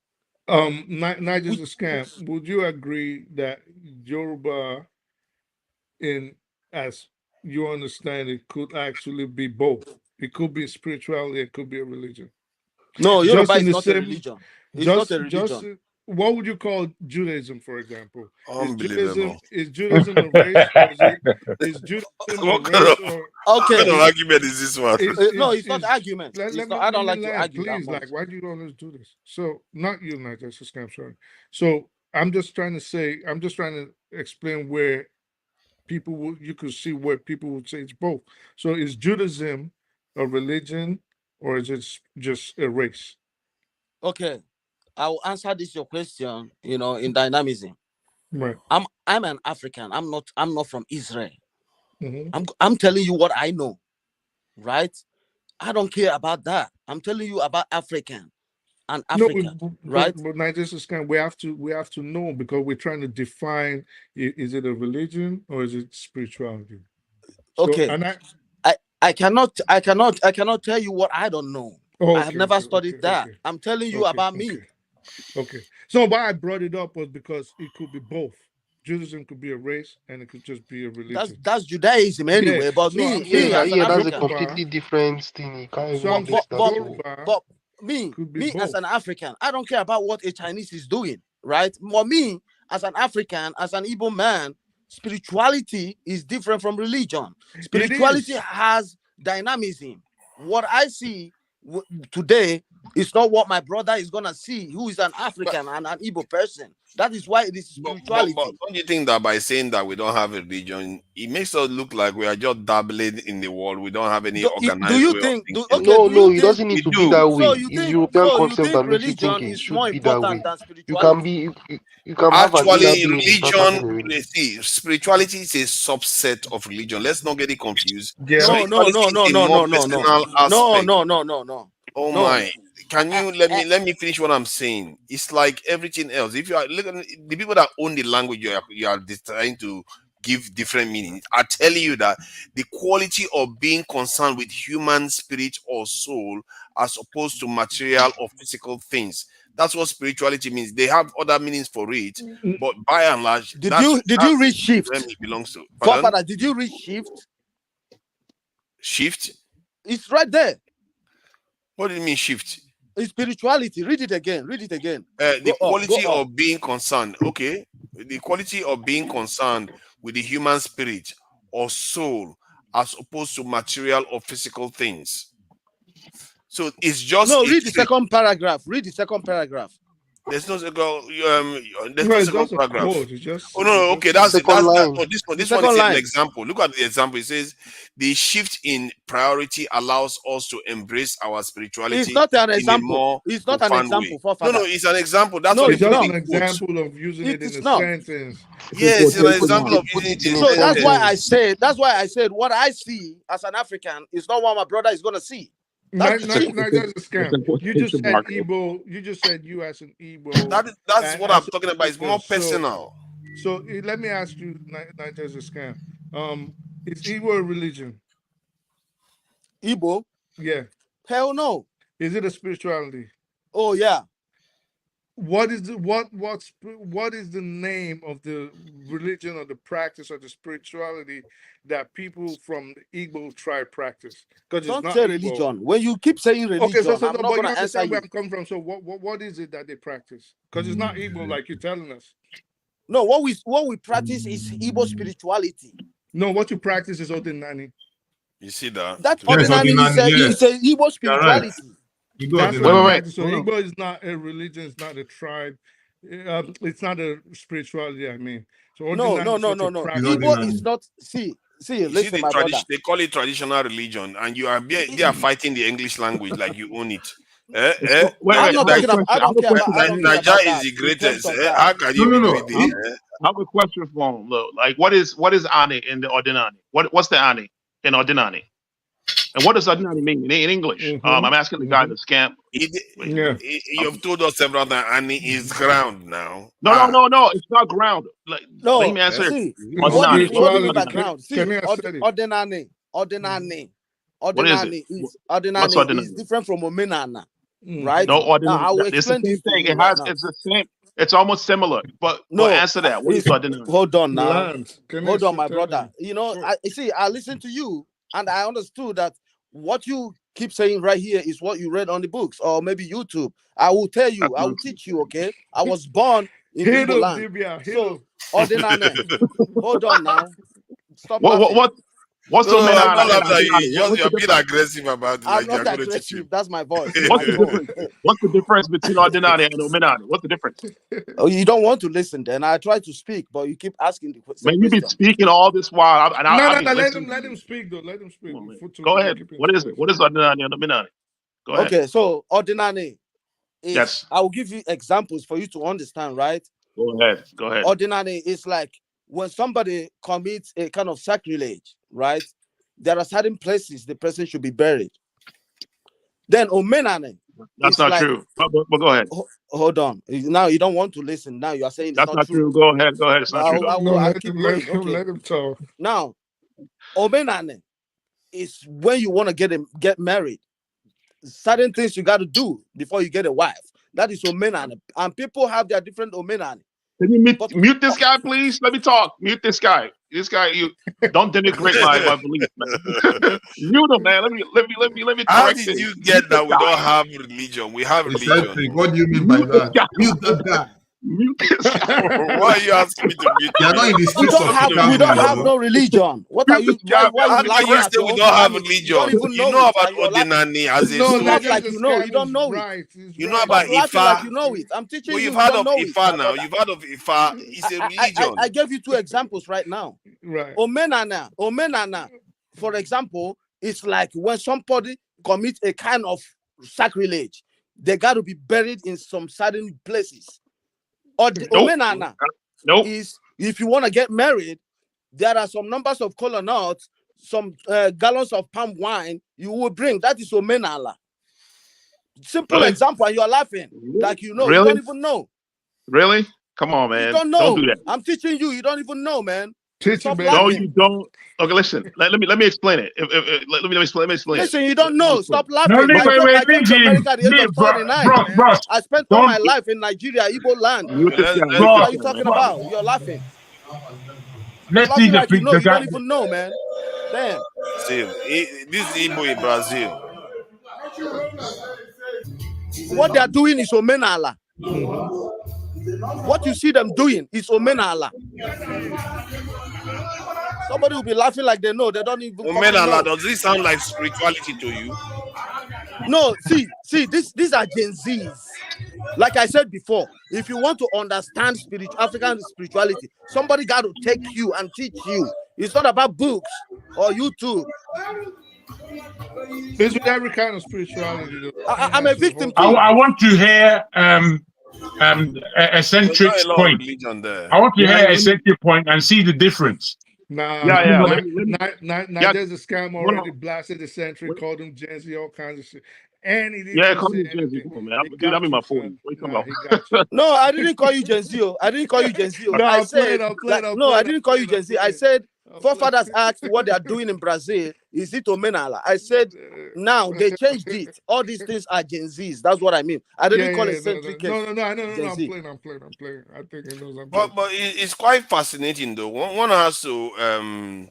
Not just a scam. Would you agree that Yoruba, as you understand it, could actually be both? It could be spirituality, it could be a religion. No, Yoruba is not a religion. It's not a religion. What would you call Judaism, for example? Unbelievable. Is Judaism a race? Is Judaism a race? Okay. What kind of argument is this one? No, it's not argument. I don't like to argue. Please, why do you always do this? So, not you, Nigel. I'm sorry. So, I'm just trying to explain where you could see where people would say it's both. So, is Judaism a religion, or is it just a race? Okay. I will answer this your question, you know, in dynamism. Right. I'm an African. I'm not from Israel. Mm-hmm. I'm telling you what I know, right? I don't care about that. I'm telling you about African and Africa, right? But Nigel, we have to know, because we're trying to define: is it a religion or is it spirituality? Okay. And I cannot tell you what I don't know. Oh, I have never studied that. Okay. I'm telling you about me. Okay. So why I brought it up was because it could be both. Judaism could be a race, and it could just be a religion. That's Judaism anyway. Yeah. But that's a completely different thing. But me as an African, I don't care about what a Chinese is doing, right? For me, as an African, as an Igbo man, spirituality is different from religion. Spirituality has dynamism. What I see today It's not what my brother is gonna see, who is an African and an Igbo person. That is why it is spirituality. But don't you think that by saying that we don't have a religion, it makes us look like we are just dabbling in the world? We don't have any organized Do you way think? of Okay, No, do no, you it think? doesn't need to be that way. So you It's think? European So you concept think that makes you religion think it is more should be that way. important than You can spirituality? be, you can have an inner Actually, being without having a religion, religion. see, spirituality is a subset of religion. Let's not get it confused. Yeah. No, Spirituality is a more personal aspect. no. Oh No. my! Can you let me finish what I'm saying? It's like everything else. If you are looking at the people that own the language, you are trying to give different meanings. I tell you that the quality of being concerned with human spirit or soul, as opposed to material or physical things. That's what spirituality means. They have other meanings for it, but by and large, Did you read Shift? Them it belongs to. Pardon? Forefather, did you read Shift? Shift? It's right there. What do you mean shift? It's spirituality. Read it again. Read it again. The quality go up. of being concerned. Okay, the quality of being concerned with the human spirit or soul, as opposed to material or physical things. So it's just no. Read the second paragraph. Read the second paragraph. There's no second. There's No, no it's second just a paragraph. quote. It's just, Oh no, it's okay, just- that's it. That's line. no, this one. This Second one is an line. example. Look at the example. It says the shift in priority allows us to embrace our spirituality. It's not an in a example. more It's not an profound example. way. Forefather. No, it's an example. That's No, what It's they just put an in quotes. example of using it It's in a not. sentence. Yes, it's an Put example of it using it in So a that's why sentence. I said. That's why I said what I see as an African is not what my brother is gonna see. That's the truth. That's a scam. You just said Mark. Igbo. You just said you as an Igbo. That's what I'm as a talking about. It's more African. personal. So let me ask you, not just a scam. Is Igbo a religion? Igbo? Yeah. Hell no. Is it a spirituality? Oh yeah. What is the what is the name of the religion or the practice or the spirituality that people from the Igbo tribe practice? Because it's Don't not say Igbo. religion. When you keep saying religion, Okay, so I'm no, not but you gonna answer understand where you. I'm coming from. So what is it that they practice? Because it's not Igbo like you're telling us. No, what we practice is Igbo spirituality. No, what you practice is Odinani. You see that? That Yes, ordinary ordinary, is a Igbo You're right. spirituality. You go That's the what line. I'm wait. asking. So Hold on. Igbo is not a religion. It's not a tribe. It's not a spirituality. I mean, so No. Odinani is what you No. practice. Igbo ordinary. is not. See. You see Listen, the my brother. tradition. They call it traditional religion, and you are they are fighting the English language like you own it. Wait, I'm wait. not I have a talking about. question. I don't care about. I don't care Nigeria about is that. the In greatest. terms of that. How can you No, be no. doing this? I have a question for him. Look, like what is Ani in the Ordinani? What's the Ani in Ordinani? And what does Ordinani mean in English? Mhm. I'm asking the guy, the scamp. Yeah. You've told us several times, and it is ground now. No. It's not ground. Like, No. let me answer. See, It's what Ordinani. do you mean spirituality. by ground? See, Can I say it? ordinary. What is it? Ordinary What's is ordinary? different from omenana, Mm. right? No, Now Ordinani. I will It's the explain same this to thing. you It right has. now. It's the same. It's almost similar. But No, answer that. What is it's- Ordinani? hold on now. Land. Can I Hold on, say my tell brother. me? You know, Sure. I listened to you and I understood that what you keep saying right here is what you read on the books or maybe YouTube. I will tell you, That's I will nonsense. teach you, okay? I was born in Hit Igbo him, land. Dibia. Hit So, him. ordinary. Hold on now. Stop laughing. What's No, the I'm not Ordinani? laughing at you. You're What's the being difference? aggressive about it. I'm Like not you're going to teach aggressive. him. That's my voice. What's My the tone. difference? What's the difference between Ordinani and Omenani? What's the difference? Oh, you don't want to listen, then I try to speak, but you keep asking the Man, same you've been question. speaking all this while, No, I've been let listening. him speak though. Let him speak. Come on, man. To Go ahead. keep it What is it? fresh. What is Ordinani and Omenani? Go ahead. Okay, so ordinary is Yes. I will give you examples for you to understand, right? Go ahead. Go ahead. Ordinary is like when somebody commits a kind of sacrilege, right? There are certain places the person should be buried. Then omenane. That's not true. But go ahead. Hold on. Now you don't want to listen. Now you are saying it's That's not true. Go ahead. Go ahead. It's not true. I'll keep going. Okay. Let him talk. Now, omenane is when you want to get married. Certain things you got to do before you get a wife. That is omenane. And people have their different omenane. Can you mute this guy, please? Let me talk. Mute this guy. This guy, you don't denigrate my belief, man. Mute him, man. Let me correct How it. did you get that we don't have religion? We have religion. What do you mean by that? Mute that guy. Mute this. Why are you asking me to mute They are not in the We streets of don't have Chicago. no religion. What are you? Yeah, Why how you can laughing you at say your we own don't have calamity? You don't religion? even You know know it, about and you're laughing. Odinani as a No, Stop source. like you know. You don't know it. right. He's You know right. about Stop laughing like Ifa. you know it. I'm teaching Well, you. you've You heard don't of know it, Ifa my now. brother. You've heard of Ifa. It's a religion. I gave you 2 examples right now. Right. Omenana, for example, it's like when somebody commits a kind of sacrilege, they got to be buried in some certain places. Or the Nope. Omenana Nope. is if you want to get married, there are some numbers of kola nuts, some gallons of palm wine you will bring. That is Omenala. Simple Really? example, and you're laughing like you know. You Really? don't even know. Really? Come on, You man. don't Don't know. do that. I'm teaching you. You don't even know, man. Teach Stop him, No, laughing. you don't. Okay, listen. Let me explain it. Let me explain. Let me explain Listen, it. you don't know. Stop No, laughing. wait, I came leave to him. America at the age Leave, of 39, bro, man. bros. I spent all Don't, my life in Nigeria, Igbo land. Mute this guy. Let's What bro. are you talking man. about? You're laughing. Let's Laughing see like you know. the You don't guy. even know, man. Damn. see. This is Igbo in Brazil. What they are doing is Omenala. Mm-hmm. What you see them doing is Omenala. Somebody will be laughing like they know. They don't even fucking know. Omenala, does this sound like spirituality to you? No, see, these are Gen Zs. Like I said before, if you want to understand African spirituality, somebody got to take you and teach you. It's not about books or YouTube. It's with every kind of spirituality. Though. I'm a victim too. I want to hear eccentric There's not a lot of point. religion there. I want to hear eccentric point and see the difference. Nah, Yeah. there's a scam already. Blasted the century, called him Gen Z, all kinds of shit. And he didn't Yeah, even call say me Gen Z. anything. Come on, man. He Dude, I'm in got my you, 40s. son. What you Nah, talking he about? got you. No, I didn't call you Gen Z. I didn't call you Gen Z. No, I I'm said, playing. I didn't call you Gen Z. I said, forefathers asked what they are doing in Brazil. Is it Omenala? I said, now they changed it. All these things are Gen Zs. That's what I mean. I didn't call it eccentric. No, Gen I'm Z. playing. I think he knows I'm But playing. but it's quite fascinating though. One has to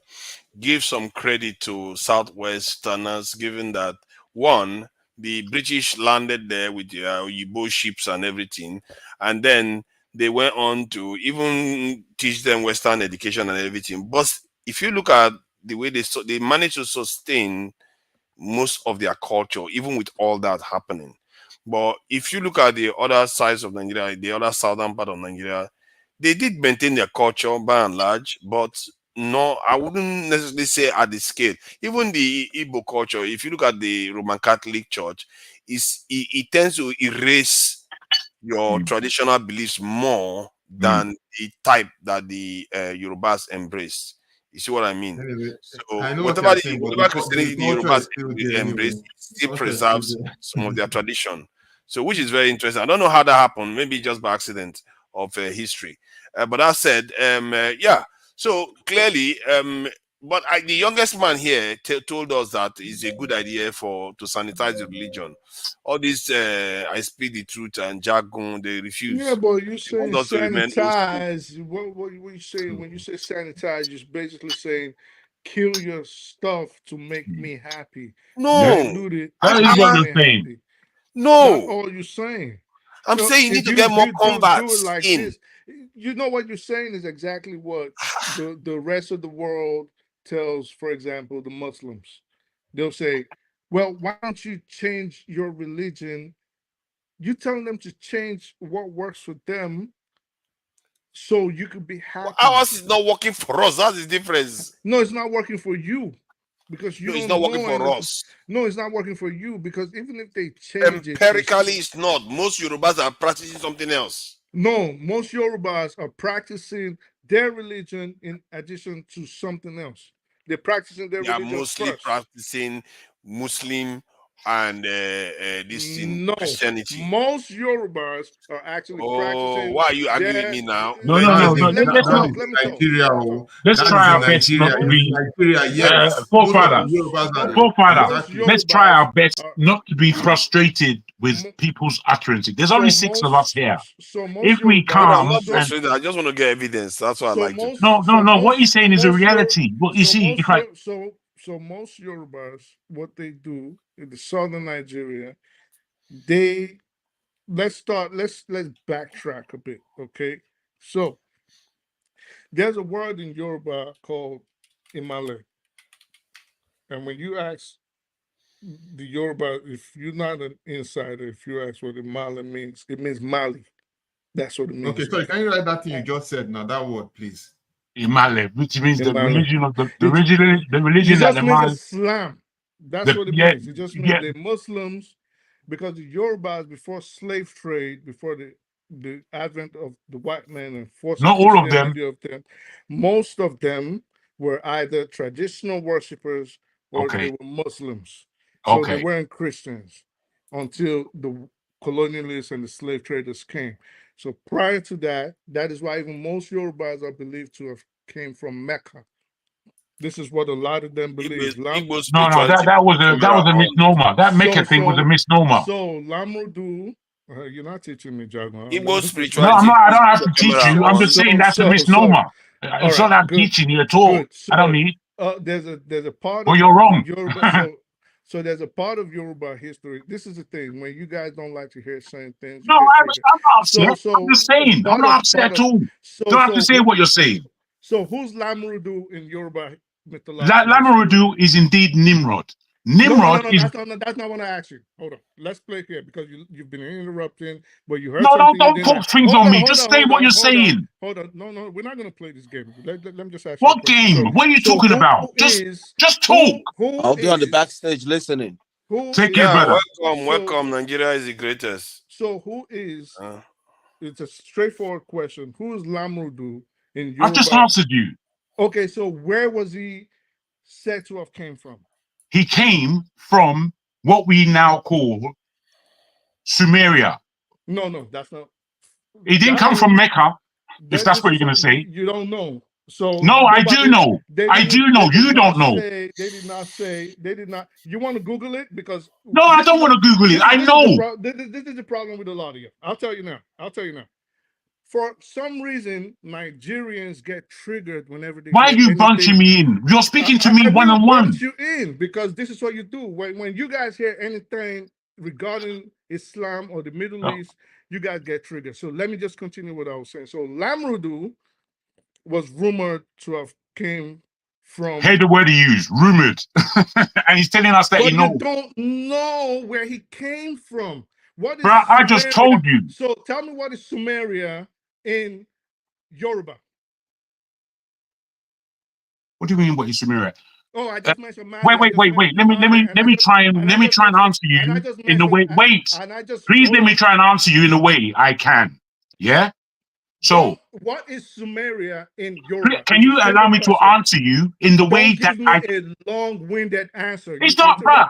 give some credit to Southwesterners, given that one, the British landed there with Yibo ships and everything, and then they went on to even teach them Western education and everything. But if you look at the way they managed to sustain most of their culture, even with all that happening. But if you look at the other sides of Nigeria, the other southern part of Nigeria, they did maintain their culture by and large, but no, I wouldn't necessarily say at the scale. Even the Igbo culture, if you look at the Roman Catholic Church, it tends to erase your traditional beliefs more than the type that the Yorubas embrace. You see what I mean? Anyway, So I know what whatever you're saying, but whatever the Christianity the culture Yorubas is still there embrace, anyway. it still Culture is still preserves there. some of their tradition. So which is very interesting. I don't know how that happened. Maybe just by accident of history. But that said, yeah. So clearly, but the youngest man here told us that it's a good idea to sanitize the religion. All this, I speak the truth and jargon, they refuse. Yeah, but you They say want us to remain old school. sanitize. What you say when you say sanitize? You're basically saying kill your stuff to make me happy. No, Dilute it That to is what make you're me saying. happy. That's no. all you're saying. I'm So saying you need if to get more do it converts like in. this, you know what you're saying is exactly what the rest of the world tells, for example, the Muslims. They'll say, well, why don't you change your religion? You're telling them to change what works for them so you could be happy. Ours is not working for us. That's the difference. No, it's not working for you because you No, it's don't not working know for anything. us. No, it's not working for you because even if they change it, Empirically, it's not. Most Yorubas are practicing something else. no, most Yorubas are practicing their religion in addition to something else. They're practicing their They are religion mostly first. practicing Muslim and this in No, Christianity. most Yorubas are actually Oh, practicing. why are you arguing with me now? No. Let me Let's talk. not. Let me talk. Nigeria. Let me talk. Let's That try is our in best not to Nigeria. be Nigeria, yes. forefather. Forefather. Exactly. Let's try our best are- not to be frustrated with people's utterances. There's only 6 of us here. So most If we Yorubas- I'm calm not and frustrated. I just want to get evidence. That's why I like to. no, what he's saying is a reality. Well, you see, if I So most Yorubas, what they do in the southern Nigeria, they let's backtrack a bit, okay? So there's a word in Yoruba called Imale. And when you ask the Yoruba, if you're not an insider, if you ask what Imale means, it means Mali. That's what it means. Okay, sorry, can you write that thing you just said now, that word, please? Imale, which means the Imale. religion of the It religion that just the means man. Islam. That's what it means. It just means the Muslims, because the Yorubas, before slave trade, before the advent of the white man and forcing Not all of them. Christianity, most of them were either traditional worshippers or they were Muslims. So they weren't Christians until the colonialists and the slave traders came. So prior to that, that is why even most Yorubas are believed to have came from Mecca. This is what a lot of them believe. No, that was a misnomer. That Mecca thing was a misnomer. So Lamrudu, you're not teaching me, Jaguar. Igbo spirituality. No, I don't have to teach you. I'm just saying that's a misnomer. It's not that I'm teaching you at all. I don't need. There's a part. Well, you're wrong. Yoruba, so there's a part of Yoruba history. This is the thing when you guys don't like to hear certain things. No, I'm not upset. I'm just saying. I'm not upset at all. Don't have to say what you're saying. So who's Lamrudu in Yoruba mythology? Lamrudu is indeed Nimrod. Nimrod is. That's not what I asked you. Hold on. Let's play here because you've been interrupting, but you heard. No, don't put things on me. Just say what you're saying. Hold on. No, we're not going to play this game. Let me just ask you. What game? What are you talking about? Just talk. I'll be on the backstage listening. Take care, brother. Welcome. Nigeria is the greatest. So who is? It's a straightforward question. Who is Lamrudu in Yoruba? I just answered you. Okay, so where was he said to have came from? He came from what we now call Sumeria. No, that's not. He didn't come from Mecca, if that's what you're going to say. You don't know. So no, I do know. I do know. You don't know. They did not say. They did not. You want to Google it because? No, I don't want to Google it. I know. This is the problem with a lot of you. I'll tell you now. For some reason, Nigerians get triggered whenever they. Why are you bunching me in? You're speaking to me one-on-one. Bunch you in because this is what you do. When you guys hear anything regarding Islam or the Middle East, you guys get triggered. So let me just continue what I was saying. So Lamrudu was rumored to have came from. Hey, the word he used, rumored, and he's telling us that you don't know where he came from. What is? Bro, I just told you. So tell me what is Sumeria in Yoruba? What do you mean? What is Sumeria? Oh, I just mentioned. Wait. Let me try and answer you in the way. Wait, please let me try and answer you in the way I can. Yeah. So, what is Sumeria in Yoruba? Can you allow me to answer you in the way that I? A long-winded answer. It's not, bro.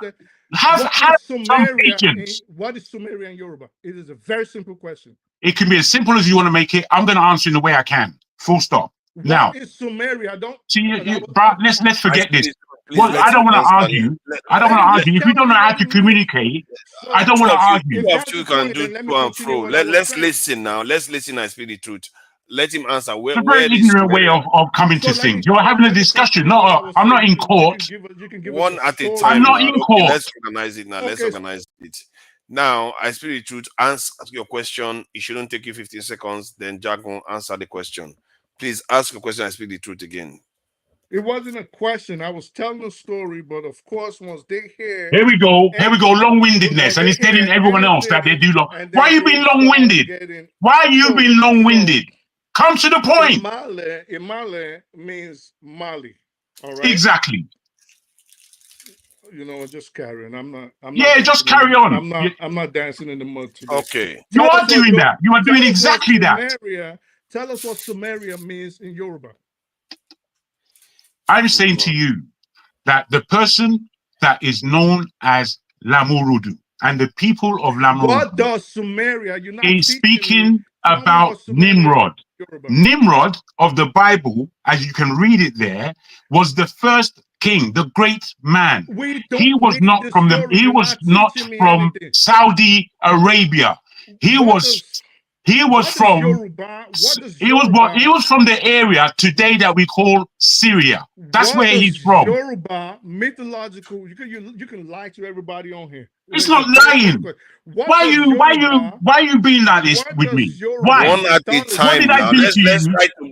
Have some patience. What is Sumeria in Yoruba? It is a very simple question. It can be as simple as you want to make it. I'm going to answer in the way I can. Full stop. What is Sumeria? Don't see, bro. Let's forget this. Well, I don't want to argue. I don't want to argue. If you don't know how to communicate, I don't want to argue. You can do to and fro. Let's listen now. Let's listen and speak the truth. Let him answer. It's a very ignorant way of coming to things. You're having a discussion. No, I'm not in court. One at a time. I'm not in court. Let's organize it now. Let's organize it. Now, I speak the truth. Ask your question. It shouldn't take you 15 seconds. Then Jack will answer the question. Please ask your question and speak the truth again. It wasn't a question. I was telling a story, but of course, once they hear... Here we go. Long-windedness. And he's telling everyone else that they do long... Why are you being long-winded? Why are you being long-winded? Come to the point. Imale means Mali. All right? Exactly. You know, just carry on. I'm not just carry on. I'm not dancing in the mud today. Okay. You are doing that. You are doing exactly that. Tell us what Sumeria means in Yoruba. I'm saying to you that the person that is known as Lamurudu and the people of Lamurudu what does Sumeria is speaking about Nimrod. Nimrod of the Bible, as you can read it there, was the first king, the great man. He was not from Saudi Arabia. He was He was from he was from the area today that we call Syria. That's where he's from. Yoruba mythological. You can lie to everybody on here. It's not lying. Why you being like this with me? Why? One at a time. What did I do to you?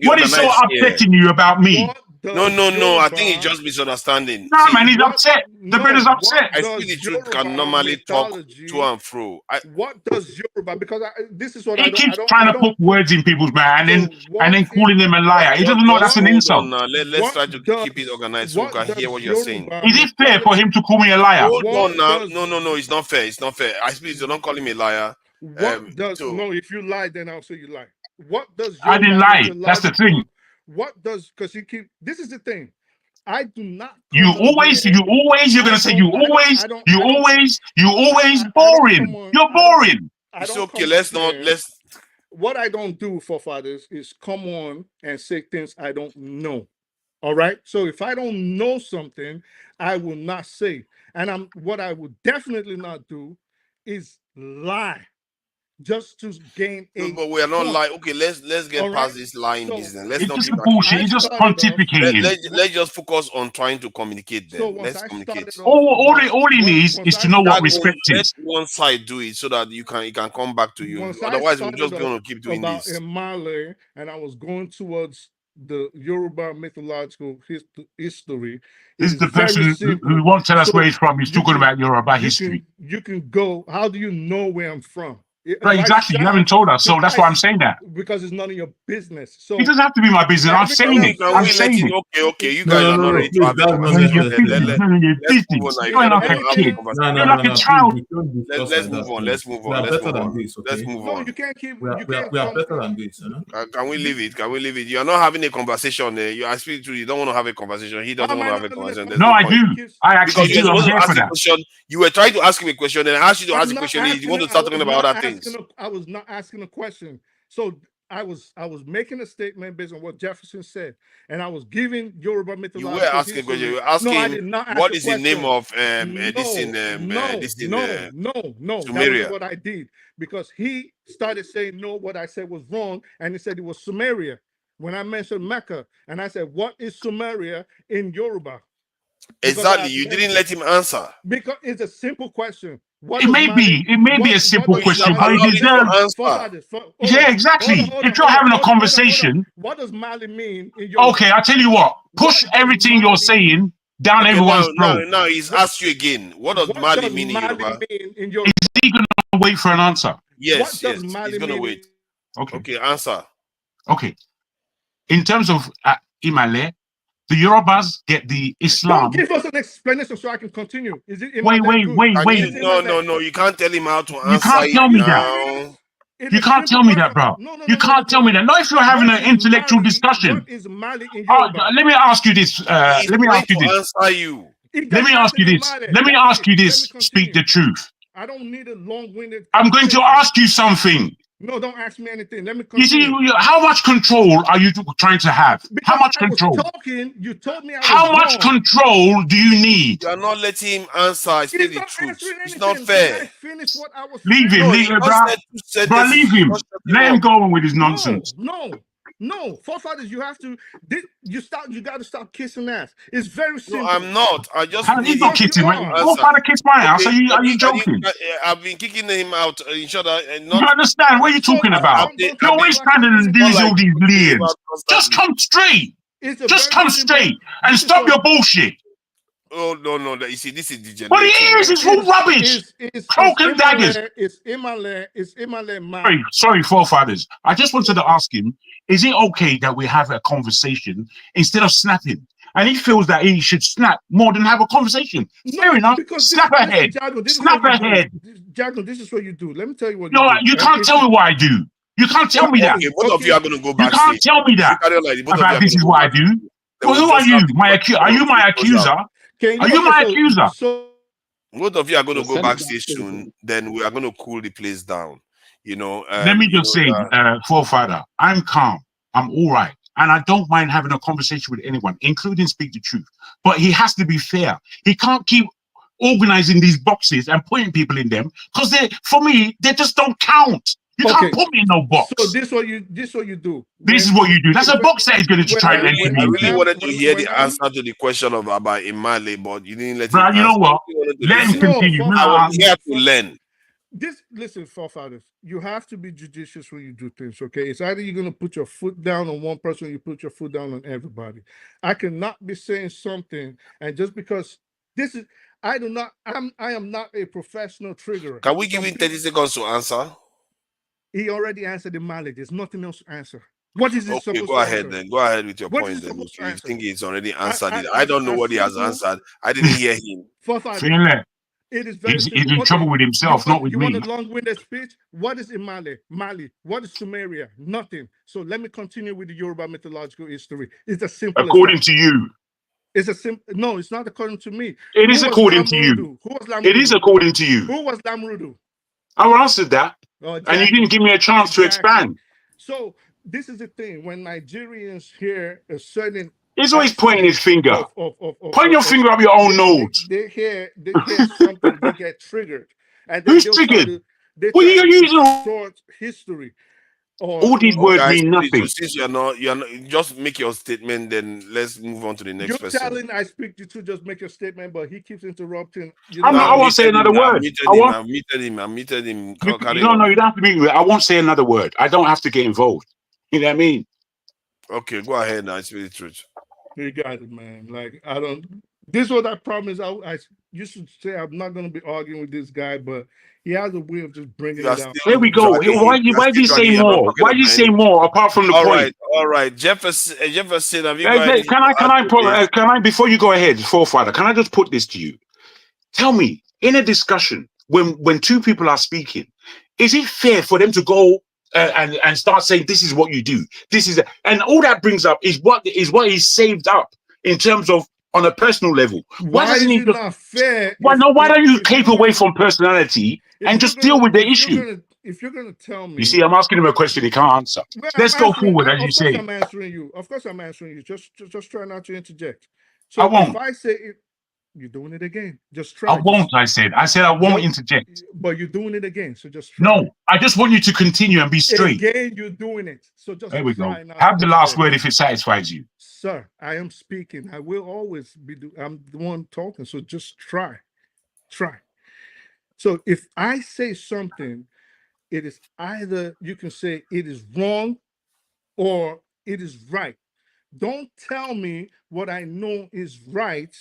What is so upsetting you about me? No. I think it's just misunderstanding. No, man, he's upset. The brother's upset. I think the truth can normally talk to and fro. What does Yoruba? Because this is what he keeps trying to put words in people's mouth and then calling them a liar. He doesn't know that's an insult. Let's try to keep it organized so we can hear what you're saying. Is it fair for him to call me a liar? Hold on now. No. It's not fair. It's not fair. I speak. So don't call him a liar. No? If you lie, then I'll say you lie. What does? I didn't lie. That's the thing. What does, because you keep, this is the thing. I do not. You're gonna say you always boring. You're boring. It's okay. Let's. What I don't do, forefathers, is come on and say things I don't know. All right. So if I don't know something, I will not say. And what I would definitely not do is lie. Just to gain a but we are not like, okay, let's get past this lying business. Let's not just bullshit. It's just pontificating. Let's just focus on trying to communicate then. Let's communicate. All he needs is to know what respect is. Let one side do it so that it can come back to you. Otherwise, we're just going to keep doing this. Emale, and I was going towards the Yoruba mythological history. This is the person who won't tell us where he's from. He's talking about Yoruba history. You can go. How do you know where I'm from? Right, exactly. You haven't told us, so that's why I'm saying that. Because it's none of your business. So it doesn't have to be my business. I'm saying it. I'm saying it. Okay. You guys are not ready to have a conversation. You're like a kid. You're like a child. Let's move on. No, you can't keep. We are better than this. Can we leave it? You're not having a conversation. I speak to you. Don't want to have a conversation. He doesn't want to have a conversation. No, I do. I actually do. I'm here for that. You were trying to ask him a question, and I asked you to ask a question. You want to start talking about other things. I was not asking a question. So I was making a statement based on what Jefferson said, and I was giving Yoruba mythology. You were asking a question. You were asking what is the name of this in No, Sumeria. that was what I did, because he started saying no, what I said was wrong, and he said it was Sumeria when I mentioned Mecca, and I said, what is Sumeria in Yoruba? Exactly. You didn't let him answer. Because it's a simple question. It may be a simple question, but it deserves. Yeah, exactly. If you're having a conversation, what does Mali mean in your? Okay, I'll tell you what. Push everything you're saying down everyone's throat. No, he's asked you again. What does Mali mean in Yoruba? Is he gonna wait for an answer? Yes, he's gonna wait. Okay, answer. Okay. In terms of Imale, the Yorubas get the Islam. Don't give us an explanation so I can continue. Is it? Wait. No. You can't tell him how to answer. You can't tell me that. You can't tell me that, bro. You can't tell me that. Not if you're having an intellectual discussion. Let me ask you this. Let me ask you this. Speak the truth. I don't need a long-winded. I'm going to ask you something. No, don't ask me anything. Let me continue. You see, how much control are you trying to have? How much control? You told me how much control do you need? You're not letting him answer. I say the truth. It's not fair. Leave him, bro. Leave him. Let him go on with his nonsense. No, forefathers, you have to. You got to stop kissing ass. It's very simple. No, I'm not. I just. He's not kissing. Forefather kiss my ass. Are you joking? I've been kicking him out. You understand what are you talking about? You're always trying to do all these layers. Just come straight. Just come straight and stop your bullshit. Oh no! You see, this is degenerate. But it is. It's all rubbish. Cloak and daggers. It's Imale. Sorry, forefathers. I just wanted to ask him: is it okay that we have a conversation instead of snapping? And he feels that he should snap more than have a conversation. Fair enough. Snap ahead. Snap ahead. Jago, this is what you do. Let me tell you what. No, you can't tell me what I do. You can't tell me that. Both of you are going to go back. You can't tell me that. About this is what I do. Well, who are you? Are you my accuser? Are you my accuser? Both of you are going to go backstage soon. Then we are going to cool the place down. Let me just say, forefather, I'm calm. I'm all right. And I don't mind having a conversation with anyone, including Speak the Truth. But he has to be fair. He can't keep organizing these boxes and putting people in them because for me, they just don't count. You can't put me in no box. So this what you do. This is what you do. That's a box that is going to try and enter me. I really wanted to hear the answer to the question about Imale, but you didn't let Bro, him you know answer. what? Let him continue. I was here to learn. Listen, forefathers, you have to be judicious when you do things, okay? It's either you're going to put your foot down on one person or you put your foot down on everybody. I cannot be saying something, and just because I am not a professional triggerer. Can we give him 30 seconds to answer? He already answered the Mali. There's nothing else to answer. What is it supposed to answer? Go ahead then. Go ahead with your point then. If you think he's already answered it. I don't know what he has answered. I didn't hear him. It is very he's in trouble with himself, not with me. You want a long-winded speech? What is Imale? Mali? What is Sumeria? Nothing. So let me continue with the Yoruba mythological history. It's as simple according to you. It's a simple. No, it's not according to me. It is according to you. Who was Lamrudu? It is according to you. Who was Lamrudu? I answered that, and you didn't give me a chance to expand. So this is the thing: when Nigerians hear a certain, he's always pointing his finger. Point your finger up your own nose. They hear something, they get triggered. And who's triggered? What are you using? Short history. All these words mean nothing. Since you're not, just make your statement. Then let's move on to the next person. You're telling I speak to you, just make your statement, but he keeps interrupting. I won't say another word. I muted him. No, you don't have to mute me. I won't say another word. I don't have to get involved. You know what I mean? Okay, go ahead now. Speak the truth. You got it, man. Like, I don't. This is what I promised. I used to say I'm not going to be arguing with this guy, but he has a way of just bringing it out. There we go. Why do you say more? Why do you say more apart from the point? All right. Jefferson, have you can I before you go ahead, forefather, can I just put this to you? Tell me, in a discussion, when two people are speaking, is it fair for them to go and start saying this is what you do? And all that brings up is what is saved up in terms of on a personal level. Why is it not fair? Why don't you keep away from personality and just deal with the issue? If you're gonna tell me, you see, I'm asking him a question he can't answer. Well, let's go forward, as you say. I'm answering you. Of course, I'm answering you. Just try not to interject. So I won't. If I say it, you're doing it again. Just try. I won't. I said I won't interject. But you're doing it again. So just try. No. I just want you to continue and be straight. Again, you're doing it. So just there we go. Have the last word if it satisfies you. Sir, I am speaking. I will always be. I'm the one talking. So just try. So if I say something, it is either you can say it is wrong or it is right. Don't tell me what I know is right,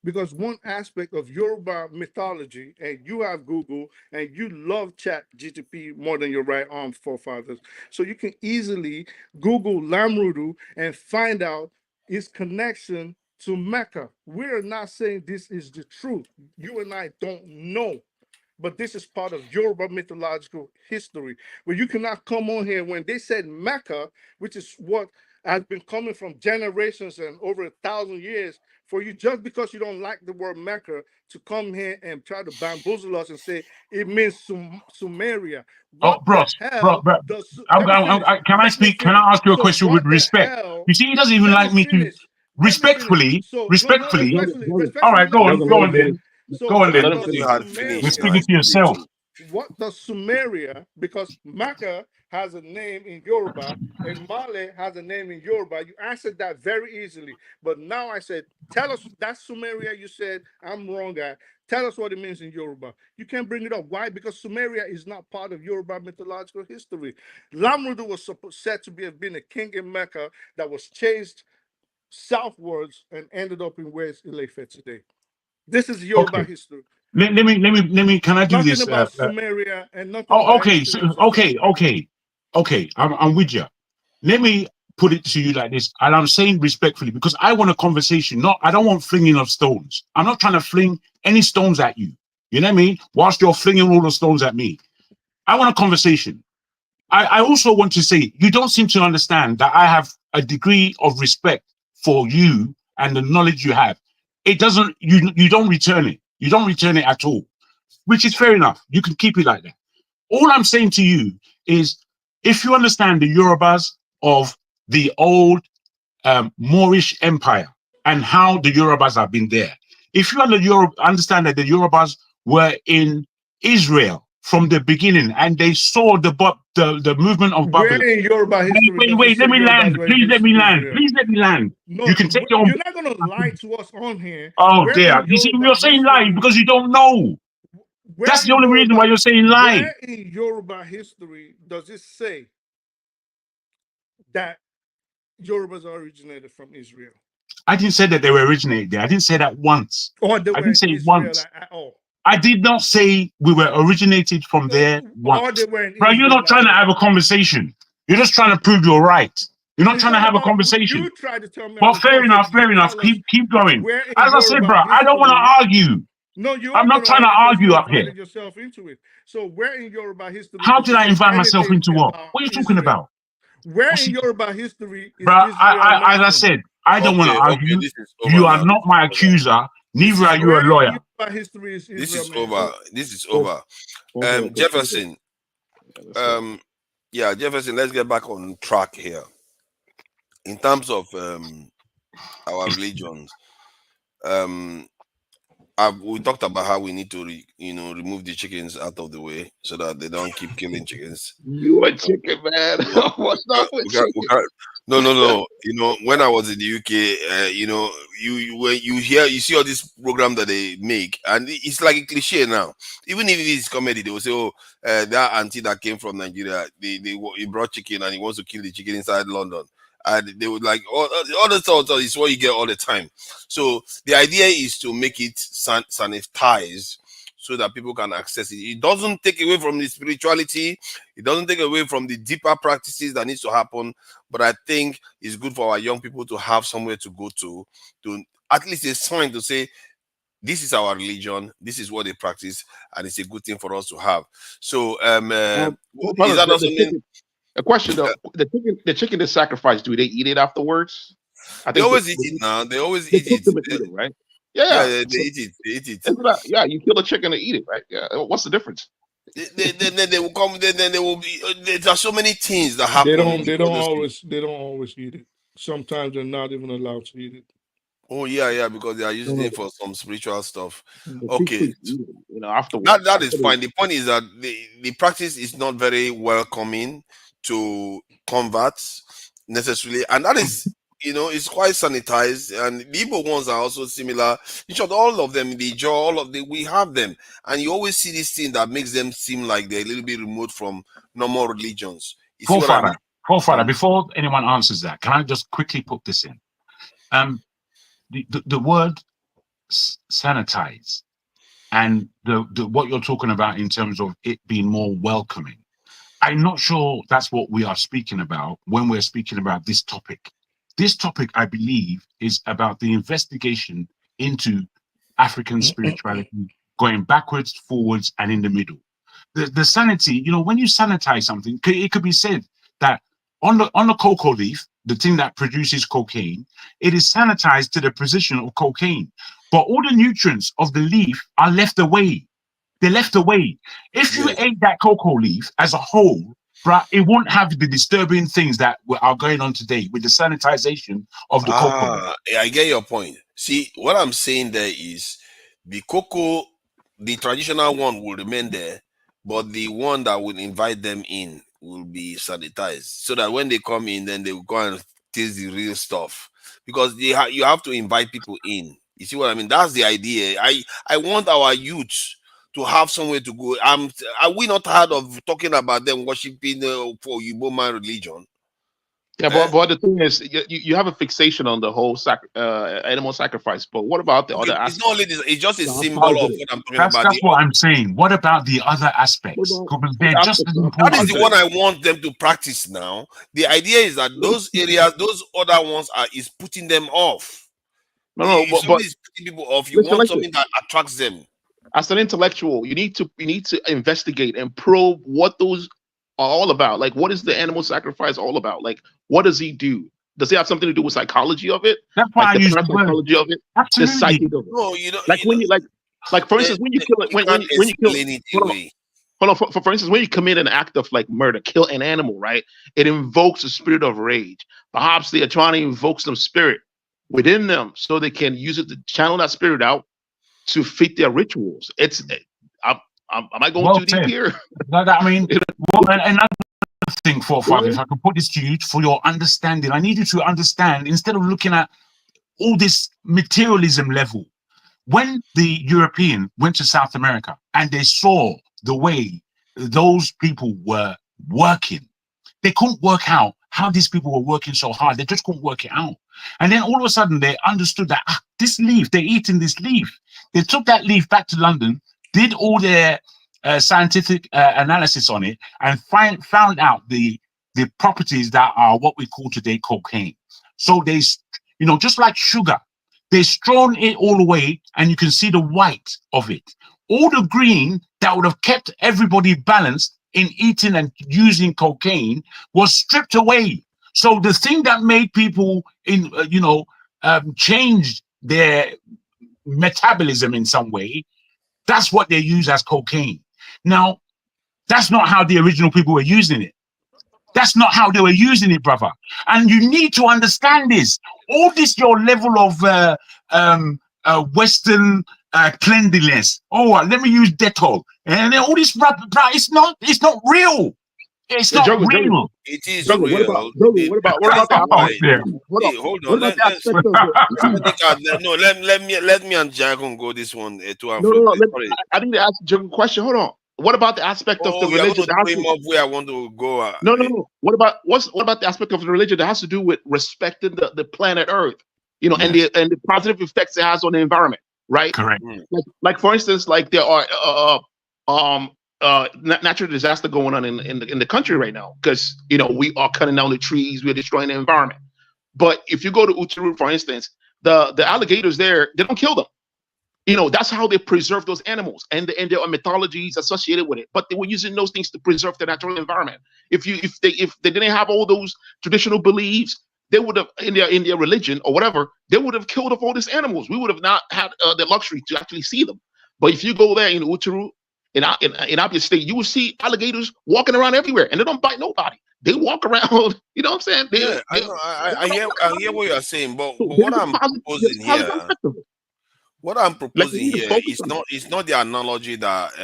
because one aspect of Yoruba mythology, and you have Google and you love ChatGPT more than your right arm forefathers. So you can easily Google Lamrudu and find out its connection to Mecca. We're not saying this is the truth. You and I don't know. But this is part of Yoruba mythological history, where you cannot come on here when they said Mecca, which is what has been coming from generations and over 1,000 years, for you just because you don't like the word Mecca to come here and try to bamboozle us and say it means Sumeria. Bro. Can I speak? Can I ask you a question with respect? You see, he doesn't even like me to respectfully. All right, go on then. Go on then. You're speaking to yourself. What does Sumeria, because Mecca has a name in Yoruba and Male has a name in Yoruba, you answered that very easily. But now I said, tell us, that's Sumeria. You said, I'm wrong, guy. Tell us what it means in Yoruba. You can't bring it up. Why? Because Sumeria is not part of Yoruba mythological history. Lamrudu was said to have been a king in Mecca that was chased southwards and ended up in where's Ilefe today. This is Yoruba history. Let me. Can I do nothing this? About Sumeria and nothing. Oh, okay. Okay. I'm with you. Let me put it to you like this, and I'm saying respectfully because I want a conversation. I don't want flinging of stones. I'm not trying to fling any stones at you. You know what I mean? Whilst you're flinging all the stones at me, I want a conversation. I also want to say you don't seem to understand that I have a degree of respect for you and the knowledge you have. It doesn't. You don't return it. You don't return it at all, which is fair enough. You can keep it like that. All I'm saying to you is, if you understand the Yorubas of the old Moorish Empire and how the Yorubas have been there, if you understand that the Yorubas were in Israel from the beginning, and they saw the movement of Where Babylon. in Yoruba history Wait, does it let say me land. Yorubas were Please let me land. Israel? Please let me land. No, You can take your own. you're not going to lie to us on here. Oh Where dear. in You see, Yoruba you're saying lie history- because you don't know. where That's the in only reason why you're saying lie. Where in Yoruba history does it say that Yorubas originated from Israel? I didn't say that they were originated there. I didn't say that once. Or they I were didn't say it Israel once. at all? I did not say we were originated from there Or once. they were in Bro, you're Israel not trying to have a conversation. You're just trying to prove you're right. You're not It's trying to not have a about- conversation. You tried to tell me. I But was fair wrong, so enough, you fair enough. tell us Keep going. where in As I said, Yoruba bro, I don't want to history- argue. No, you I'm are not gonna trying to because argue you up here. invited yourself into it. So where in Yoruba history? How does did it I say invite myself anything into what? about What are you talking Israel? about? Where What's in it- Yoruba history is Bro, Israel as I mentioned? said, I don't want to Okay, argue. this is over You are now. not my accuser. Neither are you a Where in lawyer. Yoruba history is This Israel is mentioned? over. This is over. Jefferson. Yeah, Jefferson. Let's get back on track here. In terms of our religions, we talked about how we need to, remove the chickens out of the way so that they don't keep killing chickens. You a chicken, man. What's up with chicken? No. When I was in the UK, when you see all this program that they make, and it's like a cliche now. Even if it is comedy, they will say, "Oh, that auntie that came from Nigeria, he brought chicken and he wants to kill the chicken inside London." And they would like all the thoughts is what you get all the time. So the idea is to make it sanitized so that people can access it. It doesn't take away from the spirituality. It doesn't take away from the deeper practices that needs to happen. But I think it's good for our young people to have somewhere to go to at least a sign to say, this is our religion, this is what they practice, and it's a good thing for us to have. So is that also mean? A question though: the chicken is sacrificed. Do they eat it afterwards? I think they always eat it now. They always eat it. Right? Yeah, they eat it. They eat it. Yeah, you kill a chicken and eat it, right? Yeah. What's the difference? Then they will come. Then they will be. There are so many things that happen. They don't always eat it. Sometimes they're not even allowed to eat it. Oh yeah, because they are using it for some spiritual stuff. Okay, afterwards. That is fine. The point is that the practice is not very welcoming to converts necessarily, and that is, it's quite sanitized. And the Igbo ones are also similar. In short, all of them, we have them, and you always see this thing that makes them seem like they're a little bit remote from normal religions. You see what I mean? Forefather, before anyone answers that, can I just quickly put this in? The word sanitize and the what you're talking about in terms of it being more welcoming, I'm not sure that's what we are speaking about when we're speaking about this topic. This topic, I believe, is about the investigation into African spirituality, going backwards, forwards, and in the middle. The sanity, when you sanitize something, it could be said that on the cocoa leaf, the thing that produces cocaine, it is sanitized to the position of cocaine. But all the nutrients of the leaf are left away. They're left away. If you ate that cocoa leaf as a whole, bruh, it won't have the disturbing things that are going on today with the sanitization of the cocoa. I get your point. See, what I'm saying there is the cocoa, the traditional one will remain there, but the one that will invite them in will be sanitized so that when they come in, then they will go and taste the real stuff, because you have to invite people in. You see what I mean? That's the idea. I want our youth to have somewhere to go. Are we not tired of talking about them worshiping for Igbo man religion? Yeah, but the thing is, you have a fixation on the whole animal sacrifice. But what about the other aspects? It's not only this, it's just a symbol of what I'm talking about. That's what I'm saying. What about the other aspects? Because they're just as important. That is the one I want them to practice now. The idea is that those areas, those other ones is putting them off. If somebody is putting people off, you want something that attracts them. As an intellectual, you need to investigate and probe what those are all about. Like, what is the animal sacrifice all about? Like, what does he do? Does it have something to do with psychology of it? That's why I use the psychology of it. Absolutely. The psyche of it. No, you don't. Like when you like for instance, when you kill it, when you kill for instance, when you commit an act of like murder, kill an animal, right? It invokes a spirit of rage. Perhaps they are trying to invoke some spirit within them so they can use it to channel that spirit out to fit their rituals. Am I going Well too deep said. here? I mean, well, and another thing, Forefather, if I can put this to you for your understanding, I need you to understand, instead of looking at all this materialism level, when the European went to South America and they saw the way those people were working, they couldn't work out how these people were working so hard. They just couldn't work it out. And then all of a sudden they understood that this leaf, they're eating this leaf. They took that leaf back to London, did all their scientific analysis on it, and found out the properties that are what we call today cocaine. So they, just like sugar, they've strewn it all away, and you can see the white of it. All the green that would have kept everybody balanced in eating and using cocaine was stripped away. So the thing that made people change their metabolism in some way, that's what they use as cocaine. Now, that's not how the original people were using it. That's not how they were using it, brother. And you need to understand this. All this, your level of Western cleanliness. Oh, let me use Dettol. And then all this, it's not real. It's not real. It is Jungle, real. What about Hold on. Let me and Jagon go this one to and fro. I need to ask you a question. Hold on. What about the aspect of the religion? Where I want to go. No. What about the aspect of the religion that has to do with respecting the planet Earth? And the positive effects it has on the environment, right? Correct. Like for instance, like there are natural disaster going on in the country right now because we are cutting down the trees, we're destroying the environment. But if you go to Uturu, for instance, the alligators there, they don't kill them. That's how they preserve those animals, and there are mythologies associated with it. But they were using those things to preserve the natural environment. If they didn't have all those traditional beliefs, they would have in their religion or whatever, they would have killed off all these animals. We would have not had the luxury to actually see them. But if you go there in Uturu, in Abia State, you will see alligators walking around everywhere, and they don't bite nobody. They walk around. You know what I'm saying? I hear what you are saying, but what I'm proposing here. What I'm proposing here is not the analogy that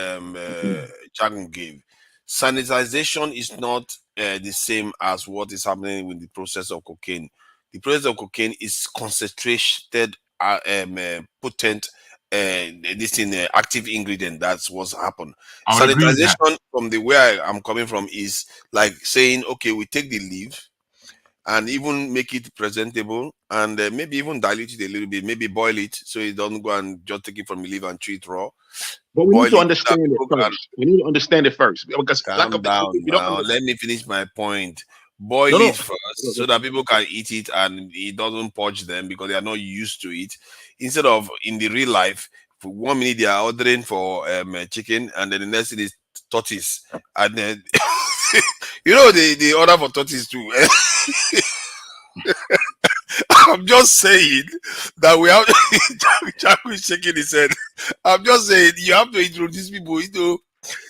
Jagun gave. Sanitization is not the same as what is happening with the process of cocaine. The process of cocaine is concentrated, potent, active ingredient. That's what's happened. Sanitization, from the way I'm coming from, is like saying, okay, we take the leaf and even make it presentable, and maybe even dilute it a little bit, maybe boil it so you don't go and just take it from the leaf and treat it raw. But we need to understand it first. We need to understand it first. Because calm down now. Let me finish my point. Boil it first so that people can eat it and it doesn't purge them because they are not used to it. Instead of in the real life, for 1 minute they are ordering for chicken, and then the next thing is tortoise, and then they order for tortoise too. I'm just saying that we have Jack is shaking his head. I'm just saying you have to introduce people into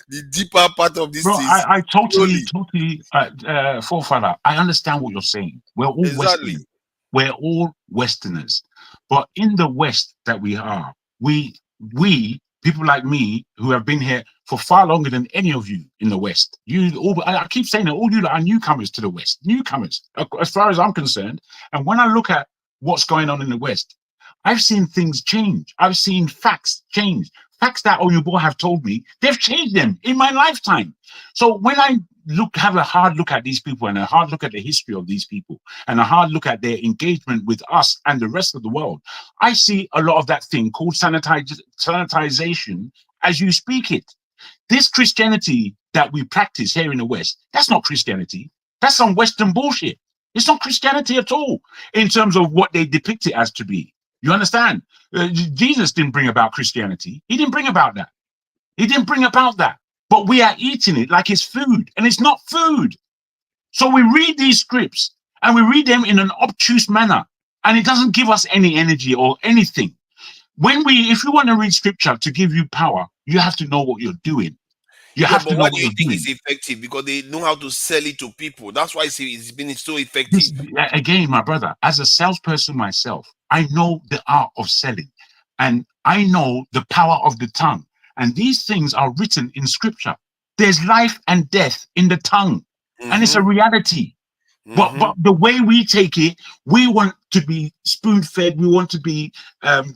the deeper part of this. I totally, Forefather, I understand what you're saying. We're all Westerners. We're all Westerners. But in the West that we are, we people like me who have been here for far longer than any of you in the West. I keep saying that all you are newcomers to the West, newcomers, as far as I'm concerned. And when I look at what's going on in the West, I've seen things change. I've seen facts change. Facts that Oyubo have told me, they've changed them in my lifetime. So when I have a hard look at these people and a hard look at the history of these people and a hard look at their engagement with us and the rest of the world, I see a lot of that thing called sanitization as you speak it. This Christianity that we practice here in the West, that's not Christianity. That's some Western bullshit. It's not Christianity at all in terms of what they depict it as to be. You understand? Jesus didn't bring about Christianity. He didn't bring about that. He didn't bring about that. But we are eating it like it's food, and it's not food. So we read these scripts, and we read them in an obtuse manner, and it doesn't give us any energy or anything. If you want to read scripture to give you power, you have to know what you're doing. You have to know what you're doing. It's effective because they know how to sell it to people. That's why it's been so effective. Again, my brother, as a salesperson myself, I know the art of selling, and I know the power of the tongue. And these things are written in scripture. There's life and death in the tongue, and it's a reality. But the way we take it, we want to be spoon-fed, we want to be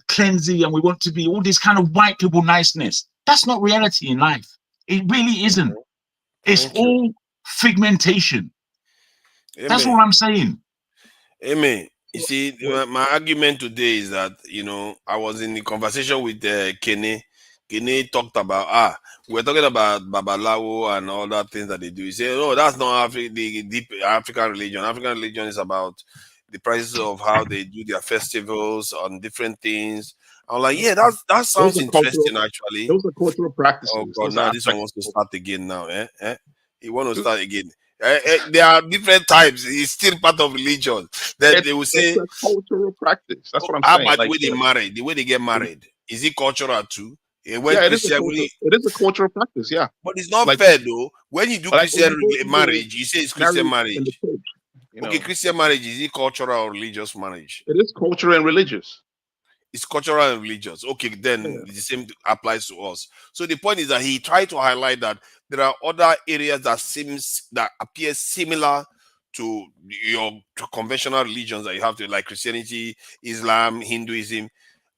cleansing, and we want to be all this kind of white people niceness. That's not reality in life. It really isn't. It's all figmentation. That's all I'm saying. Amen. You see, my argument today is that, you know, I was in the conversation with Kene. Kene talked about, we're talking about Babalawo and all that things that they do. He said, no, that's not the deep African religion. African religion is about the prices of how they do their festivals on different things. I'm like, yeah, that sounds interesting, actually. Those are cultural practices. Oh, God, now this one wants to start again now. He want to start again. There are different types. It's still part of religion. Then they will say it's a cultural practice. That's what I'm how saying. about the way they marry, the way they get married? Is it cultural too? It is a cultural practice, yeah. But it's not fair though. When you do Christian marriage, you say it's Christian marriage. Okay, Christian marriage, is it cultural or religious marriage? It is cultural and religious. It's cultural and religious. Okay, then the same applies to us. So the point is that he tried to highlight that there are other areas that appear similar to your conventional religions that you have to, like Christianity, Islam, Hinduism.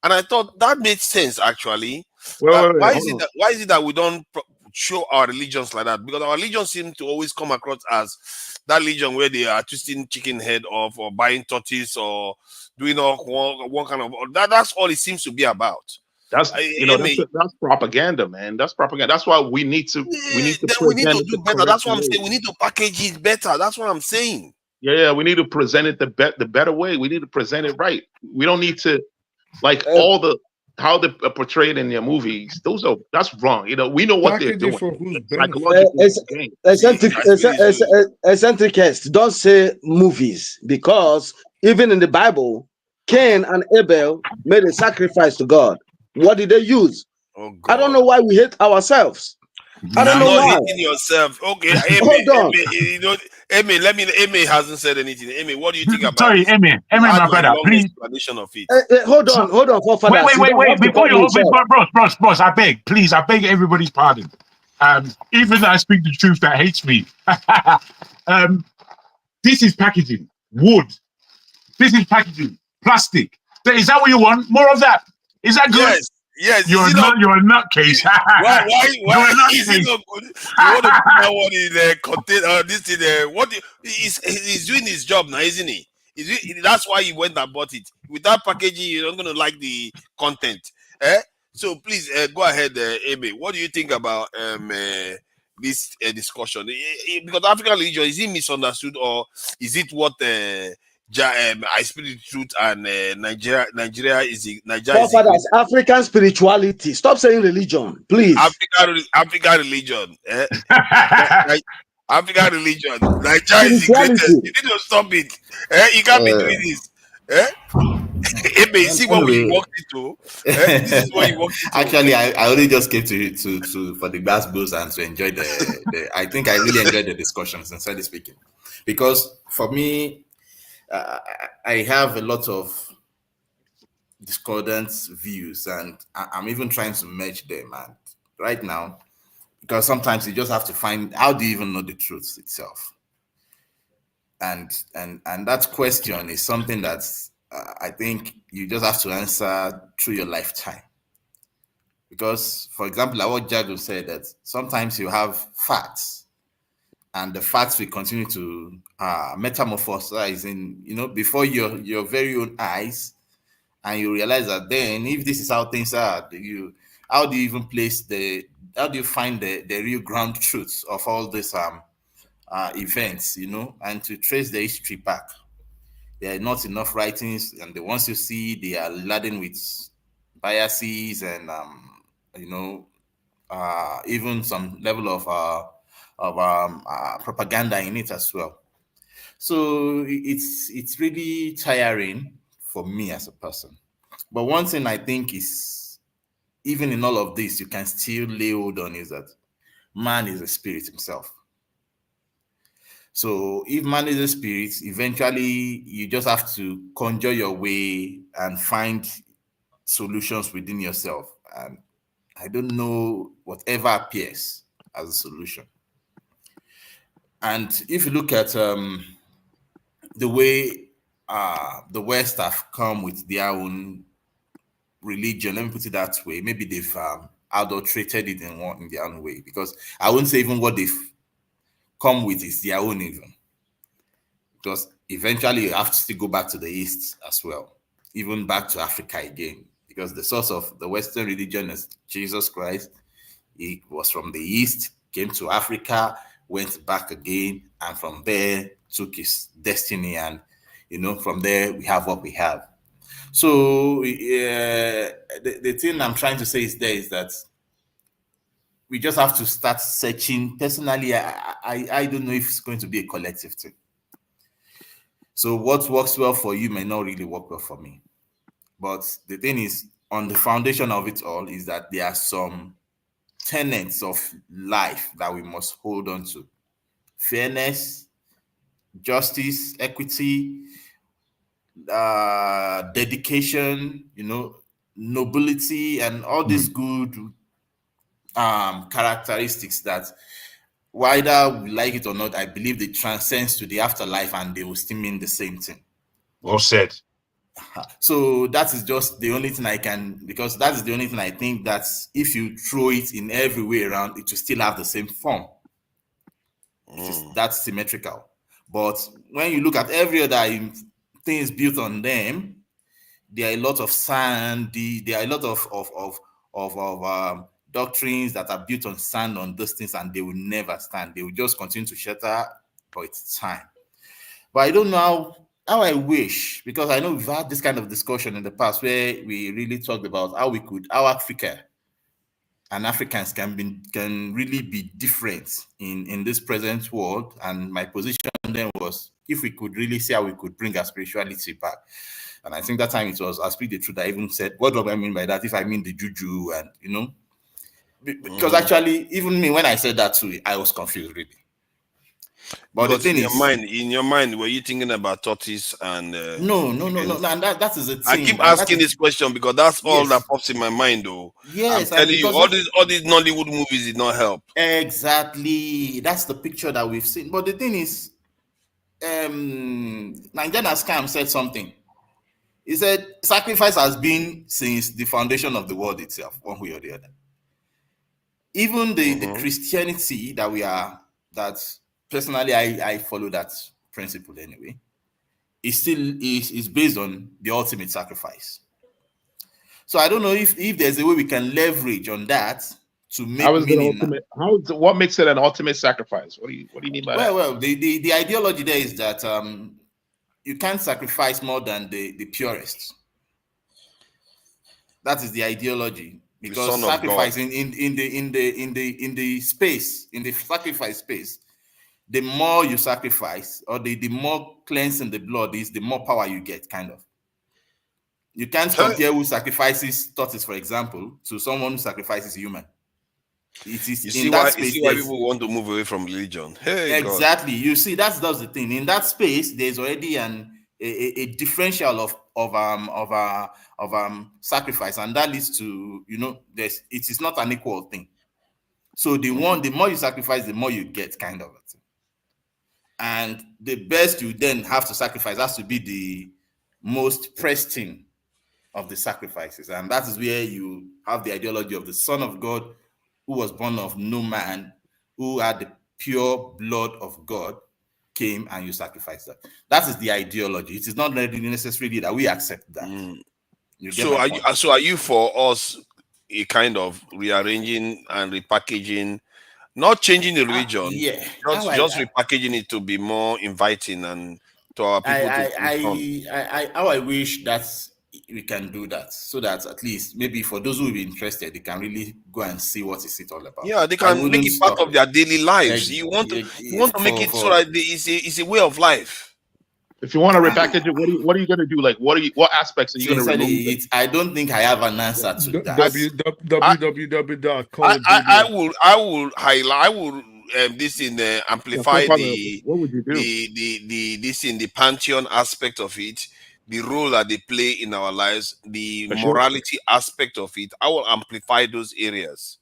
And I thought that made sense, actually. Why is it that we don't show our religions like that? Because our religions seem to always come across as that religion where they are twisting chicken head off or buying tortoise or doing all one kind of that's all it seems to be about. That's that's propaganda, man. That's propaganda. That's why we need to do better. That's what I'm saying. We need to package it better. That's what I'm saying. Yeah, we need to present it the better way. We need to present it right. We don't need to how they portray it in their movies. That's wrong. You know, we know what they're doing. Eccentricists don't say movies, because even in the Bible, Cain and Abel made a sacrifice to God. What did they use? Oh, God. I don't know why we hate ourselves. I don't know why. Hating yourself. Okay, hold on. Amy hasn't said anything. Amy, what do you think about? Sorry, Amy, my brother, please. Explanation of it. Hold on, wait. Bros, I beg everybody's pardon. Even though I speak the truth that hates me. This is packaging. Wood. This is packaging. Plastic. Is that what you want? More of that. Is that good? Yes. You're a nutcase. Why is it not good? You want to put that one in the container? This thing. He's doing his job now, isn't he? That's why he went and bought it. Without packaging, you're not going to like the content. So please go ahead, Amy. What do you think about this discussion? Because African religion, is it misunderstood, or is it what I speak the truth and Nigeria is African spirituality. Stop saying religion, please. African religion. African religion. Nigeria is the greatest. You need to stop it. You can't be doing this. See what we walked into. This is what you walked into. Actually, I only just came to for the glass blues and to enjoy the I think I really enjoyed the discussion, sincerely speaking, because for me, I have a lot of discordant views, and I'm even trying to merge them. And right now, because sometimes you just have to find, how do you even know the truth itself? And that question is something that I think you just have to answer through your lifetime. Because, for example, like what Jago said, that sometimes you have facts, and the facts will continue to metamorphosize before your very own eyes, and you realize that then, if this is how things are, how do you find the real ground truths of all these events, and to trace the history back? There are not enough writings, and the ones you see, they are laden with biases and even some level of propaganda in it as well. So it's really tiring for me as a person. But one thing I think is, even in all of this, you can still lay hold on, is that man is a spirit himself. So if man is a spirit, eventually you just have to conjure your way and find solutions within yourself. I don't know whatever appears as a solution. And if you look at the way the West have come with their own religion, let me put it that way, maybe they've adulterated it in their own way, because I wouldn't say even what they've come with is their own even, because eventually you have to still go back to the East as well, even back to Africa again, because the source of the Western religion is Jesus Christ. He was from the East, came to Africa, went back again, and from there took his destiny, and from there we have what we have. So the thing I'm trying to say is that we just have to start searching. Personally, I don't know if it's going to be a collective thing. So what works well for you may not really work well for me. But the thing is, on the foundation of it all is that there are some tenets of life that we must hold on to: fairness, justice, equity, dedication, nobility, and all these good characteristics that, whether we like it or not, I believe they transcend to the afterlife, and they will still mean the same thing. Well said. So that is just the only thing I can, because that is the only thing I think that if you throw it in every way around, it will still have the same form. That's symmetrical. But when you look at every other things built on them, there are a lot of sand. There are a lot of doctrines that are built on sand, on those things, and they will never stand. They will just continue to shatter for its time. But I don't know how I wish, because I know we've had this kind of discussion in the past where we really talked about how Africa and Africans can really be different in this present world. And my position then was, if we could really see how we could bring our spirituality back. And I think that time it was, I speak the truth, I even said, what do I mean by that? If I mean the juju, and because actually, even me, when I said that too, I was confused really. But the thing in your mind, were you thinking about tortoise and no, and that is the thing. I keep asking this question because that's all that pops in my mind, though. Yes, I'm telling you, all these Nollywood movies did not help. Exactly, that's the picture that we've seen. But the thing is, Nigerian Scam said something. He said sacrifice has been since the foundation of the world itself, one way or the other. Even the Christianity that we are, that personally I follow that principle anyway, it still is based on the ultimate sacrifice. So I don't know if there's a way we can leverage on that to make meaning. What makes it an ultimate sacrifice? What do you mean by that? Well, the ideology there is that you can't sacrifice more than the purest. That is the ideology, because sacrifice in the space, in the sacrifice space, the more you sacrifice, or the more cleansing the blood is, the more power you get, kind of. You can't compare who sacrifices tortoise, for example, to someone who sacrifices human. It is you why people want to move away from religion. Hey, exactly. God. You see, that's the thing. In that space, there's already a differential of sacrifice, and that leads to, it is not an equal thing. So the more you sacrifice, the more you get, kind of a thing. And the best you then have to sacrifice has to be the most pristine of the sacrifices, and that is where you have the ideology of the Son of God, who was born of no man, who had the pure blood of God, came and you sacrifice that. That is the ideology. It is not necessarily that we accept that. So are you for us a kind of rearranging and repackaging, not changing the religion, just repackaging it to be more inviting and to our people? How I wish that we can do that, so that at least maybe for those who will be interested, they can really go and see what is it all about. Yeah, they can make it part of their daily lives. You want to make it so that it's a way of life. If you want to repackage it, what are you going to do? Like, what aspects are you going to remove? I don't think I have an answer to that. I will amplify what would you do? the Pantheon aspect of it. the role that they play in our lives, the For sure. morality aspect of it. I will amplify those areas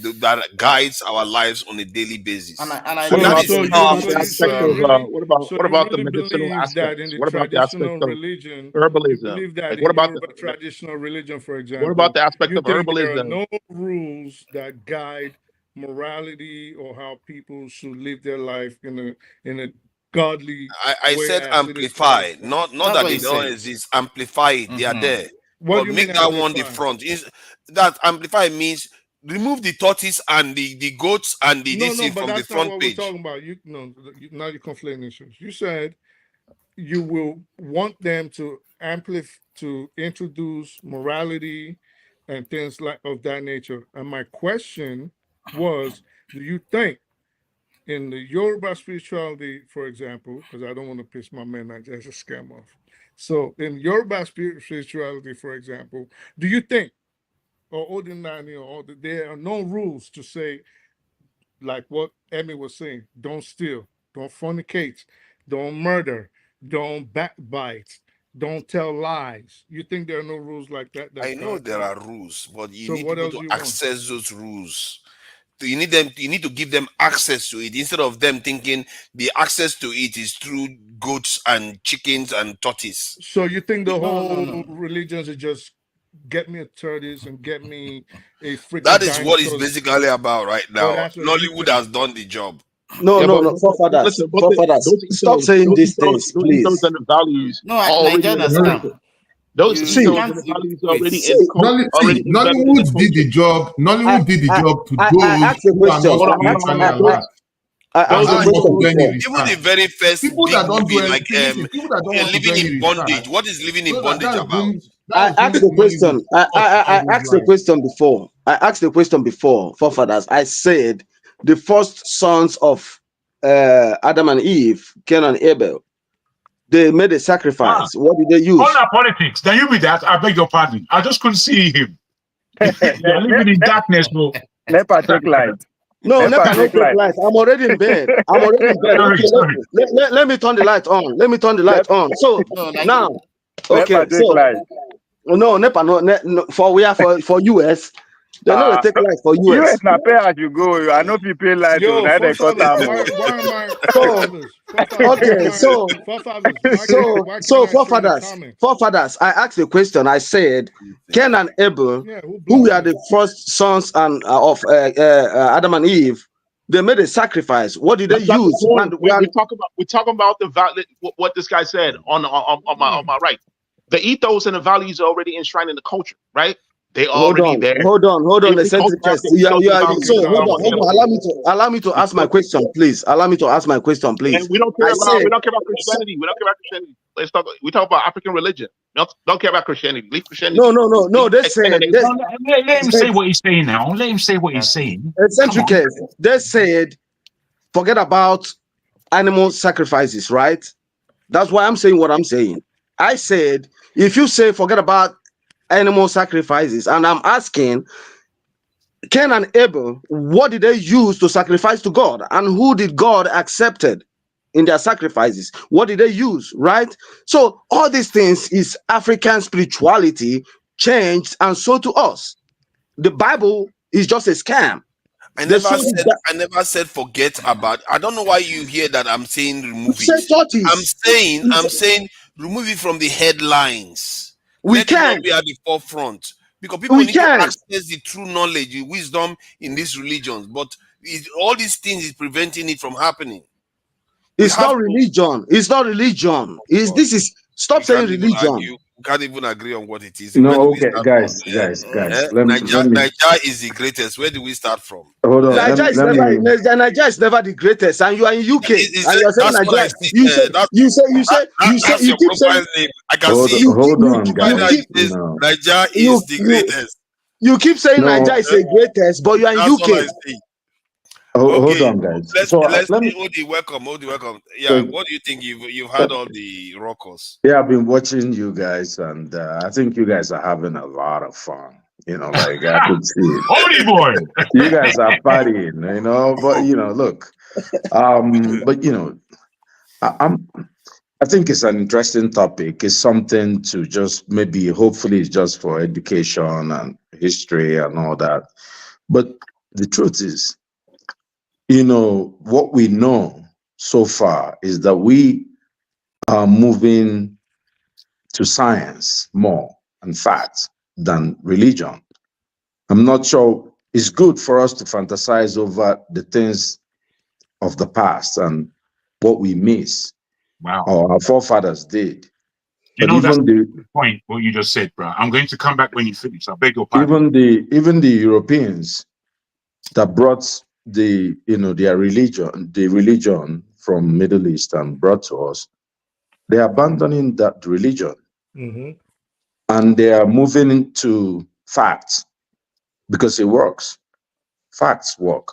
that guides our lives on a daily basis. And I So get that it. is So What you, about so the you, aspect so you of really, what so about you the really medicinal believe that in aspects? the What about the aspect traditional of religion, you herbalism? believe that Like, what in about Yoruba traditional religion, for what example, about the aspect you of think there are herbalism? no rules that guide morality or how people should live their life in a godly I way said as it is amplify, traditional? not That's that what they he don't said. exist. Amplify it, they are there. What But do you mean make that one the amplify? front. Is that amplify means remove the tortoise and the goats and the No, this no, thing but from the that's not front what we're page. talking about. Now you're conflating issues. You said you will want them to to introduce morality and things like of that nature. And my question was, do you think in the Yoruba spirituality, for example, because I don't want to piss my man Niger as a scam off. So in Yoruba spirituality, for example, do you think, or ordinary, or there are no rules to say, like what Emmy was saying, don't steal, don't fornicate, don't murder, don't backbite, don't tell lies. You think there are no rules like that? I That know God. there are rules, but you So need what people else to you want? access those rules. So you need to give them access to it instead of them thinking the access to it is through goats and chickens and tortoise. So you think the No, no, whole no. religions are just get me a tortoise and get me a freaking That is what it's dinosaur? basically about right Oh, now. that's what you Nollywood think. has done the job. No, Yeah, no, but no, forefathers, listen, forefathers, those stop ethos, saying these things, those please. ethos and the values No, are already Nigerian in scam. those You See, ethos can't and the values are wait. already see, already embedded in the Nollywood did the culture. job. Nollywood did the job to I those asked a who are question. not Hold on, spiritually those alive. I And asked those a that's what question do any before. Even the research. very first People big that don't do movie, like anything, listen, people that don't want to do Living any in research, Bondage. What is Living in so Bondage about? I asked the question. I asked the question before. I asked the question before, forefathers. I said the first sons of Adam and Eve, Cain and Abel, they made a sacrifice. What did they All use? that politics. Can you be that? I beg your pardon. I just couldn't see him. You're living in darkness, bro. Never take light. No, Never never not take take light. light. I'm already in bed. I'm already in bed. Sorry, Okay, sorry. let me turn the light on. Let me turn the light on. So No, like now, okay, Never take so light. no, NEPA, no, for we are for US. They know they take light for US US. na pay as you go. I know people pay light. Yo, Now they cut forefathers, am. why am I So okay, forefathers? Why so can't I show any forefathers, comments? forefathers. I asked the question. I said, Cain and Abel, Yeah, who who blocked are me? the first sons and of Adam and Eve, they made a sacrifice. What did they That's not the use? point. And We're talking about the value. What this guy said on my right. The ethos and the values are already enshrined in the culture, right? They are hold already on, there. hold on, Every eccentric culture has test. the ethos and the values. So That's what I'm hold talking on. about. Allow me to ask my question, please. Allow me to ask my question, please. And we don't care I about said, Christianity. We don't care about Christianity. Let's talk. We talk about African religion. Don't care about Christianity. Leave Christianity. no. They said, Let him say what he's saying now. Let him say what he's saying. eccentric test. They said, forget about animal sacrifices, right? That's why I'm saying what I'm saying. I said, if you say forget about animal sacrifices, and I'm asking, Cain and Abel, what did they use to sacrifice to God? And who did God accepted in their sacrifices? What did they use, right? So all these things is African spirituality changed and sold to us. The Bible is just a scam. I never said forget about. I don't know why you hear that I'm saying remove it. I'm saying remove it from the headlines. Let it not be at the forefront. Because people need to access the true knowledge, the wisdom in these religions. But all these things is preventing it from happening. It's not religion. It's not religion. Stop saying religion. We can't even agree on what it is. No, okay, guys. Nigeria is the greatest. Where do we start from? Hold on. Nigeria is never the greatest, and you are in UK. And you are saying Nigeria. You keep saying. I can see. Hold on, guys. Nigeria is the greatest. You keep saying Nigeria is the greatest, but you are in UK. Hold on, guys. Let's Odi, welcome. Yeah, what do you think? You've had all the rockers. Yeah, I've been watching you guys, and I think you guys are having a lot of fun. Like I could see it. Holy boy! You guys are partying, but look, but I think it's an interesting topic. It's something to just maybe, hopefully, it's just for education and history and all that. But the truth is, what we know so far is that we are moving to science more and facts than religion. I'm not sure it's good for us to fantasize over the things of the past and what we miss. Wow. Or our forefathers did. You But know, that's even the point, what you just said, bro. I'm going to come back when you finish. I beg your pardon. even the Europeans that brought their religion from Middle East and brought to us, they're abandoning that religion and they are moving into facts because it works. Facts work.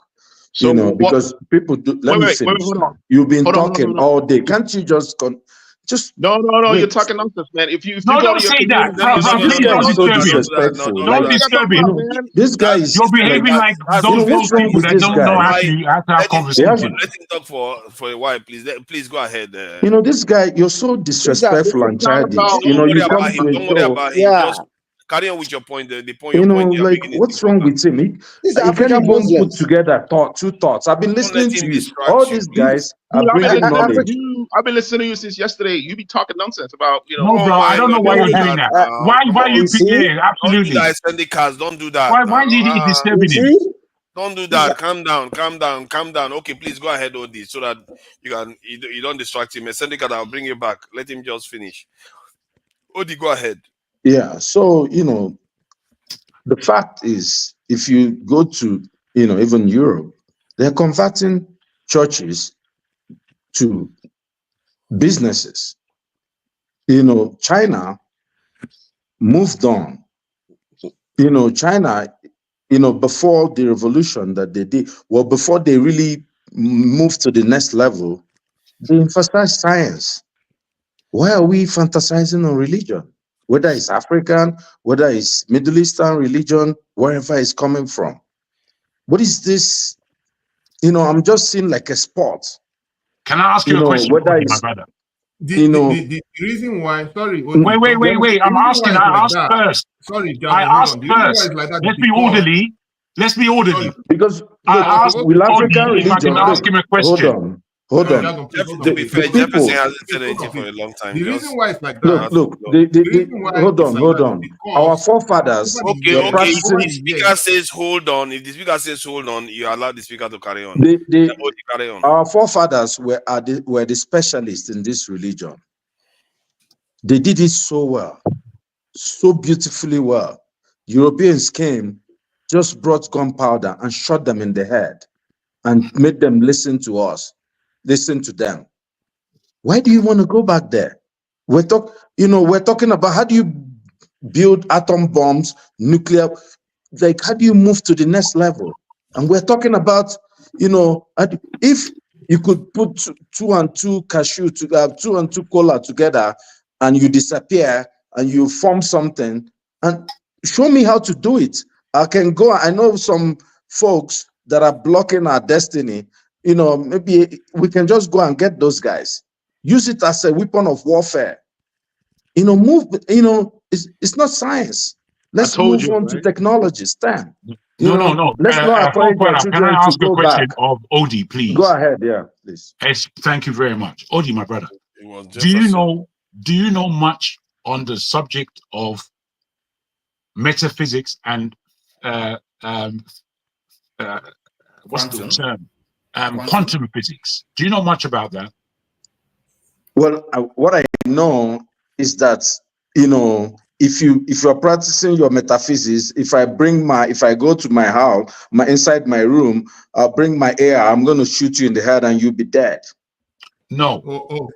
So because people do. Let me finish. hold on. You've been Hold on, talking all day. Can't you just No, wait. you're talking nonsense, man. If you No, go don't to your say that. community, Bro, This please guy don't is so disturb him. disrespectful. Don't Like, disturb him. this guy is You're behaving like those what's wrong people with that this don't guy? know how to have Let him conversation. talk for a while, please. Please go ahead. This guy, you're so disrespectful and childish. Don't worry You come about him. to a Don't worry show. about him. Just carry on with your point. The point you are Like, making is what's wrong with him? He can't African even put Muslims. together two thoughts. I've been Don't let listening to him you. distract All you. these guys are I've been bringing listening knowledge. to you. I've been listening to you since yesterday. You be talking nonsense about, No, bro, I don't know why you're doing that. Why you you pick? see? Yeah, absolutely. Don't do that, extended cars. Don't do that. Why did he disturbing You him? see? Don't do that. Calm down. Okay, please go ahead, Odi, so that you don't distract him. Extended car, I'll bring you back. Let him just finish. Odi, go ahead. Yeah. So, the fact is, if you go to, even Europe, they're converting churches to businesses. China moved on. China, before the revolution that they did, well, before they really moved to the next level, they emphasized science. Why are we fantasizing on religion? Whether it's African, whether it's Middle Eastern religion, wherever it's coming from. What is this? I'm just seeing like a sport. Can I ask you a question, whether Odi, my it's, brother? The reason why, sorry, Odi, Wait. I'm asking. I asked first. Sorry, I Jago, asked hold on. The reason why first. it's like that is Let's be because- orderly. Let's be orderly. Because I look, asked will African Odi if I can religion, ask him a question. hold on. Jago, please, hold To on, be please. fair, the people- Jefferson hasn't said anything for a long time. The Just reason why it's like that. Look, reason why hold it's on. like that is because Our forefathers okay. were If practicing. the speaker says hold on, if the speaker says hold on, you allow the speaker to carry on. Odi, Carry on. our forefathers were the specialists in this religion. They did it so well, so beautifully well. Europeans came, just brought gunpowder and shot them in the head and made them listen to them. Why do you want to go back there? We're talking about how do you build atom bombs, nuclear, like how do you move to the next level? And we're talking about, if you could put two and two cola together and you disappear and you form something, and show me how to do it. I can go. I know some folks that are blocking our destiny. Maybe we can just go and get those guys. Use it as a weapon of warfare. It's not science. Let's told move you, on to right? technology. Stan. No. Let's not encourage our Can children I to ask a go question back. of Odi, please? Go ahead, yeah, please. Yes, thank you very much, Odi, my brother. It was Do you Jefferson. know much on the subject of metaphysics and what's the term? Quantum physics. Do you know much about that? Well, what I know is that if you're practicing your metaphysics, if I go to my house, inside my room, I'll bring my AR, I'm going to shoot you in the head and you'll be dead. No.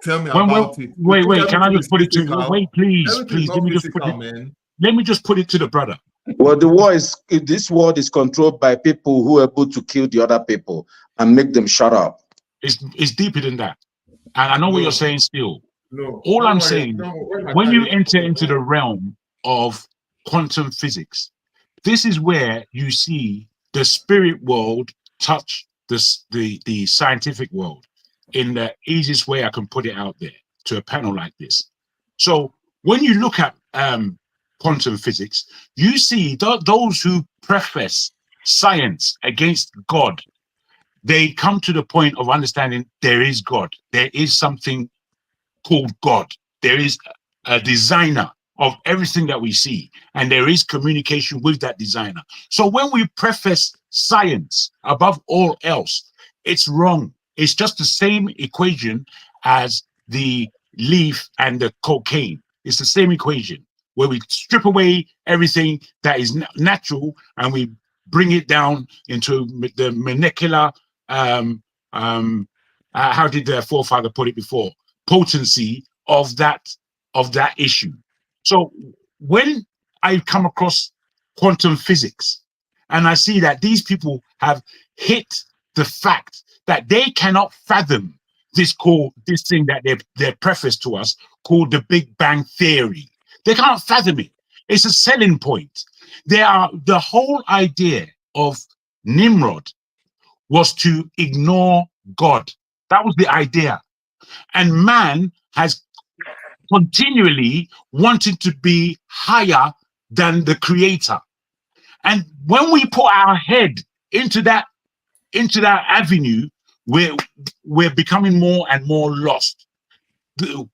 Tell me about it. Wait. Can I just put it to? physical. Wait, please. Everything's Let not me just put physical, it. man. Let me just put it to the brother. Well, this world is controlled by people who are able to kill the other people and make them shut up. It's deeper than that. And I know what you're saying still. No. All I'm saying, when you enter into the realm of quantum physics, this is where you see the spirit world touch the scientific world in the easiest way I can put it out there. to a panel like this. So when you look at quantum physics, you see those who preface science against God, they come to the point of understanding there is God. There is something called God. There is a designer of everything that we see, and there is communication with that designer. So when we preface science above all else, it's wrong. It's just the same equation as the leaf and the cocaine. It's the same equation where we strip away everything that is natural and we bring it down into the molecular, how did their forefather put it before, potency of that issue. So when I come across quantum physics and I see that these people have hit the fact that they cannot fathom this thing that they're prefaced to us called the Big Bang Theory. They can't fathom it. It's a selling point. The whole idea of Nimrod was to ignore God. That was the idea. And man has continually wanted to be higher than the creator. And when we put our head into that avenue, we're becoming more and more lost.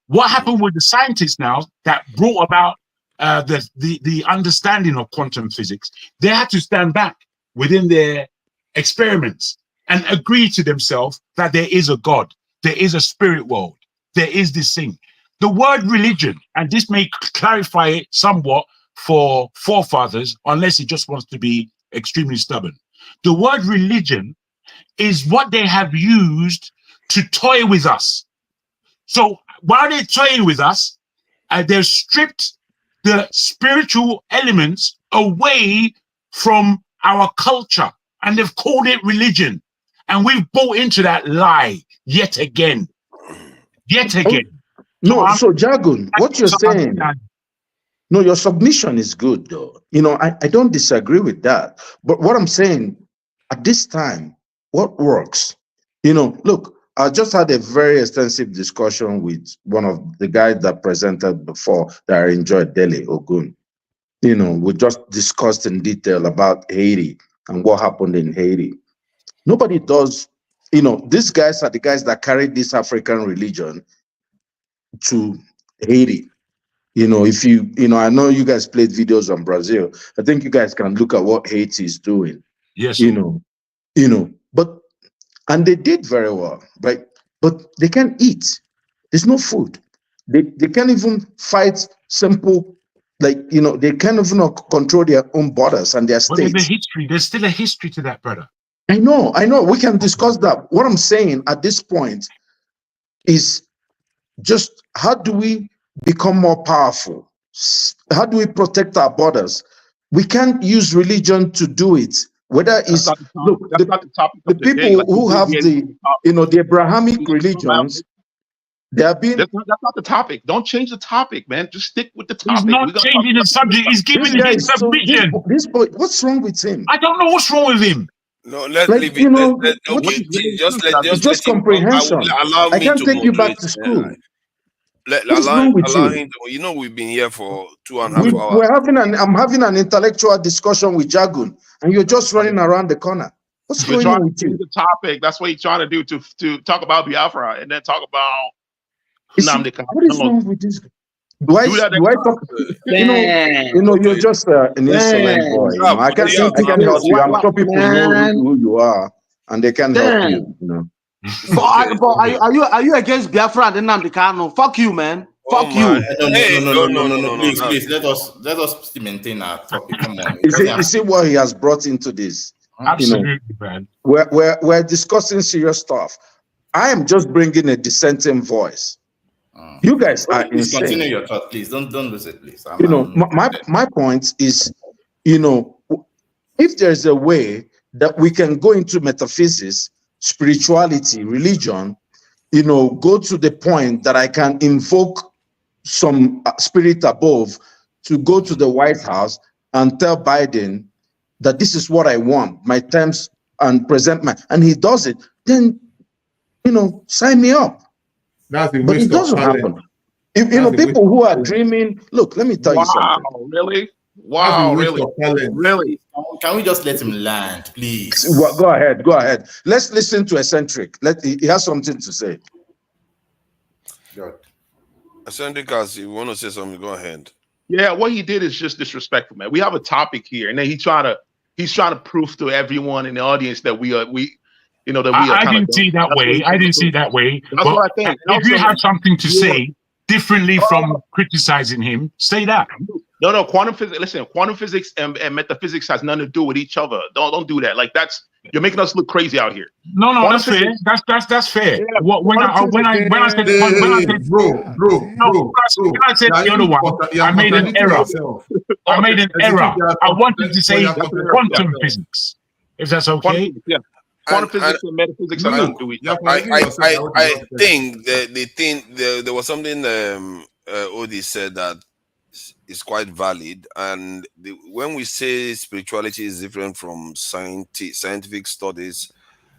What happened with the scientists now that brought about the understanding of quantum physics? They had to stand back within their experiments and agree to themselves that there is a God, there is a spirit world, there is this thing. The word religion, and this may clarify it somewhat for forefathers, unless he just wants to be extremely stubborn. The word religion is what they have used to toy with us. So while they're toying with us, they've stripped the spiritual elements away from our culture, and they've called it religion. And we've bought into that lie yet again. Yet again. No, so Jagun, what you're saying, no, your submission is good though. I don't disagree with that. But what I'm saying, at this time, what works? Look, I just had a very extensive discussion with one of the guys that presented before that I enjoyed, Dele Ogun. We just discussed in detail about Haiti and what happened in Haiti. Nobody does, these guys are the guys that carried this African religion to Haiti. If I know you guys played videos on Brazil. I think you guys can look at what Haiti is doing. Yes. And they did very well, right? But they can't eat. There's no food. They can't even fight simple, they can't even control their own borders and their states. There's still a history to that, brother. I know. We can discuss that. What I'm saying at this point is just how do we become more powerful? How do we protect our borders? We can't use religion to do it. Whether it's the people who have the Abrahamic religions, they have been. That's not the topic. Don't change the topic, man. Just stick with the topic. He's not changing the subject. He's giving his submission. This boy, what's wrong with him? I don't know what's wrong with him. No, let's leave it. Just comprehension. I can't take you back to school. Allow him to, we've been here for 2.5 hours. I'm having an intellectual discussion with Jagun, and you're just running around the corner. What's going on with you? The topic. That's what he's trying to do to talk about Biafra and then talk about Nnamdi Kanu. What is wrong with this? Do I talk? You're just an insolent boy. I can't help you. I'm sure people know who you are, and they can't help you. But are you against Biafra and Nnamdi Kanu? Fuck you, man. Fuck you. No. Please, let us still maintain our topic. Come on. You see what he has brought into this? Absolutely, man. We're discussing serious stuff. I am just bringing a dissenting voice. You guys are insane. Continue your thought, please. Don't lose it, please. My point is, if there's a way that we can go into metaphysics, spirituality, religion, go to the point that I can invoke some spirit above to go to the White House and tell Biden that this is what I want, my terms, and present and he does it, then, sign me up. That's a But it waste of doesn't talent. happen. You That's know, a waste people of who are talent. dreaming. Look, let me tell you something. Wow, really? That's a Wow, waste really? of talent. Really? Can we just let him land, please? Go ahead. Go ahead. Let's listen to Eccentric. He has something to say. Good. Eccentric, as you want to say something, go ahead. Yeah, what he did is just disrespectful, man. We have a topic here, and then he's trying to prove to everyone in the audience that we you know, that we are I kind of didn't see that way. I didn't see that way. That's But what I think. if you have something to you say differently from criticizing him, say that. No, quantum physics. Listen, quantum physics and metaphysics has nothing to do with each other. Don't do that. Like you're making us look crazy out here. No, Quantum that's fair. physics- That's fair. Yeah, When I said the other one, I made an error. I made an error. I wanted to say quantum physics. If that's okay. Quantum physics and metaphysics are nothing to do with each other. I think there was something Odi said that is quite valid, and when we say spirituality is different from scientific studies,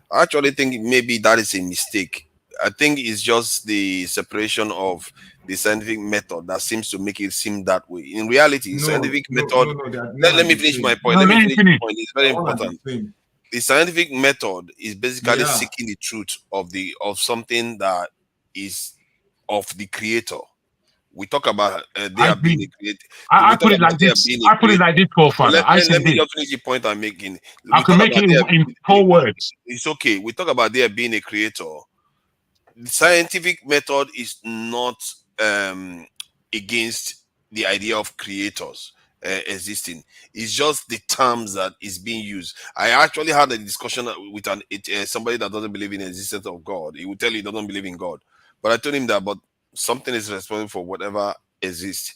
I actually think maybe that is a mistake. I think it's just the separation of the scientific method that seems to make it seem that way. In reality, scientific method. Let me finish my point. Let me finish my point. It's very important. The scientific method is basically seeking the truth of something that is of the creator. We talk about there being a creator. I put it like this. I put it like this, Father. Let me just finish the point I'm making. I can make it in 4 words. It's okay. We talk about there being a creator. The scientific method is not against the idea of creators existing. It's just the terms that is being used. I actually had a discussion with somebody that doesn't believe in the existence of God. He would tell you he doesn't believe in God, but I told him that, but something is responsible for whatever exists.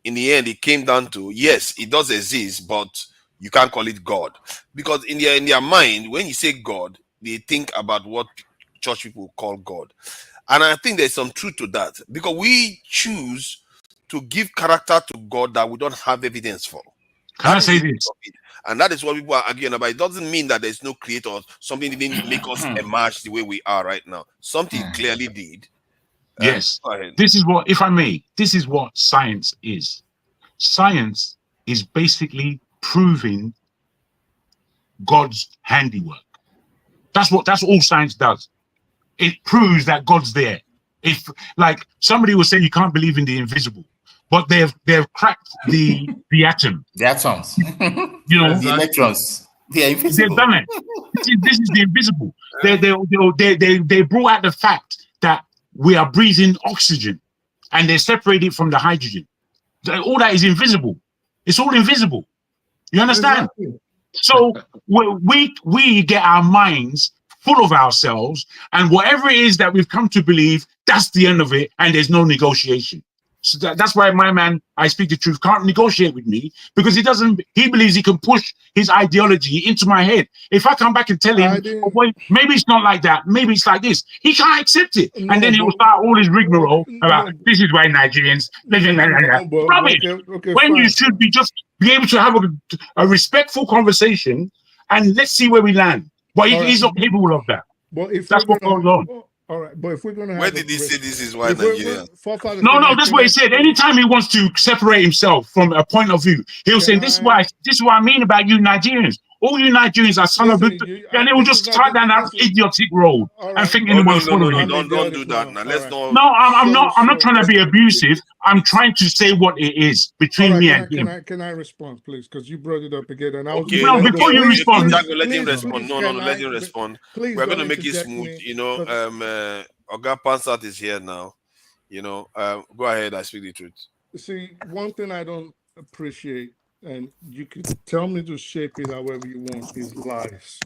In the end, it came down to, yes, it does exist, but you can't call it God, because in their mind, when you say God, they think about what church people call God. And I think there's some truth to that, because we choose to give character to God that we don't have evidence for. Can I say this? And that is what people are arguing about. It doesn't mean that there's no creator. Something didn't make us emerge the way we are right now. Something clearly did. Yes. This is what, if I may, this is what science is. Science is basically proving God's handiwork. That's all science does. It proves that God's there. If, like, somebody will say you can't believe in the invisible, but they've cracked the atom. The atoms. You know, the electrons. They are invisible. They've done it. This is the invisible. They brought out the fact that we are breathing oxygen, and they separate it from the hydrogen. All that is invisible. It's all invisible. You understand? Exactly. So we get our minds full of ourselves, and whatever it is that we've come to believe, that's the end of it, and there's no negotiation. So that's why my man, I speak the truth, can't negotiate with me, because he believes he can push his ideology into my head. If I come back and tell him, oh, wait, maybe it's not like that, maybe it's like this, he can't accept it. No, and then he will start all his rigmarole about this is why Nigerians, rubbish. When you should be able to have a respectful conversation, and let's see where we land. But he's not capable of that. That's what goes on. All right, but if we're going to have... Where did he say this is why Nigerians? No, that's what he said. Anytime he wants to separate himself from a point of view, he'll say, this is what I mean about you Nigerians. All you Nigerians are son of a... And they will just start down that idiotic road and think anyone's following him. Don't do that now. Let's not... No, I'm not trying to be abusive. I'm trying to say what it is between me and him. Can I respond, please? Because you brought it up again. And I was before you respond... Let him respond. No, let him respond. We're going to make it smooth. You know, Oga Pansat is here now. You know, go ahead. I speak the truth. See, one thing I don't appreciate, and you can tell me to shape it however you want, is lies.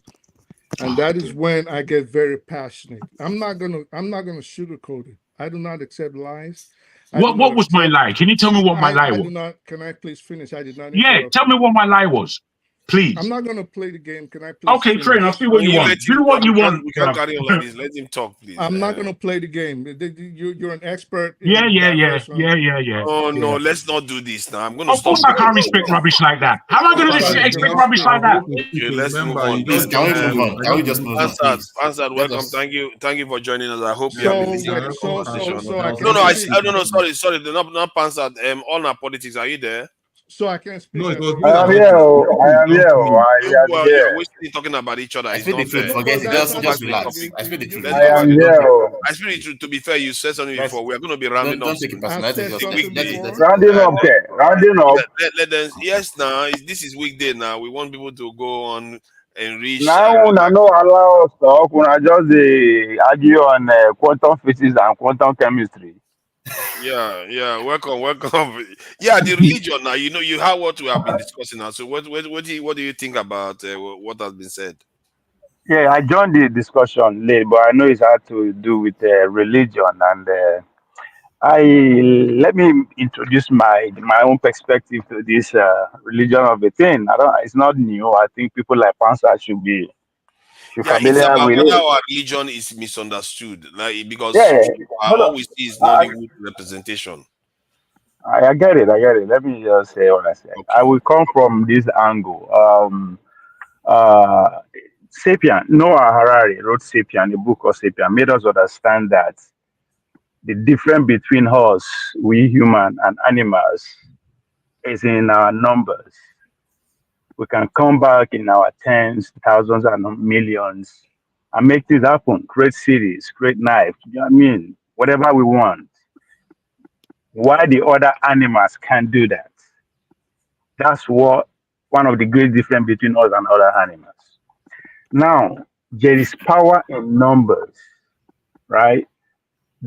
And that is when I get very passionate. I'm not gonna sugarcoat it. I do not accept lies. What was my lie? Can you tell me what my lie was? Can I please finish? I did not. Yeah, tell me what my lie was. Please. I'm not going to play the game. Can I please Okay, finish? train. I'll see what you want. Do what you want. We can't carry on like this. Let him talk, please. I'm not going to play the game. You're an expert. Yeah. Oh no, let's not do this now. I'm going to Of stop. course, I can't respect rubbish like that. How am I going to expect rubbish like that? Okay, let's move on. Please, can we move on? Can we just move on, please? Ansad, welcome. Thank you for joining us. I hope you have been listening to the conversation. Sorry. Not Pansad. All our politics. Are you there? So I can't speak. I am here. I am here. You're wasting talking about each other. I It's speak the not truth. fair. Forget it. Just relax. I speak the truth. I am here. I speak the truth. To be fair, you said something before. We are going to be rounding up. Don't take it personal. Rounding up there. Rounding up. Let them. Yes, now this is weekday. Now we want people to go on and reach. Now, no allow us talk. When I just argue on quantum physics and quantum chemistry. Yeah. Welcome. Yeah, the religion now. You have what we have been discussing now. So what do you think about what has been said? Yeah, I joined the discussion late, but I know it's had to do with religion, and let me introduce my own perspective to this religion of a thing. It's not new. I think people like Pansa should be familiar it's about with whether it. our religion is misunderstood, because Hold all we see is Nollywood representation. I get it. Let me just say what I said. Okay. I will come from this angle. Sapien, Noah Harari wrote Sapien, the book of Sapien, made us understand that the difference between us, we human, and animals is in our numbers. We can come back in our tens, thousands, and millions and make things happen. Create cities, create knives, you know what I mean? Whatever we want. Why the other animals can't do that? That's what one of the great difference between us and other animals. Now, there is power in numbers, right?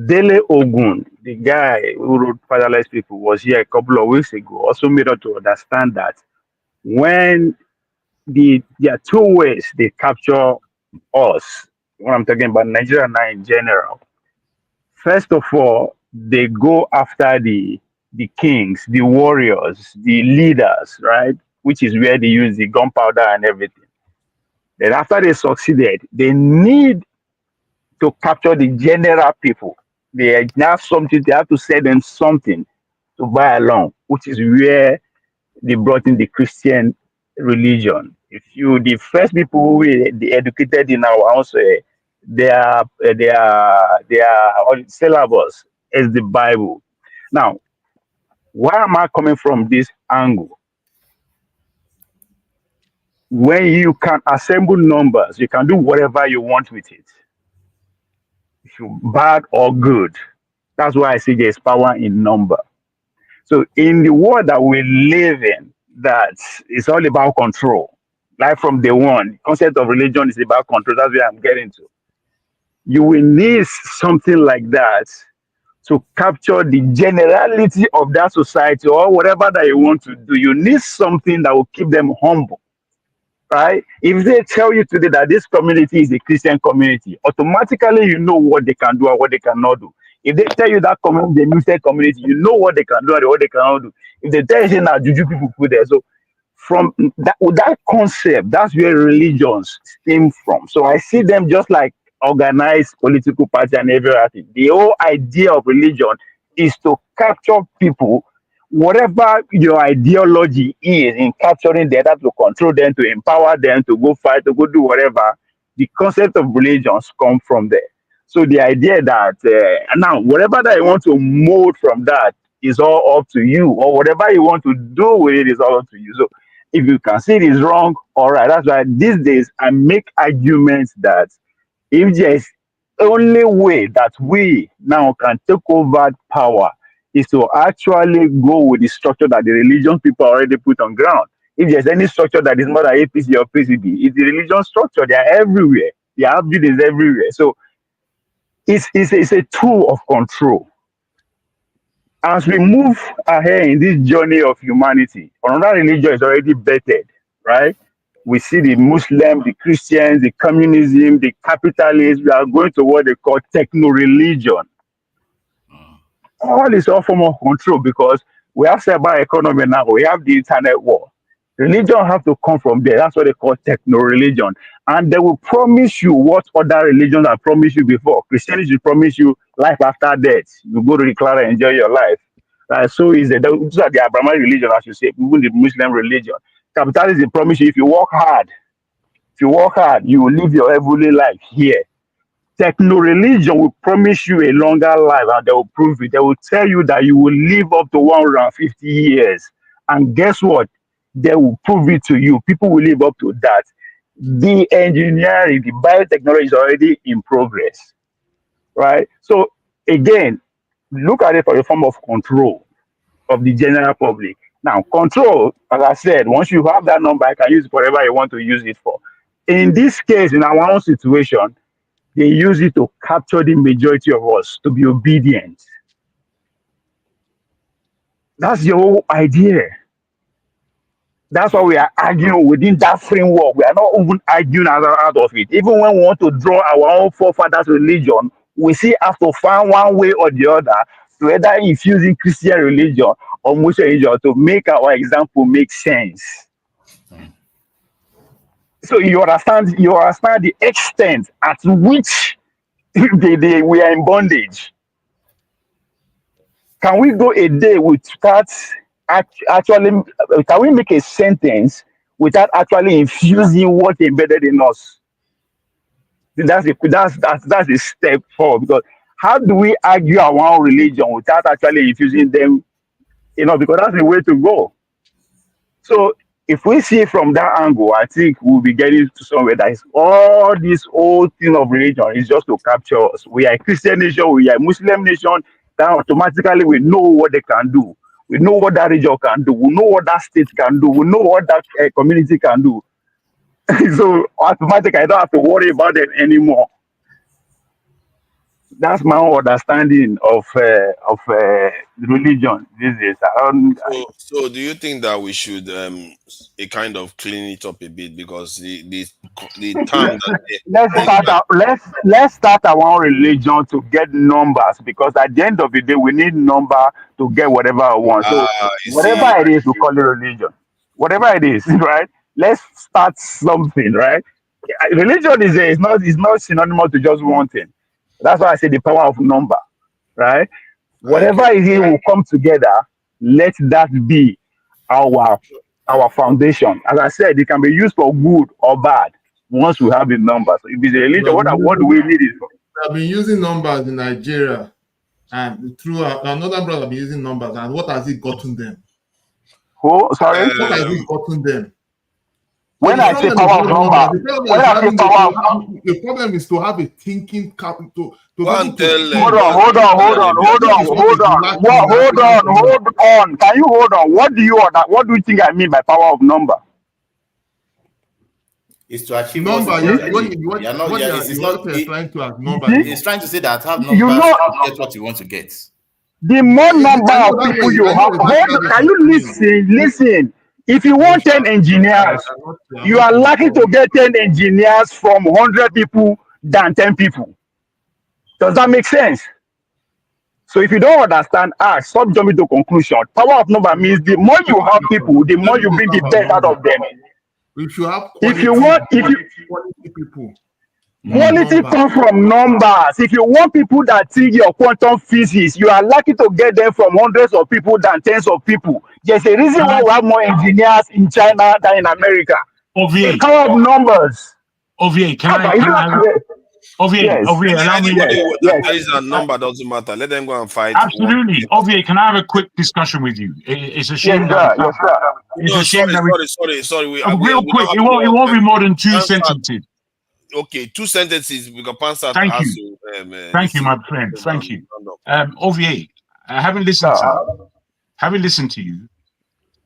Dele Ogun, the guy who wrote Fatherless People, was here a couple of weeks ago, also made us to understand that when there are two ways they capture us, when I'm talking about Nigeria now in general. First of all, they go after the kings, the warriors, the leaders, right? Which is where they use the gunpowder and everything. Then after they succeeded, they need to capture the general people. They have something, they have to sell them something to buy along, which is where they brought in the Christian religion. The first people who were educated in our house, their syllabus is the Bible. Now, why am I coming from this angle? When you can assemble numbers, you can do whatever you want with it. Bad or good. That's why I say there's power in number. So in the world that we live in, that it's all about control. Like from day one, the concept of religion is about control. That's where I'm getting to. You will need something like that to capture the generality of that society or whatever that you want to do. You need something that will keep them humble. Right? If they tell you today that this community is a Christian community, automatically you know what they can do and what they cannot do. If they tell you that community, the Muslim community, you know what they can do and what they cannot do. If they tell you now, Juju people put there. So from that concept, that's where religions stem from. So I see them just like organized political party and everything. The whole idea of religion is to capture people. Whatever your ideology is in capturing them, to control them, to empower them, to go fight, to go do whatever, the concept of religions come from there. So the idea that now whatever that you want to mold from that is all up to you, or whatever you want to do with it is all up to you. So if you can see it is wrong, all right. That's why these days I make arguments that if there's only way that we now can take over power is to actually go with the structure that the religion people already put on ground. If there's any structure that is more than APC or PCB, it's the religion structure. They are everywhere. They have buildings everywhere. So it's a tool of control. As we move ahead in this journey of humanity, another religion is already bettered, right? We see the Muslim, the Christians, the communism, the capitalists. We are going to what they call techno-religion. All is all form of control because we have cyber economy now. We have the internet war. Religion have to come from there. That's what they call techno-religion. And they will promise you what other religions have promised you before. Christianity will promise you life after death. You go to the cloud and enjoy your life. So is it. Those are the Abrahamic religion, as you say, even the Muslim religion. Capitalism promise you if you work hard, you will live your heavenly life here. Techno-religion will promise you a longer life and they will prove it. They will tell you that you will live up to 150 years. And guess what? They will prove it to you. People will live up to that. The engineering, the biotechnology is already in progress, right? So again, look at it for a form of control of the general public. Now, control, as I said, once you have that number, I can use it for whatever you want to use it for. In this case, in our own situation, they use it to capture the majority of us to be obedient. That's the whole idea. That's why we are arguing within that framework. We are not even arguing out of it. Even when we want to draw our own forefathers' religion, we still have to find one way or the other to either infusing Christian religion or Muslim religion to make our example make sense. So you understand the extent at which we are in bondage. Can we go a day without actually, can we make a sentence without actually infusing what embedded in us? That's a step forward, because how do we argue our own religion without actually infusing them? Because that's the way to go. So if we see it from that angle, I think we'll be getting to somewhere that is all this old thing of religion is just to capture us. We are a Christian nation, we are a Muslim nation, then automatically we know what they can do. We know what that region can do. We know what that state can do. We know what that community can do. So automatically, I don't have to worry about them anymore. That's my own understanding of religion these days. So do you think that we should a kind of clean it up a bit, because the term that let's start our own religion to get numbers, because at the end of the day we need number to get whatever I want. So whatever it is, we call it religion. Whatever it is, right? Let's start something, right? Religion is not synonymous to just one thing. That's why I say the power of number, right? Whatever it is will come together. Let that be our foundation. As I said, it can be used for good or bad once we have the numbers. So if it's a religion, what do we need it for? I've been using numbers in Nigeria, and through another brother been using numbers, and what has it gotten them? Who? Sorry? What has it gotten them? When I say power of number, the problem is to have a thinking capital. Hold on. Can you hold on? What do you think I mean by power of number? Is to achieve number. He's trying to say that have numbers get what you want to get. The more number of people you have, can you listen? If you want 10 engineers, you are likely to get 10 engineers from 100 people than 10 people. Does that make sense? So if you don't understand, stop jumping to conclusion. Power of number means the more you have people, the more you bring the best out of them. Quality people. Quality comes from numbers. If you want people that think your quantum physics, you are likely to get them from hundreds of people than tens of people. There's a reason why we have more engineers in China than in America. The power of numbers. Allow me. There is a number, doesn't matter. Let them go and fight. Absolutely. Ovie, can I have a quick discussion with you? It's a shame Sorry. Real quick. It won't be more than 2 sentences. Okay, 2 sentences. We can pass out. Thank you. Thank you, my friend. Thank you. Ovie, having listened to you,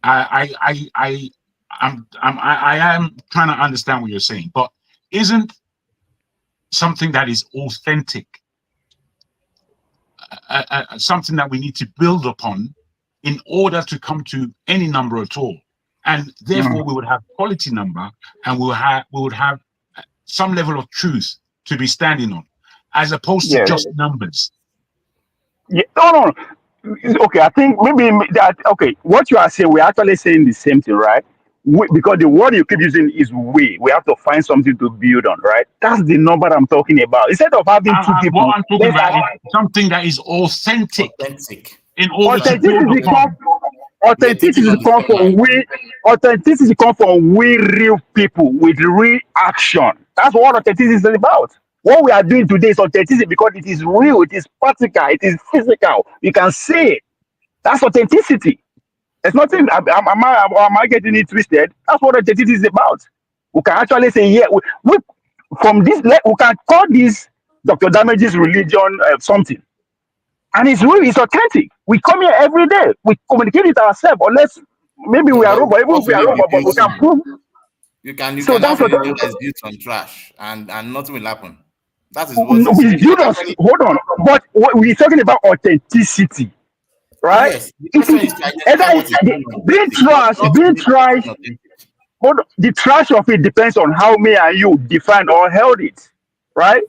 I am trying to understand what you're saying, but isn't something that is authentic something that we need to build upon in order to come to any number at all? And therefore we would have quality number, and we would have some level of truth to be standing on, as opposed to just numbers. No. Okay, I think maybe that. Okay, what you are saying, we're actually saying the same thing, right? because the word you keep using is we. We have to find something to build on, right? That's the number I'm talking about. Instead of having two people, what I'm talking let's about have is something that is authentic. Authentic. In order to build authenticity. upon. Authenticity come from we. Authenticity come from we real people with real action. That's what authenticity is about. What we are doing today is authenticity because it is real, it is practical, it is physical. You can see it. That's authenticity. There's nothing. Am I getting it twisted? That's what authenticity is about. We can actually say, yeah, we from this, we can call this Dr. Damage's religion something. And it's real, it's authentic. We come here every day. We communicate with ourselves, unless maybe we are robot. Even if we are robot, but we can prove. You can So have that's a what. religion that is built on trash, and nothing will happen. That is what No, we build us. Hold on, but what we're talking about authenticity, right? Yes, the question is to identify what is Being trash, but the trash of it depends on how me and you define or held it, right?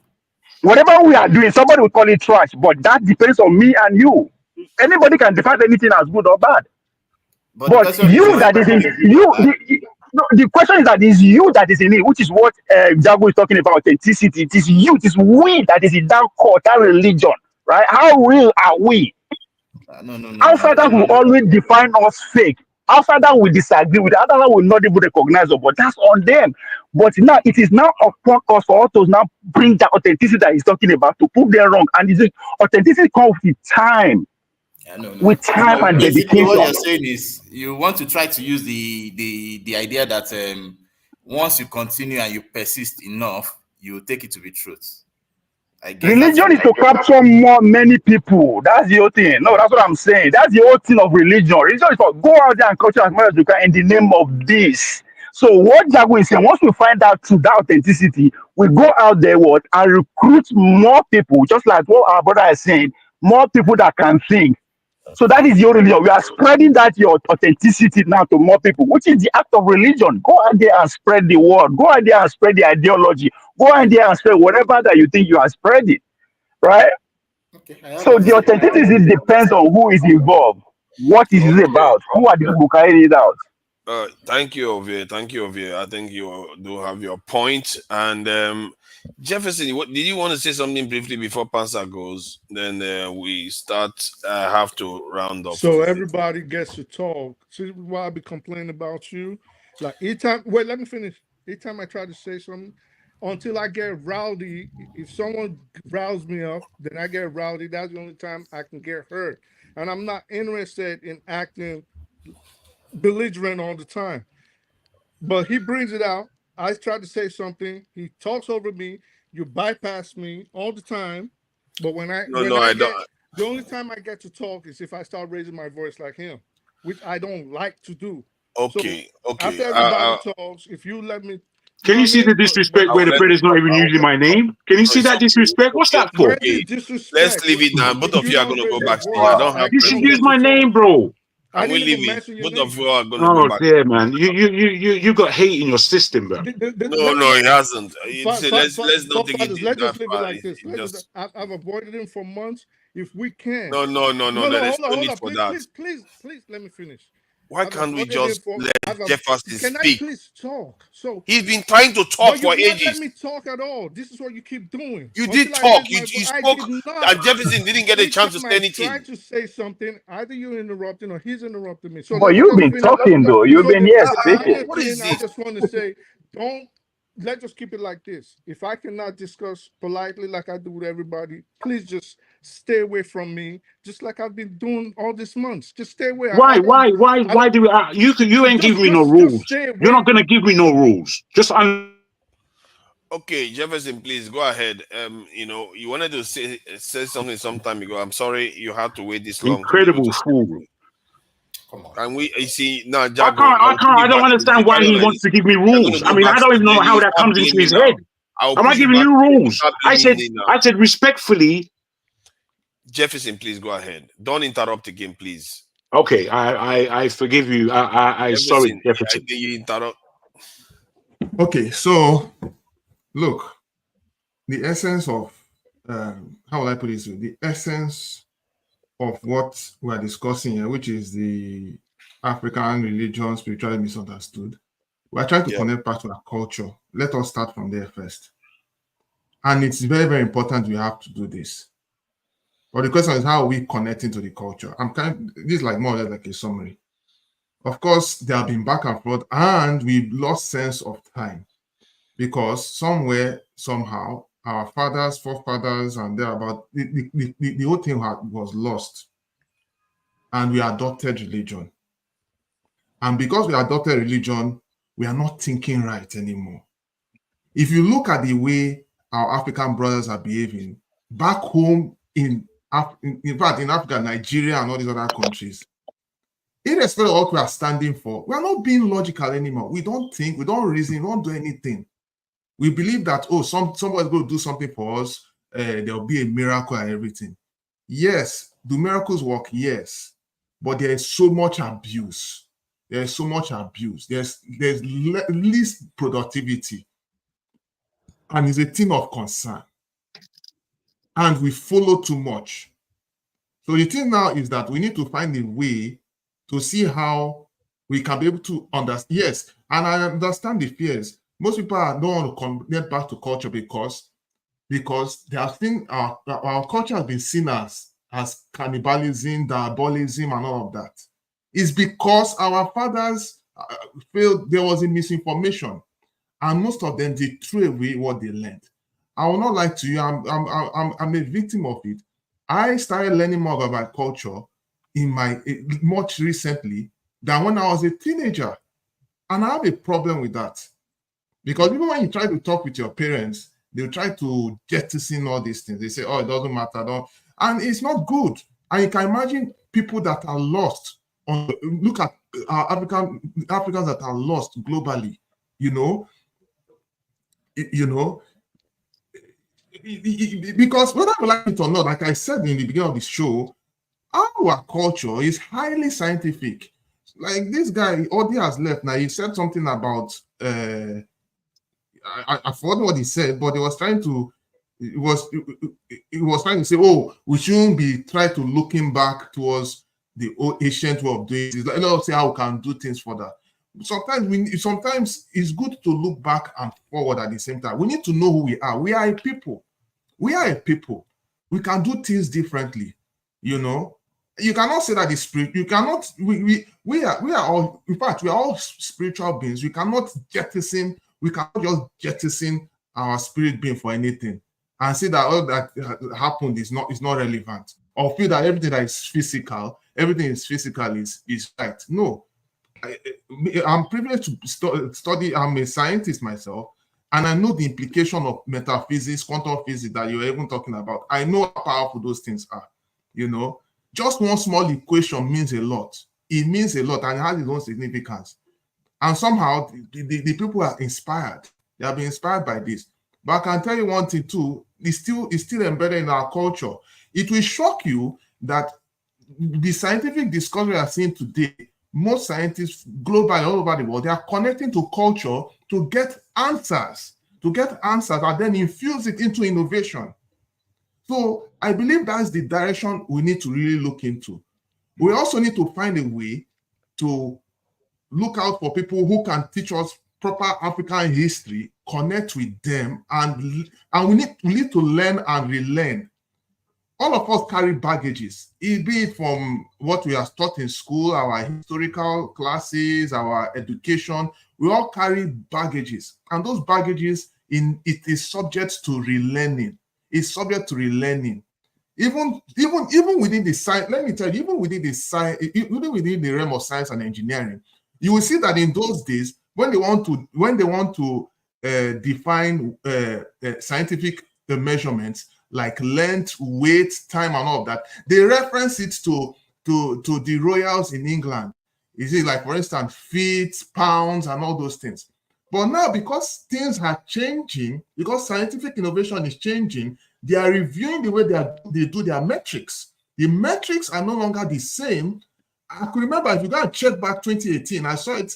Whatever we are doing, somebody will call it trash, but that depends on me and you. Anybody can define anything as good or bad. But you that is in you, the question is that it's you that is in it, which is what Jago is talking about authenticity. It is you, it is we that is in that core, that religion, right? How real are we? Outsiders will always define us fake. Outsiders will disagree with it. Outsiders will not even recognize us, but that's on them. But now it is now upon us for us to now bring that authenticity that he's talking about to prove them wrong. And authenticity comes with time. With time and basically dedication. what you're saying is you want to try to use the idea that once you continue and you persist enough, you take it to be truth. I guess religion is to capture many people. That's the whole thing. No, that's what I'm saying. That's the whole thing of religion. Religion is for go out there and capture as much as you can in the name of this. So what Jago is saying, once we find out through that authenticity, we go out there and recruit more people, just like what our brother is saying, more people that can think. So that is your religion. We are spreading that your authenticity now to more people, which is the act of religion. Go out there and spread the word. Go out there and spread the ideology. Go out there and spread whatever that you think you are spreading, right? So the authenticity depends on who is involved, what is it about, who are the people carrying it out. Thank you, Ovie. Thank you, Ovie. I think you do have your point. And Jefferson, did you want to say something briefly before Pansa goes? Then we start. Have to round up. So everybody gets to talk. See why I be complaining about you? Like each time. Wait, let me finish. Each time I try to say something, until I get rowdy. If someone riles me up, then I get rowdy. That's the only time I can get hurt. And I'm not interested in acting belligerent all the time. But he brings it out. I try to say something. He talks over me. You bypass me all the time. But when I don't. The only time I get to talk is if I start raising my voice like him, which I don't like to do. Okay. So after everybody talks, if you let me. Can you see the disrespect where the brother's not even using my name? Can you see that disrespect? What's that for? Okay. Let's leave it now. Both of you are going to go back. I don't have. You should use my name, bro. I will leave it. Both of you are going to go back. Oh dear, man. You got hate in your system, bro. No, it hasn't. Let's not take it. Let's just leave it like this. I've avoided him for months. If we can. No. There is no need for that. Please, let me finish. Why can't we just let Jefferson speak? Can I please talk? So he's been trying to talk for ages. You let me talk at all. This is what you keep doing. You did talk. You spoke, and Jefferson didn't get a chance to say anything. I tried to say something. Either you're interrupting or he's interrupting me. So but you've been talking though. You've been here speaking. What is this? I just want to say, let's just keep it like this. If I cannot discuss politely like I do with everybody, please just stay away from me, just like I've been doing all these months. Just stay away. Why do we? You ain't giving me no rules. You're not gonna give me no rules. Okay, Jefferson, please go ahead. You wanted to say something some time ago. I'm sorry you had to wait this long. Incredible fool. And you see now, Jago, I don't understand why he wants to give me rules. I mean, I don't even know how that comes into his head. Am I giving you rules? I said respectfully. Jefferson, please go ahead. Don't interrupt again, please. Okay, I forgive you. I sorry, Jefferson. You interrupt. Okay, so look, the essence of how will I put this? The essence of what we are discussing here, which is the African religion spiritually misunderstood, We are trying to Yeah. connect back to our culture. Let us start from there first. And it's very, very important we have to do this. But the question is, how are we connecting to the culture? This is like more or less like a summary. Of course, there have been back and forth, and we've lost sense of time because somewhere, somehow, our fathers, forefathers, and thereabout, the whole thing was lost. And we adopted religion. And because we adopted religion, we are not thinking right anymore. If you look at the way our African brothers are behaving, back home in fact, in Africa, Nigeria, and all these other countries, irrespective of what we are standing for, we are not being logical anymore. We don't think, we don't reason, we don't do anything. We believe that, oh, somebody's going to do something for us, there'll be a miracle and everything. Yes, do miracles work? Yes. But there is so much abuse. There's so much abuse. There's least productivity. And it's a thing of concern. And we follow too much. So the thing now is that we need to find a way to see how we can be able to understand. Yes, and I understand the fears. Most people don't want to connect back to culture because they have seen our culture has been seen as cannibalism, diabolism, and all of that. It's because our fathers felt there was a misinformation, and most of them they threw away what they learned. I will not lie to you. I'm a victim of it. I started learning more about my culture much recently than when I was a teenager, and I have a problem with that because even when you try to talk with your parents, they'll try to jettison all these things. They say, "Oh, it doesn't matter," and it's not good. And you can imagine people that are lost. Look at Africans that are lost globally. Because whether you like it or not, like I said in the beginning of the show, our culture is highly scientific. Like this guy, Odi has left now. He said something about I forgot what he said, but he was trying to say, oh, we shouldn't be trying to looking back towards the old ancient way of doing this. Let us see how we can do things further. Sometimes it's good to look back and forward at the same time. We need to know who we are. We are a people. We are a people. We can do things differently. You cannot say that the spirit. You cannot. We are all. In fact, we are all spiritual beings. We cannot jettison. We cannot just jettison our spirit being for anything and say that all that happened is not relevant, or feel that everything that is physical is right. No. I'm privileged to study. I'm a scientist myself, and I know the implication of metaphysics, quantum physics that you're even talking about. I know how powerful those things are. Just one small equation means a lot. It means a lot, and it has its own significance. And somehow, the people are inspired. They have been inspired by this. But I can tell you one thing too: it's still embedded in our culture. It will shock you that the scientific discovery we are seeing today. Most scientists globally all over the world, they are connecting to culture to get answers, and then infuse it into innovation. So I believe that's the direction we need to really look into. We also need to find a way to look out for people who can teach us proper African history, connect with them, and we need to learn and relearn. All of us carry baggages, be it from what we are taught in school, our historical classes, our education. We all carry baggages, and those baggages it is subject to relearning. It's subject to relearning. Even within the science, let me tell you, even within the realm of science and engineering, you will see that in those days, when they want to define scientific measurements, like length, weight, time, and all of that, they reference it to the royals in England. Is it like, for instance, feet, pounds, and all those things? But now, because things are changing, because scientific innovation is changing, they are reviewing the way they do their metrics. The metrics are no longer the same. I could remember, if you go and check back 2018, I saw it.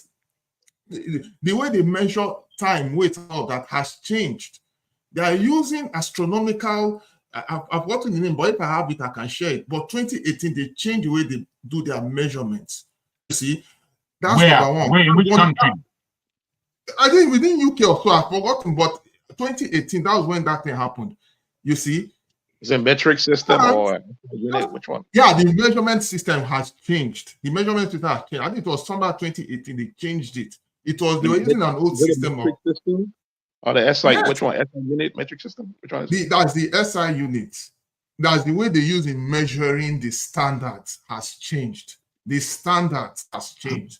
The way they measure time, weight, and all that has changed. They are using astronomical, I've forgotten the name, but if I have it, I can share it. But 2018, they changed the way they do their measurements. You see, that's number one. Where, in which country? I think within UK or so, I've forgotten, but 2018, that was when that thing happened. You see? Is it metric system And, or unit? Which one? yeah, the measurement system has changed. The measurement system has changed. I think it was summer 2018, they changed it. It was, they were using an old Is it a system of, metric system? Or the SI, yes, which one? SI unit metric system? Which one is it? that's the SI unit. That's the way they use in measuring the standards has changed. The standards has changed.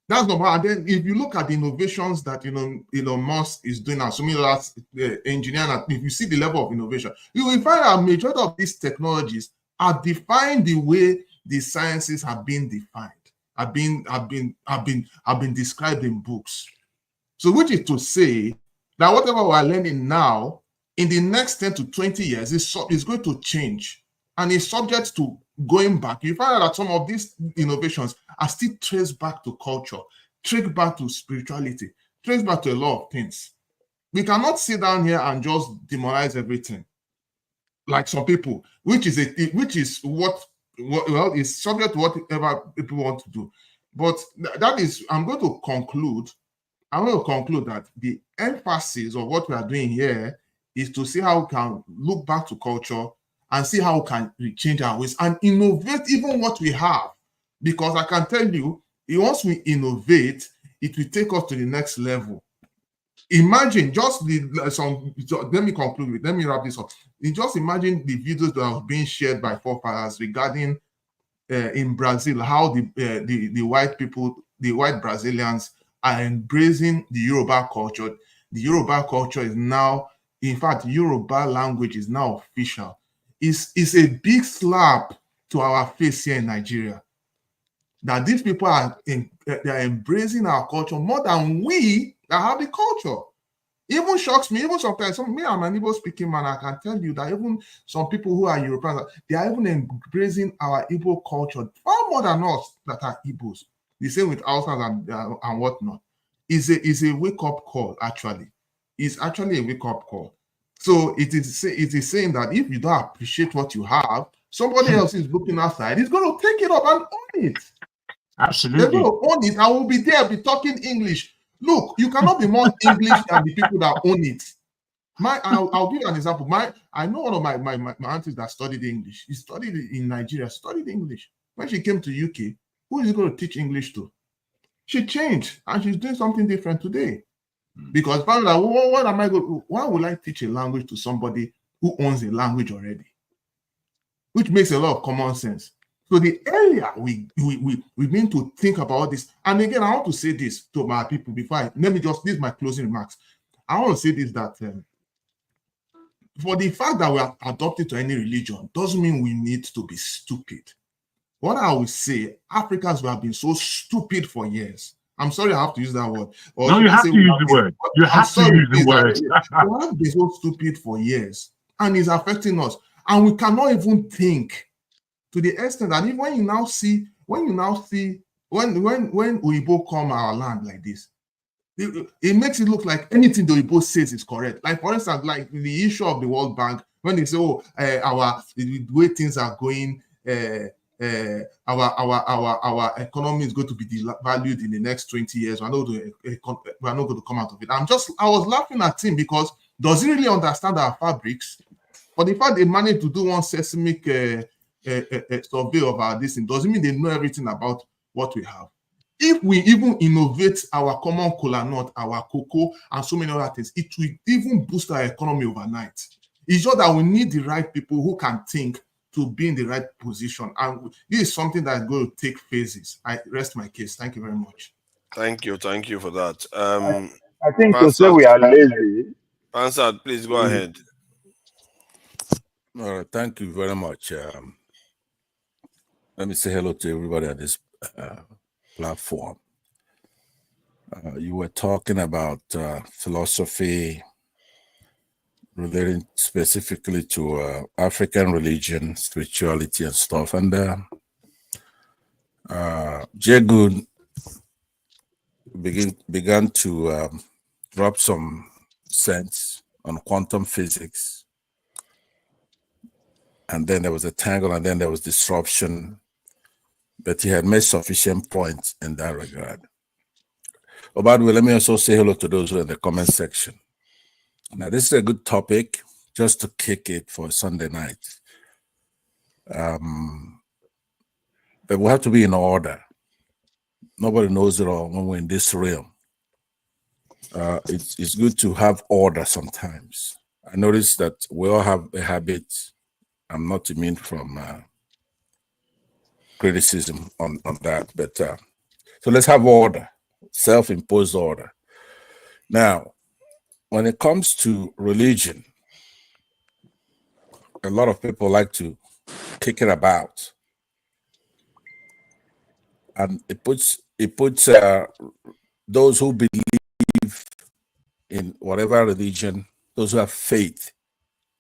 That's number one. And then if you look at the innovations that Elon Musk is doing, assuming that's engineering, if you see the level of innovation, you will find that a majority of these technologies are defined the way the sciences have been defined, have been described in books. So which is to say that whatever we are learning now, in the next 10 to 20 years, is going to change and is subject to going back. You find out that some of these innovations are still traced back to culture, traced back to spirituality, traced back to a lot of things. We cannot sit down here and just demonize everything like some people, which is what is subject to whatever people want to do. But that is, I'm going to conclude that the emphasis of what we are doing here is to see how we can look back to culture and see how we can change our ways and innovate even what we have. Because I can tell you, once we innovate, it will take us to the next level. Imagine just let me conclude with, let me wrap this up. Just imagine the videos that are being shared by forefathers regarding in Brazil, how the white people, the white Brazilians are embracing the Yoruba culture. The Yoruba culture is now, in fact, Yoruba language is now official. It's a big slap to our face here in Nigeria that these people are embracing our culture more than we that have the culture. Even shocks me, even sometimes, me, I'm an Igbo speaking man, I can tell you that even some people who are Europeans, they are even embracing our Igbo culture far more than us that are Igbos. The same with Hausas and whatnot. It's a wake-up call, actually. It's actually a wake-up call. So it is saying that if you don't appreciate what you have, somebody else is looking outside, he's going to take it up and own it. Absolutely. They're going to own it. I will be there, be talking English. Look, you cannot be more English than the people that own it. I'll give you an example. I know one of my aunties that studied English. She studied in Nigeria, studied English. When she came to UK, who is going to teach English to? She changed and she's doing something different today. Because why would I teach a language to somebody who owns a language already? Which makes a lot of common sense. So the earlier we begin to think about this, and again, I want to say this to my people before this is my closing remarks. I want to say this, that for the fact that we are adopted to any religion doesn't mean we need to be stupid. What I would say, Africans have been so stupid for years. I'm sorry I have to use that word. No, you have to use the word. You have to use the word. We have been so stupid for years, and it's affecting us. And we cannot even think to the extent that when Uibo come our land like this, it makes it look like anything the Uibo says is correct. Like, for instance, like the issue of the World Bank, when they say, the way things are going, our economy is going to be devalued in the next 20 years. We're not going to come out of it. I was laughing at him because does he really understand our fabrics? But the fact they managed to do one seismic survey of our distance doesn't mean they know everything about what we have. If we even innovate our common kola nut, our cocoa, and so many other things, it will even boost our economy overnight. It's just that we need the right people who can think to be in the right position. And this is something that is going to take phases. I rest my case. Thank you very much. Thank you for that. I think to say we are lazy. Answer, please go ahead. Thank you very much. Let me say hello to everybody on this platform. You were talking about philosophy relating specifically to African religion, spirituality, and stuff. And Jagun began to drop some sense on quantum physics. And then there was a tangle, and then there was disruption. But he had made sufficient points in that regard. Oh, by the way, let me also say hello to those who are in the comment section. Now, this is a good topic just to kick it for Sunday night. But we have to be in order. Nobody knows it all when we're in this realm. It's good to have order sometimes. I notice that we all have a habit. I'm not immune from criticism on that, but so let's have order, self-imposed order. Now, when it comes to religion, a lot of people like to kick it about, and it puts those who believe in whatever religion, those who have faith,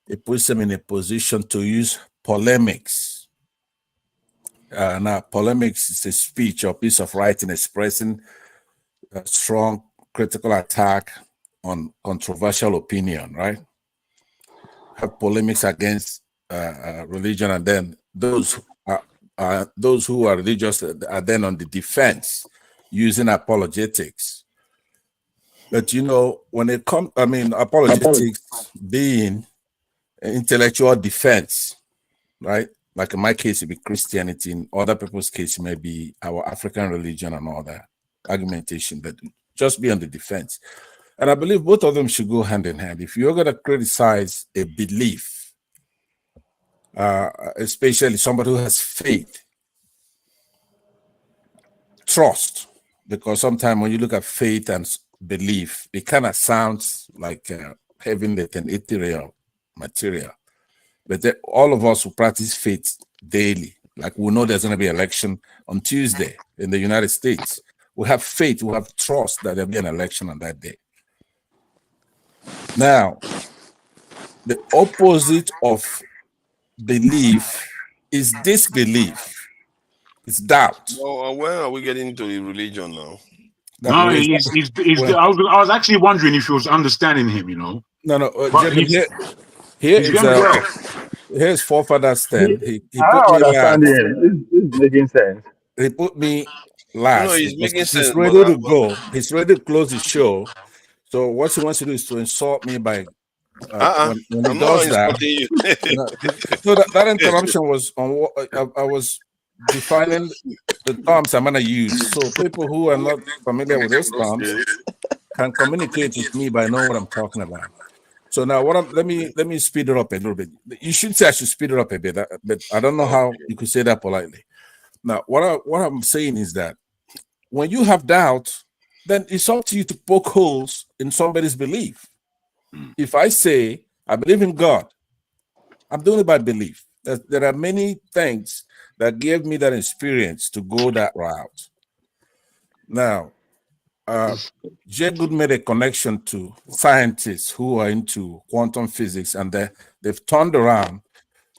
it puts them in a position to use polemics. Now, polemics is a speech or piece of writing expressing a strong critical attack on controversial opinion, right? Have polemics against religion, and then those who are religious are then on the defense using apologetics. But you know, when it comes, I mean, apologetics being intellectual defense, right? Like in my case, it'd be Christianity. In other people's case, it may be our African religion and all that argumentation, but just be on the defense. And I believe both of them should go hand in hand. If you're going to criticize a belief, especially somebody who has faith, trust, because sometimes when you look at faith and belief, it kind of sounds like heavenly and ethereal material. But all of us who practice faith daily, like we know there's going to be an election on Tuesday in the United States. We have faith, we have trust that there'll be an election on that day. Now, the opposite of belief is disbelief. It's doubt. Oh, where are we getting into the religion now? No, I was actually wondering if you was understanding him, you know. No, here's forefather stand. He I put me understand last. it. It's making sense. He put me last. No, he's making sense. He's ready to go. He's ready to close the show. So what he wants to do is to insult me by when he does that. So that interruption was on what I was defining the terms I'm gonna use. So people who are not familiar with those terms can communicate with me by knowing what I'm talking about. So now let me speed it up a little bit. You should say I should speed it up a bit, but I don't know how you could say that politely. Now, what I'm saying is that when you have doubt, then it's up to you to poke holes in somebody's belief. If I say I believe in God, I'm doing it by belief. There are many things that gave me that experience to go that route. Now, Jay Good made a connection to scientists who are into quantum physics, and they've turned around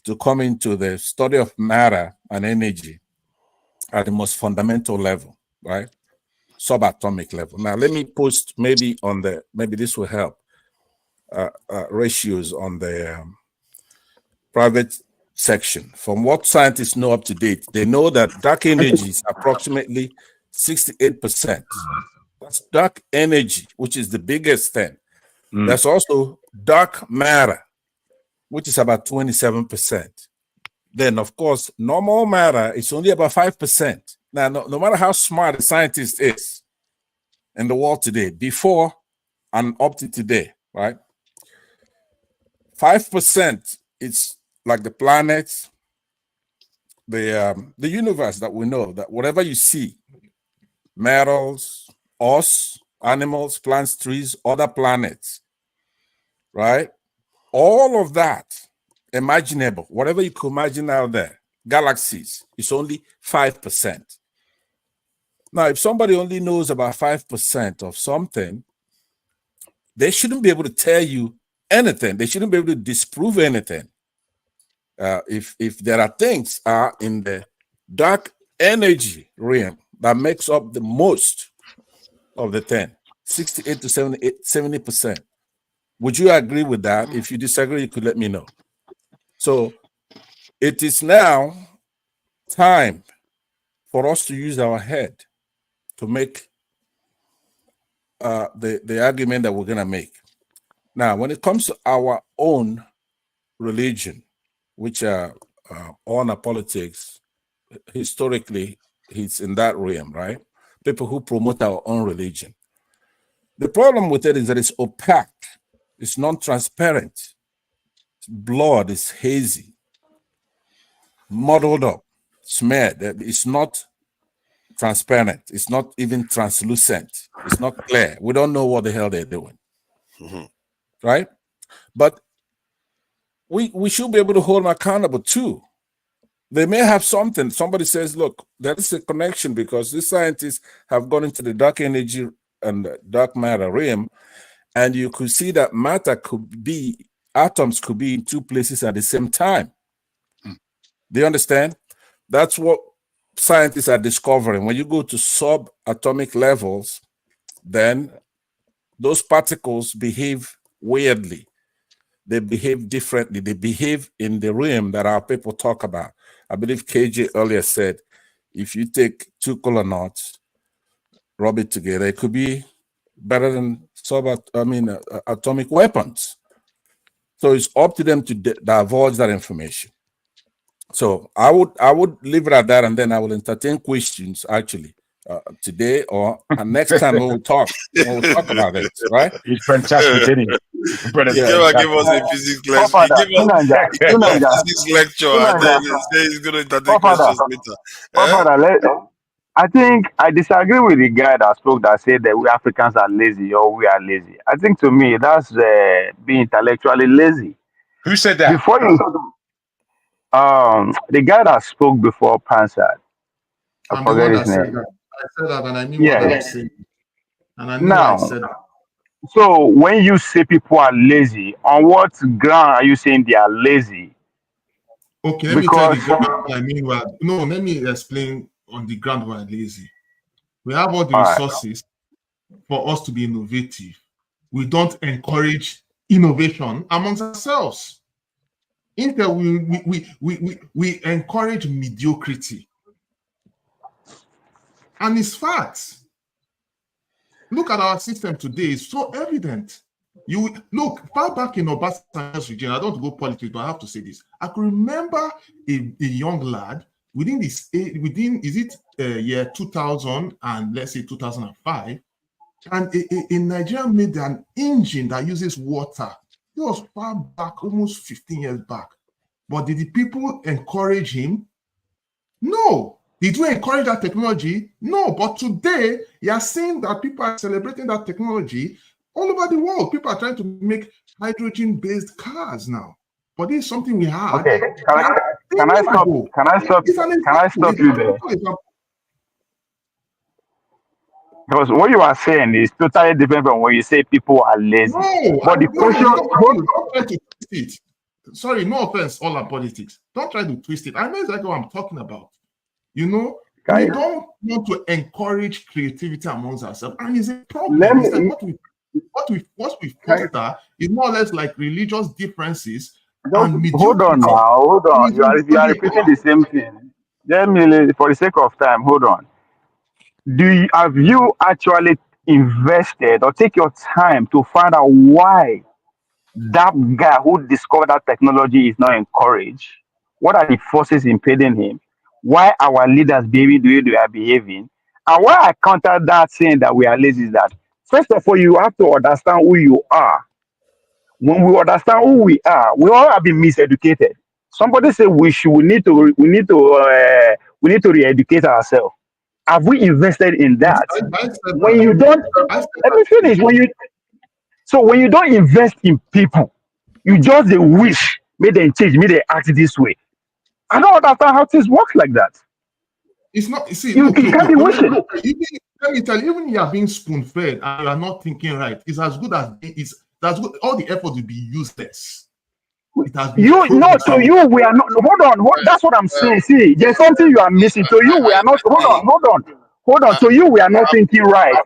to come into the study of matter and energy at the most fundamental level, right? Subatomic level. Now, let me post maybe this will help, ratios on the private section. From what scientists know up to date, they know that dark energy is approximately 68%. That's dark energy, which is the biggest thing. There's also dark matter, which is about 27%. Then, of course, normal matter is only about 5%. Now, no matter how smart a scientist is in the world today, before and up to today, right? 5% is like the planets, the universe that we know, that whatever you see, metals, us, animals, plants, trees, other planets, right? All of that, imaginable, whatever you could imagine out there, galaxies, is only 5%. Now, if somebody only knows about 5% of something, they shouldn't be able to tell you anything. They shouldn't be able to disprove anything. If there are things in the dark energy realm that makes up the most of the 68 to 70%. Would you agree with that? If you disagree, you could let me know. So it is now time for us to use our head to make the argument that we're gonna make. Now, when it comes to our own religion, which are honor politics, historically, it's in that realm, right? People who promote our own religion. The problem with it is that it's opaque, it's non-transparent, it's blurred, it's hazy, muddled up, smeared. It's not transparent, it's not even translucent, it's not clear. We don't know what the hell they're doing. Right? But we should be able to hold them accountable too. They may have something. Somebody says, look, there is a connection because these scientists have gone into the dark energy and dark matter realm, and you could see that matter could be, atoms could be in two places at the same time. Do you understand? That's what scientists are discovering. When you go to subatomic levels, then those particles behave weirdly. They behave differently. They behave in the realm that our people talk about. I believe KJ earlier said, if you take two colonauts, rub it together, it could be better than atomic weapons. So it's up to them to divulge that information. So I would leave it at that, and then I will entertain questions actually today or next time when we talk about it. Right? It's fantastic. Yeah, give us a physics lecture. Give us a physics lecture, and then he's going to entertain questions later. I think I disagree with the guy that spoke that said that we Africans are lazy or we are lazy. I think to me that's being intellectually lazy. Who said that? Before you, the guy that spoke before Pansad, I forget his name. I said that, and I mean what I'm saying. And I know I said that. So when you say people are lazy, on what ground are you saying they are lazy? Okay, let me tell you the ground I mean. Let me explain on the ground we're lazy. We have all the resources for us to be innovative. We don't encourage innovation amongst ourselves. Instead, we encourage mediocrity. And it's facts. Look at our system today, it's so evident. You look far back in Obasanjo's regime. I don't want to go politics, but I have to say this. I can remember a young lad within year 2000 and let's say 2005, and a Nigerian made an engine that uses water. It was far back, almost 15 years back. But did the people encourage him? No. Did we encourage that technology? No. But today, you are seeing that people are celebrating that technology all over the world. People are trying to make hydrogen-based cars now. But this is something we have. Okay. Can I stop you there? Because what you are saying is totally different from when you say people are lazy. No, but the question, don't try to twist it. Sorry, no offense, all our politics. Don't try to twist it. I know exactly what I'm talking about. You know, we don't want to encourage creativity amongst ourselves, and it's a problem. What we foster is more or less like religious differences. Hold on. You are repeating the same thing. Let me, for the sake of time, hold on. Have you actually invested or take your time to find out why that guy who discovered that technology is not encouraged? What are the forces impeding him? Why our leaders behaving the way they are behaving? And why I counter that saying that we are lazy is that, first of all, you have to understand who you are. When we understand who we all have been miseducated. Somebody said we need to re-educate ourselves. Have we invested in that? When you don't, let me finish. When you don't invest in people, you just wish, may they change, may they act this way. I don't understand how things work like that. It's not. You see, you can't be wishing. Let me tell you, even you are being spoon-fed and you are not thinking right, it's as good as that's good. All the effort will be useless. It has been to you, we are not. Hold on. That's what I'm saying. See, there's something you are missing. To you, we are not. Hold on. To you, we are not thinking right,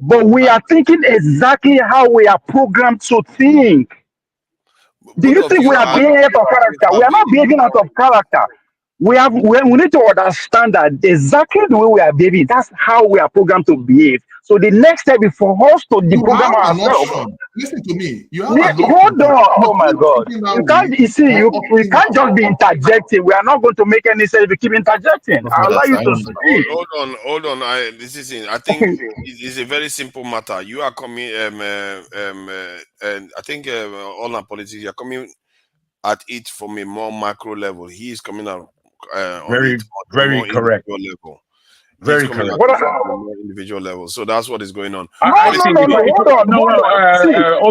but we are thinking exactly how we are programmed to think. Do you think we are behaving out of character? We are not behaving out of character. we need to understand that exactly the way we are behaving, that's how we are programmed to behave. So the next step is for us to You deprogram have an ourselves. option. Listen to me. You have Yeah, an option. hold on. Oh my Keep God. thinking You that can't, way you see, or we opting can't out. just be interjecting. We are not going to make any sense if we keep interjecting. I'll allow you to speak. Hold on. This is it. I think it's a very simple matter. You are coming, and I think all our politics, you are coming at it from a more macro level. He is coming out on Very, it on a very more correct. individual level. Very He's coming correct. at it on a more individual level. So that's what is going on. I think, Hold on.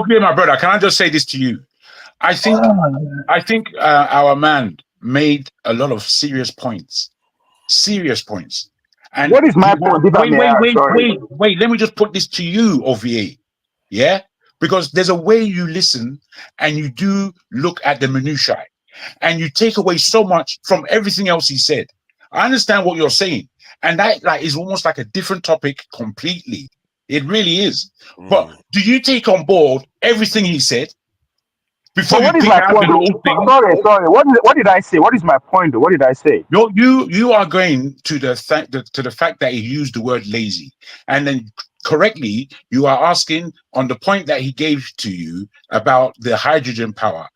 Okay, my brother, can I just say this to you? I think our man made a lot of serious points. And what is my point? Wait, let me just put this to you, OVA. Yeah? Because there's a way you listen and you do look at the minutiae and you take away so much from everything else he said. I understand what you're saying. And that is almost like a different topic completely. It really is. But do you take on board everything he said? Before what you is pick my out point? the little thing? Sorry. What did I say? What is my point? What did I say? You are going to the fact that he used the word lazy, and then correctly you are asking on the point that he gave to you about the hydrogen power.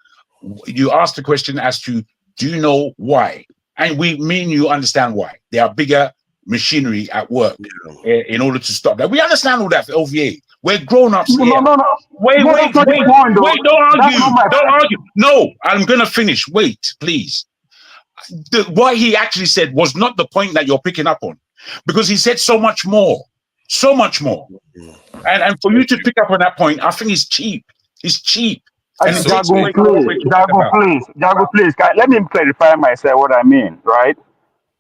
You asked the question as to, do you know why? And we mean you understand why. There are bigger machinery at work in order to stop that. We understand all that for OVA. We're grown-ups here. No. Wait, don't argue. No, I'm gonna finish. Wait, please. What he actually said was not the point that you're picking up on, because he said so much more. And for you to pick up on that point, I think it's cheap. And Jago, please. Let me clarify myself what I mean, right?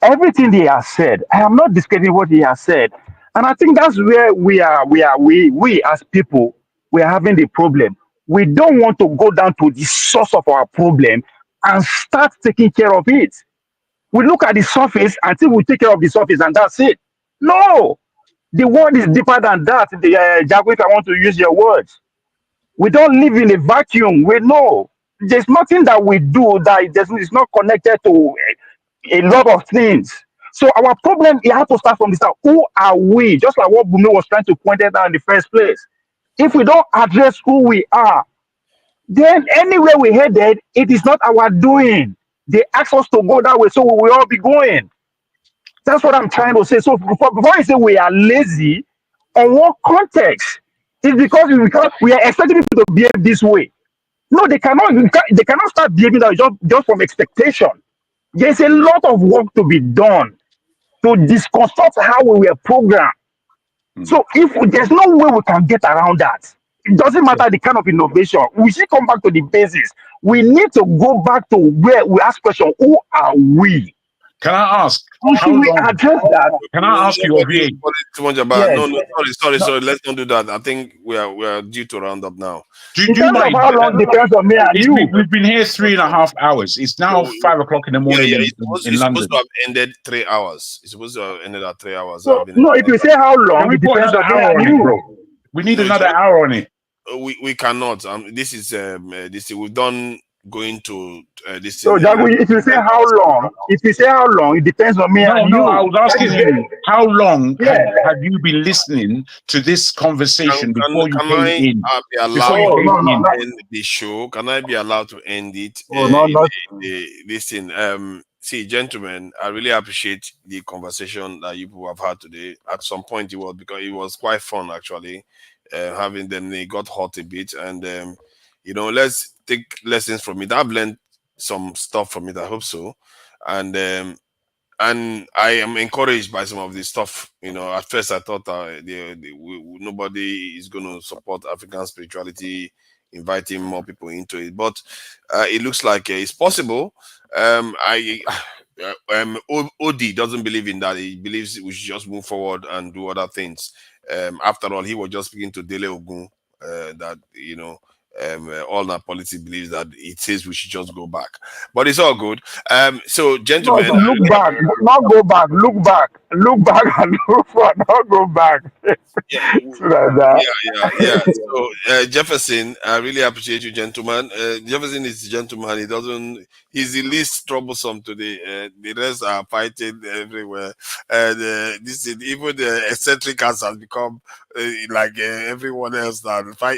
Everything he has said, I am not discrediting what he has said. And I think that's where we as people, we are having the problem. We don't want to go down to the source of our problem and start taking care of it. We look at the surface until we take care of the surface and that's it. No, the world is deeper than that. Jago, if I want to use your words. We don't live in a vacuum. We know there's nothing that we do that is not connected to a lot of things. So our problem, you have to start from the start. Who are we? Just like what Bumi was trying to point out in the first place. If we don't address who we are, then anywhere we headed, it is not our doing. They ask us to go that way, so we will all be going. That's what I'm trying to say. So before I say we are lazy, on what context? It's because we are expecting people to behave this way. No, they cannot start behaving that just from expectation. There's a lot of work to be done to deconstruct how we were programmed. So if there's no way we can get around that, it doesn't matter the kind of innovation. We should come back to the basics. We need to go back to where we ask question, who are we? Can I ask? How we address that? Can I ask you, OVA? Too much about sorry. Let's not do that. I think we are due to round up now. Do you mind? How long depends on me and you? We've been here 3.5 hours. It's now 5 o'clock in the morning in London. Supposed to have ended 3 hours. It's supposed to have ended at 3 hours. So, no, if you say how long, it depends on me and you, bro. We need another hour on it. We cannot. This is we've done going to this. So Jago, if you say how long, it depends on me and you. No, I was asking you, how long have you been listening to this conversation before you came in? Be allowed to end the show? Can I be allowed to end it? Listen, see, gentlemen, I really appreciate the conversation that you people have had today. At some point, it was quite fun actually. Having them, they got hot a bit, and let's take lessons from it. I've learned some stuff from it. I hope so, and I am encouraged by some of this stuff. At first I thought nobody is going to support African spirituality, inviting more people into it, but it looks like it's possible. Odi doesn't believe in that. He believes we should just move forward and do other things. After all, he was just speaking to Dele Ogun that all our politics believes that it says we should just go back, but it's all good. So, gentlemen, look back, not go back. Look back. look back and look forward, not go back. Yeah, So that, yeah. So Jefferson, I really appreciate you, gentlemen. Jefferson is a gentleman. He's the least troublesome today. The rest are fighting everywhere, and this is even the eccentric has become like everyone else now. I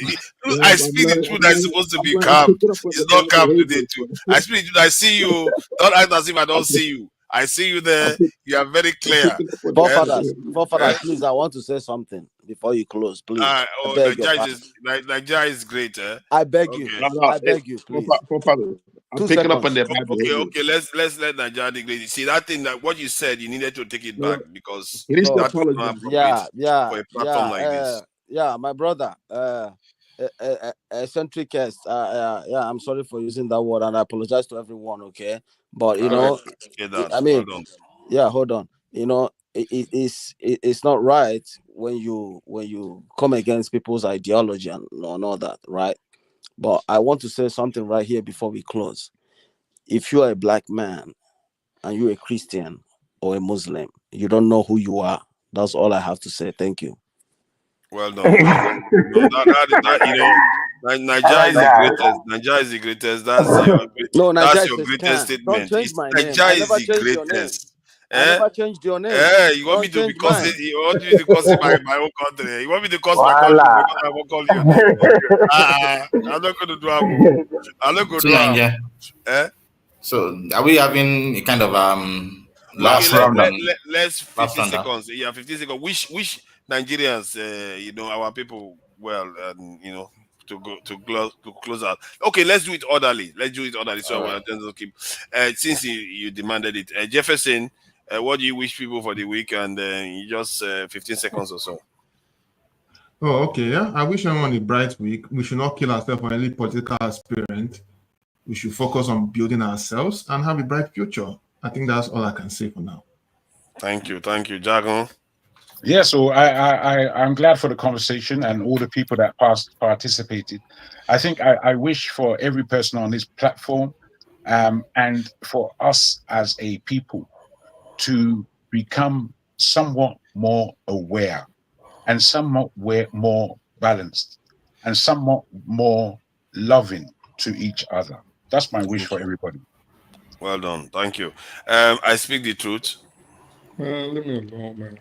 speak the truth. That's supposed to be calm. It's not calm today too. I speak the truth. I see you. Don't act as if I don't see you. I see you there. You are very clear. Forefathers, please, I want to say something before you close, please. I beg your pardon. Nigeria is great, eh? I beg you. I beg you, please. I'm picking up on the Okay. Let's let Nigeria degrade. See that thing that what you said, you needed to take it back because it is that's not appropriate for a platform like this. Yeah, my brother, eccentric guest. Yeah, I'm sorry for using that word, and I apologize to everyone. Okay, but you know, I mean, yeah, hold on. You know, it's not right when you come against people's ideology and all that, right? But I want to say something right here before we close. If you're a black man and you're a Christian or a Muslim, you don't know who you are. That's all I have to say. Thank you. Well done. Nigeria is the greatest. Nigeria is the greatest. That's your greatest statement. Nigeria is the greatest. I never changed your name. You want me to be cursing? You want me to curse my own country? You want me to curse my country because I won't call your name? I'm not going to do it. I'm not going to do it. So, are we having a kind of last round? Let's 15 seconds. Yeah, 15 seconds. Which Nigerians, our people, to close out. Okay, let's do it orderly. So we'll keep. Since you demanded it, Jefferson. What do you wish people for the week? And just 15 seconds or so. Oh, okay. Yeah, I wish everyone a bright week. We should not kill ourselves for any political aspirant. We should focus on building ourselves and have a bright future. I think that's all I can say for now. Thank you, Jagon. Yeah, so I'm glad for the conversation and all the people that participated. I think I wish for every person on this platform and for us as a people to become somewhat more aware and somewhat more balanced and somewhat more loving to each other. That's my wish for everybody. Well done. Thank you. I speak the truth. Let me alone, man.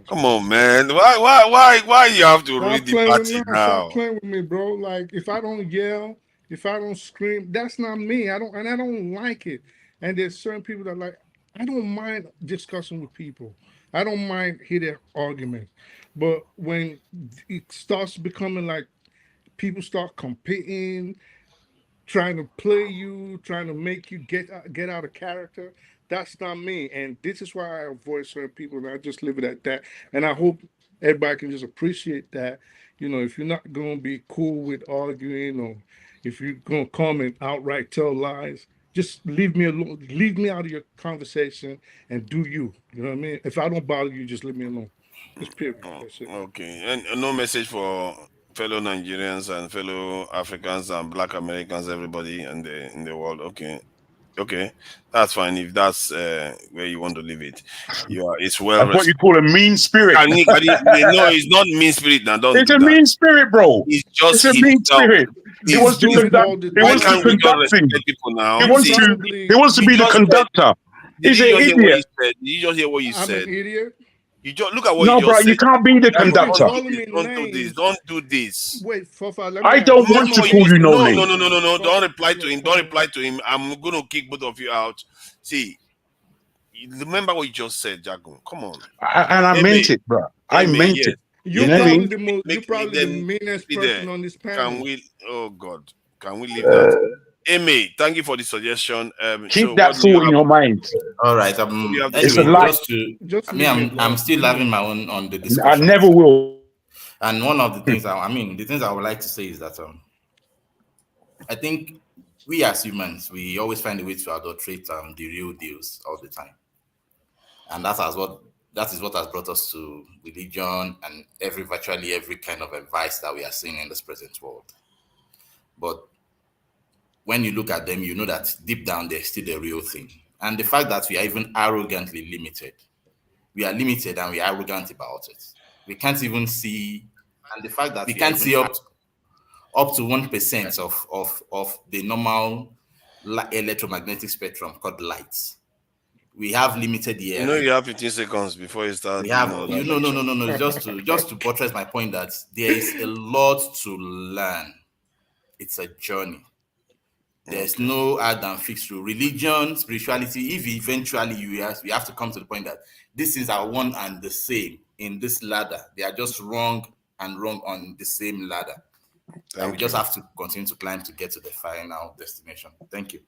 Come on, man. Why you have to read the party now? Stop playing with me, bro. Like if I don't yell, if I don't scream, that's not me. I don't like it. And there's certain people that like. I don't mind discussing with people. I don't mind hearing arguments. But when it starts becoming like people start competing, trying to play you, trying to make you get out of character, that's not me. And this is why I avoid certain people, and I just leave it at that. And I hope everybody can just appreciate that. If you're not going to be cool with arguing, or if you're going to come and outright tell lies, just leave me alone. Leave me out of your conversation and do you. You know what I mean? If I don't bother you, just leave me alone. Just period. That's it. Okay. And no message for fellow Nigerians and fellow Africans and Black Americans, everybody in the world. Okay. That's fine. If that's where you want to leave it. It's well. That's what you call a mean spirit. No, it's not mean spirit. Now, it's a mean spirit, bro. It's a mean spirit. He wants to conduct things. He wants to be the conductor. He's an idiot. Did you just hear what you said? I'm an idiot. You just look at what you just said. You can't be the conductor. Don't do this. Wait, Fofa, I don't want to call you no name. No. Don't reply to him. I'm going to kick both of you out. See, remember what you just said, Jagun. Come on. And I meant it, bro. I meant it. You're probably the meanest person on this panel. Can we leave that? Amy, thank you for the suggestion. Keep that thought in your mind. All right. It's a lie. I'm still having my own on the discussion. I never will. And one of the things the things I would like to say is that I think we as humans, we always find a way to adulterate the real deals all the time. And that is what has brought us to religion and virtually every kind of advice that we are seeing in this present world. But when you look at them, you know that deep down, they're still the real thing. And the fact that we are even arrogantly limited we are limited and we are arrogant about it. We can't even see, and the fact that we can't see up to 1% of the normal electromagnetic spectrum called light. We have limited hearing. You know, you have 15 seconds before you start. We have no. Just to buttress my point that there is a lot to learn. It's a journey. There's no hard and fixed rule. Religion, spirituality, if eventually we have to come to the point that these things are one and the same in this ladder. They are just wrong on the same ladder. And we just have to continue to climb to get to the final destination. Thank you.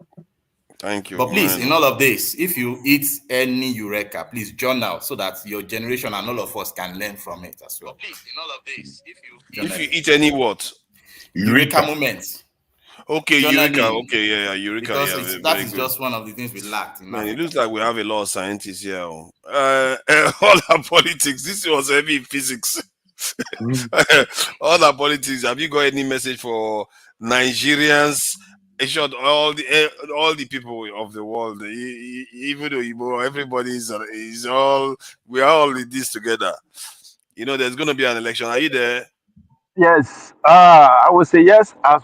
Thank you. But please, in all of this, if you eat any eureka, please journal so that your generation and all of us can learn from it as well. But please, in all of this, if you eat any what? Eureka moments. Okay, Journaling. Eureka. Okay, yeah, Eureka. Because that is just one of the things we lacked. Man, it looks like we have a lot of scientists here. All our politics. This was heavy physics. All our politics. Have you got any message for Nigerians? In short, all the people of the world, even though everybody is all, we are all in this together. You know, there's going to be an election. Are you there? Yes, I would say yes. As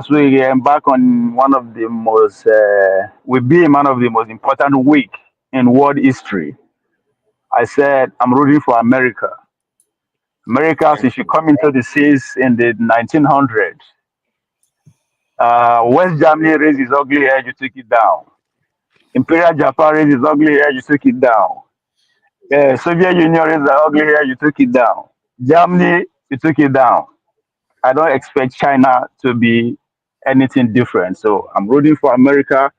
we embark on one of the most, we be one of the most important week in world history. I said I'm rooting for America. America, since you come into the seas in the 1900s. West Germany raised its ugly head, you took it down. Imperial Japan raised its ugly head, you took it down. Soviet Union raised the ugly head, you took it down. Germany, you took it down. I don't expect China to be anything different. So I'm rooting for America.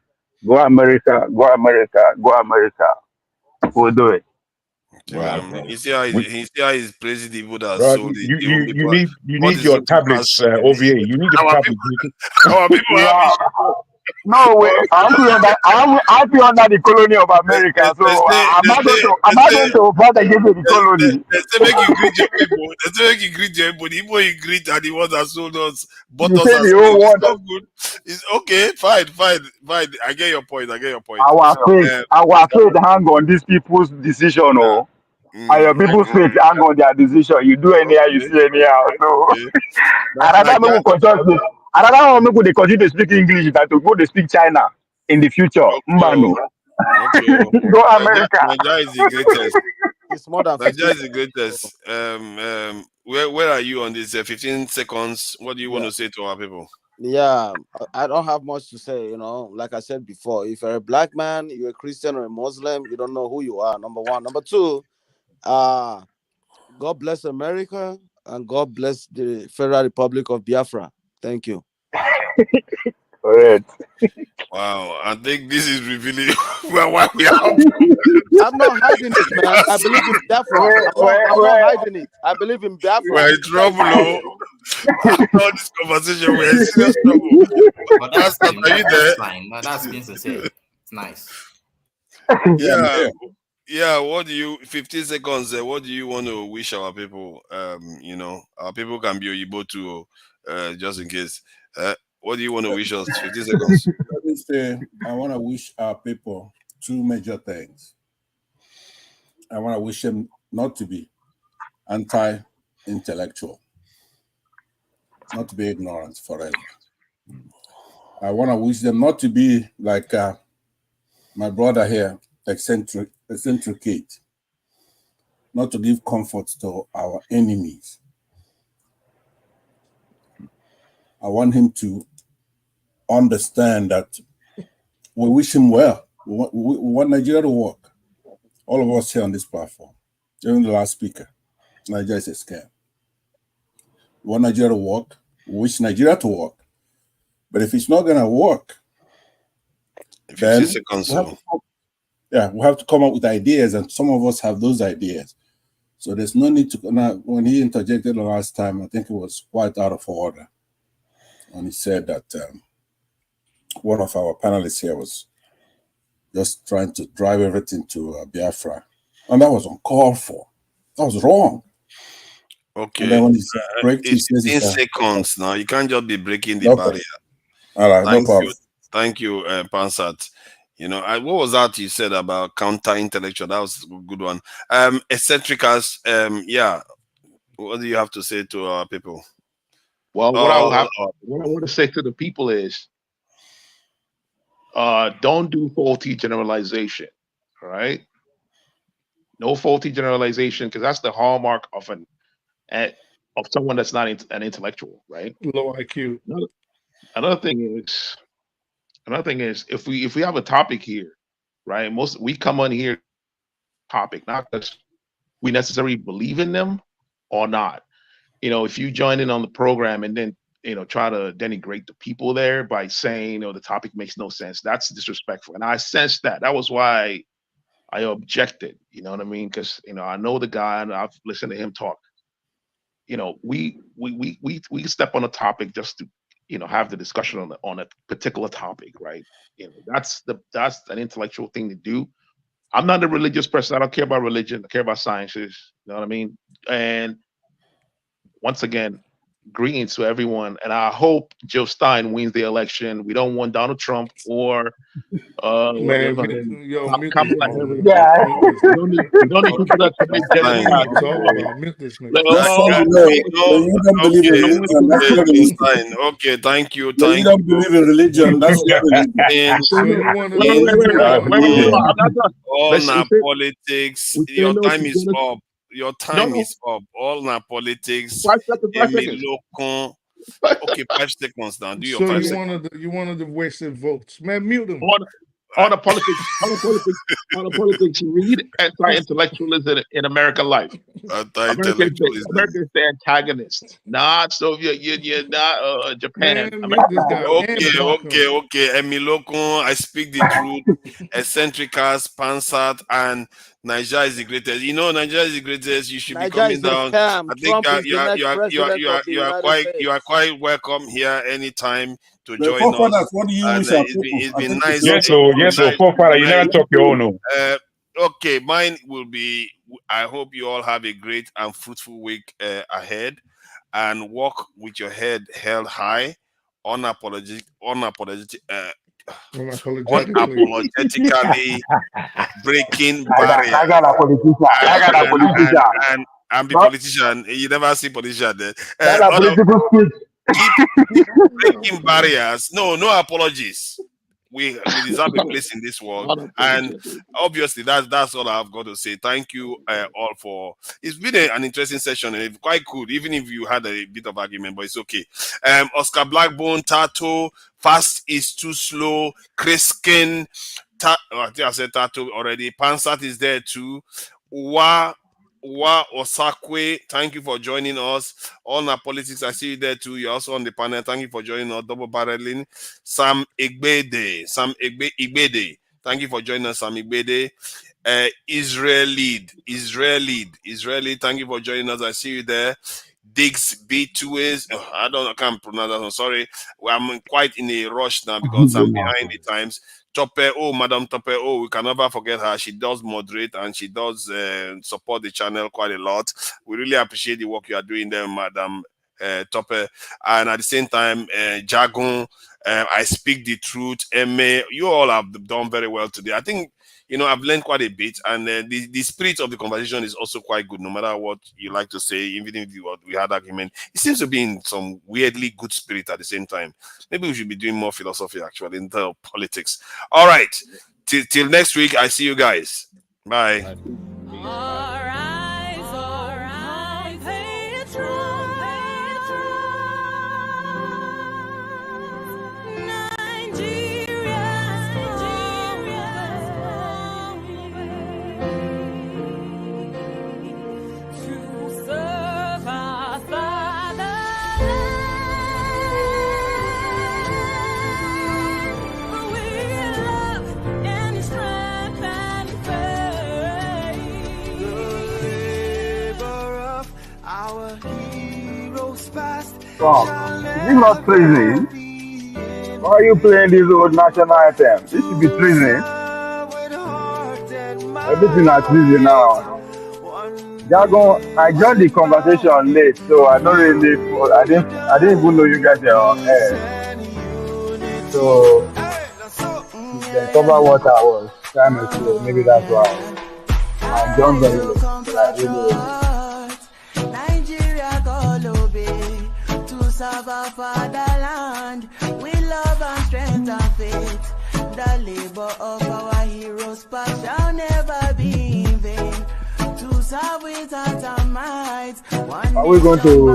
Go America, go America, go America. We'll do it. You see how he's praising the people that Bro, sold it. you need your tablets, OVA. You need your tablets. Our people have No way. I'm still under the colony of America, so I'm not going to fight against the colony. They say make you greet your people. They say make you greet your people. The people you greet are the ones that sold us, bought us. It's not good. It's okay. Fine. I get your point. Our faith hang on these people's decision, or and your people's faith hang on their decision. You do anyhow, you see anyhow. So another one people they continue to speak English than to go to speak China in the future. Mbano. Go America. Nigeria is the greatest. It's more than Nigeria is the greatest. Where are you on this? 15 seconds. What do you want to say to our people? Yeah, I don't have much to say. You know, like I said before, if you're a black man, you're a Christian or a Muslim, you don't know who you are. Number one. Number two, God bless America and God bless the Federal Republic of Biafra. Thank you. Correct. Wow, I think this is revealing why we are. I'm not hiding it, man. I believe in Biafra. I'm not hiding it. I believe in Biafra. We're in trouble, all this conversation, we're in serious trouble. But that's are you there? fine. No, that's being sincere. It's nice. Yeah. What do you 15 seconds? What do you want to wish our people? You know, our people can be Oyibo too, just in case. What do you want to wish us? 15 seconds. I want to wish our people two major things. I want to wish them not to be anti-intellectual, not to be ignorant forever. I want to wish them not to be like my brother here, eccentricate, not to give comfort to our enemies. I want him to understand that we wish him well. We want Nigeria to work. All of us here on this platform, even the last speaker, Nigeria is a scam. We want Nigeria to work. We wish Nigeria to work. But if it's not going to work, then we have to come up with ideas, and some of us have those ideas. So there's no need to. When he interjected the last time, I think it was quite out of order. And he said that one of our panelists here was just trying to drive everything to Biafra. And that was uncalled for. That was wrong. Okay. And then when he it's 15 seconds now. You can't just be breaking the barrier. All right, no problem. Thank you, Pansat. You know, what was that you said about counter-intellectual? That was a good one. Eccentricas, yeah. What do you have to say to our people? Well, what I want to say to the people is, don't do faulty generalization. All right, no faulty generalization, because that's the hallmark of someone that's not an intellectual, right? Low IQ. Another thing is, if we have a topic here, right? We come on here topic, not because we necessarily believe in them or not. You know, if you join in on the program and then, you know, try to denigrate the people there by saying, you know, the topic makes no sense, that's disrespectful. And I sensed that. That was why I objected, you know what I mean? Because, you know, I know the guy and I've listened to him talk. You know, we step on a topic just to, you know, have the discussion on a particular topic, right? You know, that's an intellectual thing to do. I'm not a religious person. I don't care about religion. I care about sciences. You know what I mean? And once again, greetings to everyone. And I hope Joe Stein wins the election. We don't want Donald Trump or Man, Kamala Harris. Yeah. We don't need people that commit genocide. Okay, thank you. You don't believe in religion. That's all now politics. Your time is up. Your time is up. All now politics. 5 seconds. Okay, 5 seconds now. Do your 5 seconds. You wanted the wasted votes. Man, mute them. On the politics, you read anti-intellectualism in American life. Americans the antagonist, not Soviet Union, not Japan. Okay. Emilokun, I speak the truth. Eccentricas, Pansat, and Nigeria is the greatest. You know, Nigeria is the greatest. You should be coming down. I think you are quite welcome here anytime to join us. What do you wish it's been nice. Yes, so forefather, you never talk your own. Okay, mine will be, I hope you all have a great and fruitful week ahead, and walk with your head held high, unapologetically breaking barriers. I got a politician. And be politician. You never see politician there. Keep breaking barriers. No apologies. We deserve a place in this world, and obviously that's all I've got to say. Thank you all for. It's been an interesting session, and it's quite good, even if you had a bit of argument, but it's okay. Oscar Blackbone, Tato, Fast is too slow, Criskin, I think I said Tato already. Pansat is there too. Wa Osakwe, thank you for joining us. All our politics, I see you there too. You're also on the panel. Thank you for joining us. Double barreling. Sam Igbede, thank you for joining us. Sam Igbede. Israeli, thank you for joining us. I see you there. Diggs B2As. I can't pronounce that. I'm sorry. I'm quite in a rush now because I'm behind the times. Madam Tope, we can never forget her. She does moderate and she does support the channel quite a lot. We really appreciate the work you are doing there, Madam Tope. And at the same time, Jagun, I speak the truth. Eme, you all have done very well today. I think, you know, I've learned quite a bit, and the spirit of the conversation is also quite good, no matter what you like to say, even if we had argument. It seems to be in some weirdly good spirit at the same time. Maybe we should be doing more philosophy, actually, instead of politics. All right. Till next week, I see you guys. Bye. Is it not treason? Why are you playing these old national anthems? This should be treason. Everything is treason now. Jagon, I joined the conversation late, so I don't really. I didn't even know you guys are on air. So The cover water was kind of slow. Maybe that's why. I don't very well. Nigeria call obey to serve our fatherland with love and strength and faith. The labor of our heroes past shall never be in vain. To serve with heart and might. Are we going to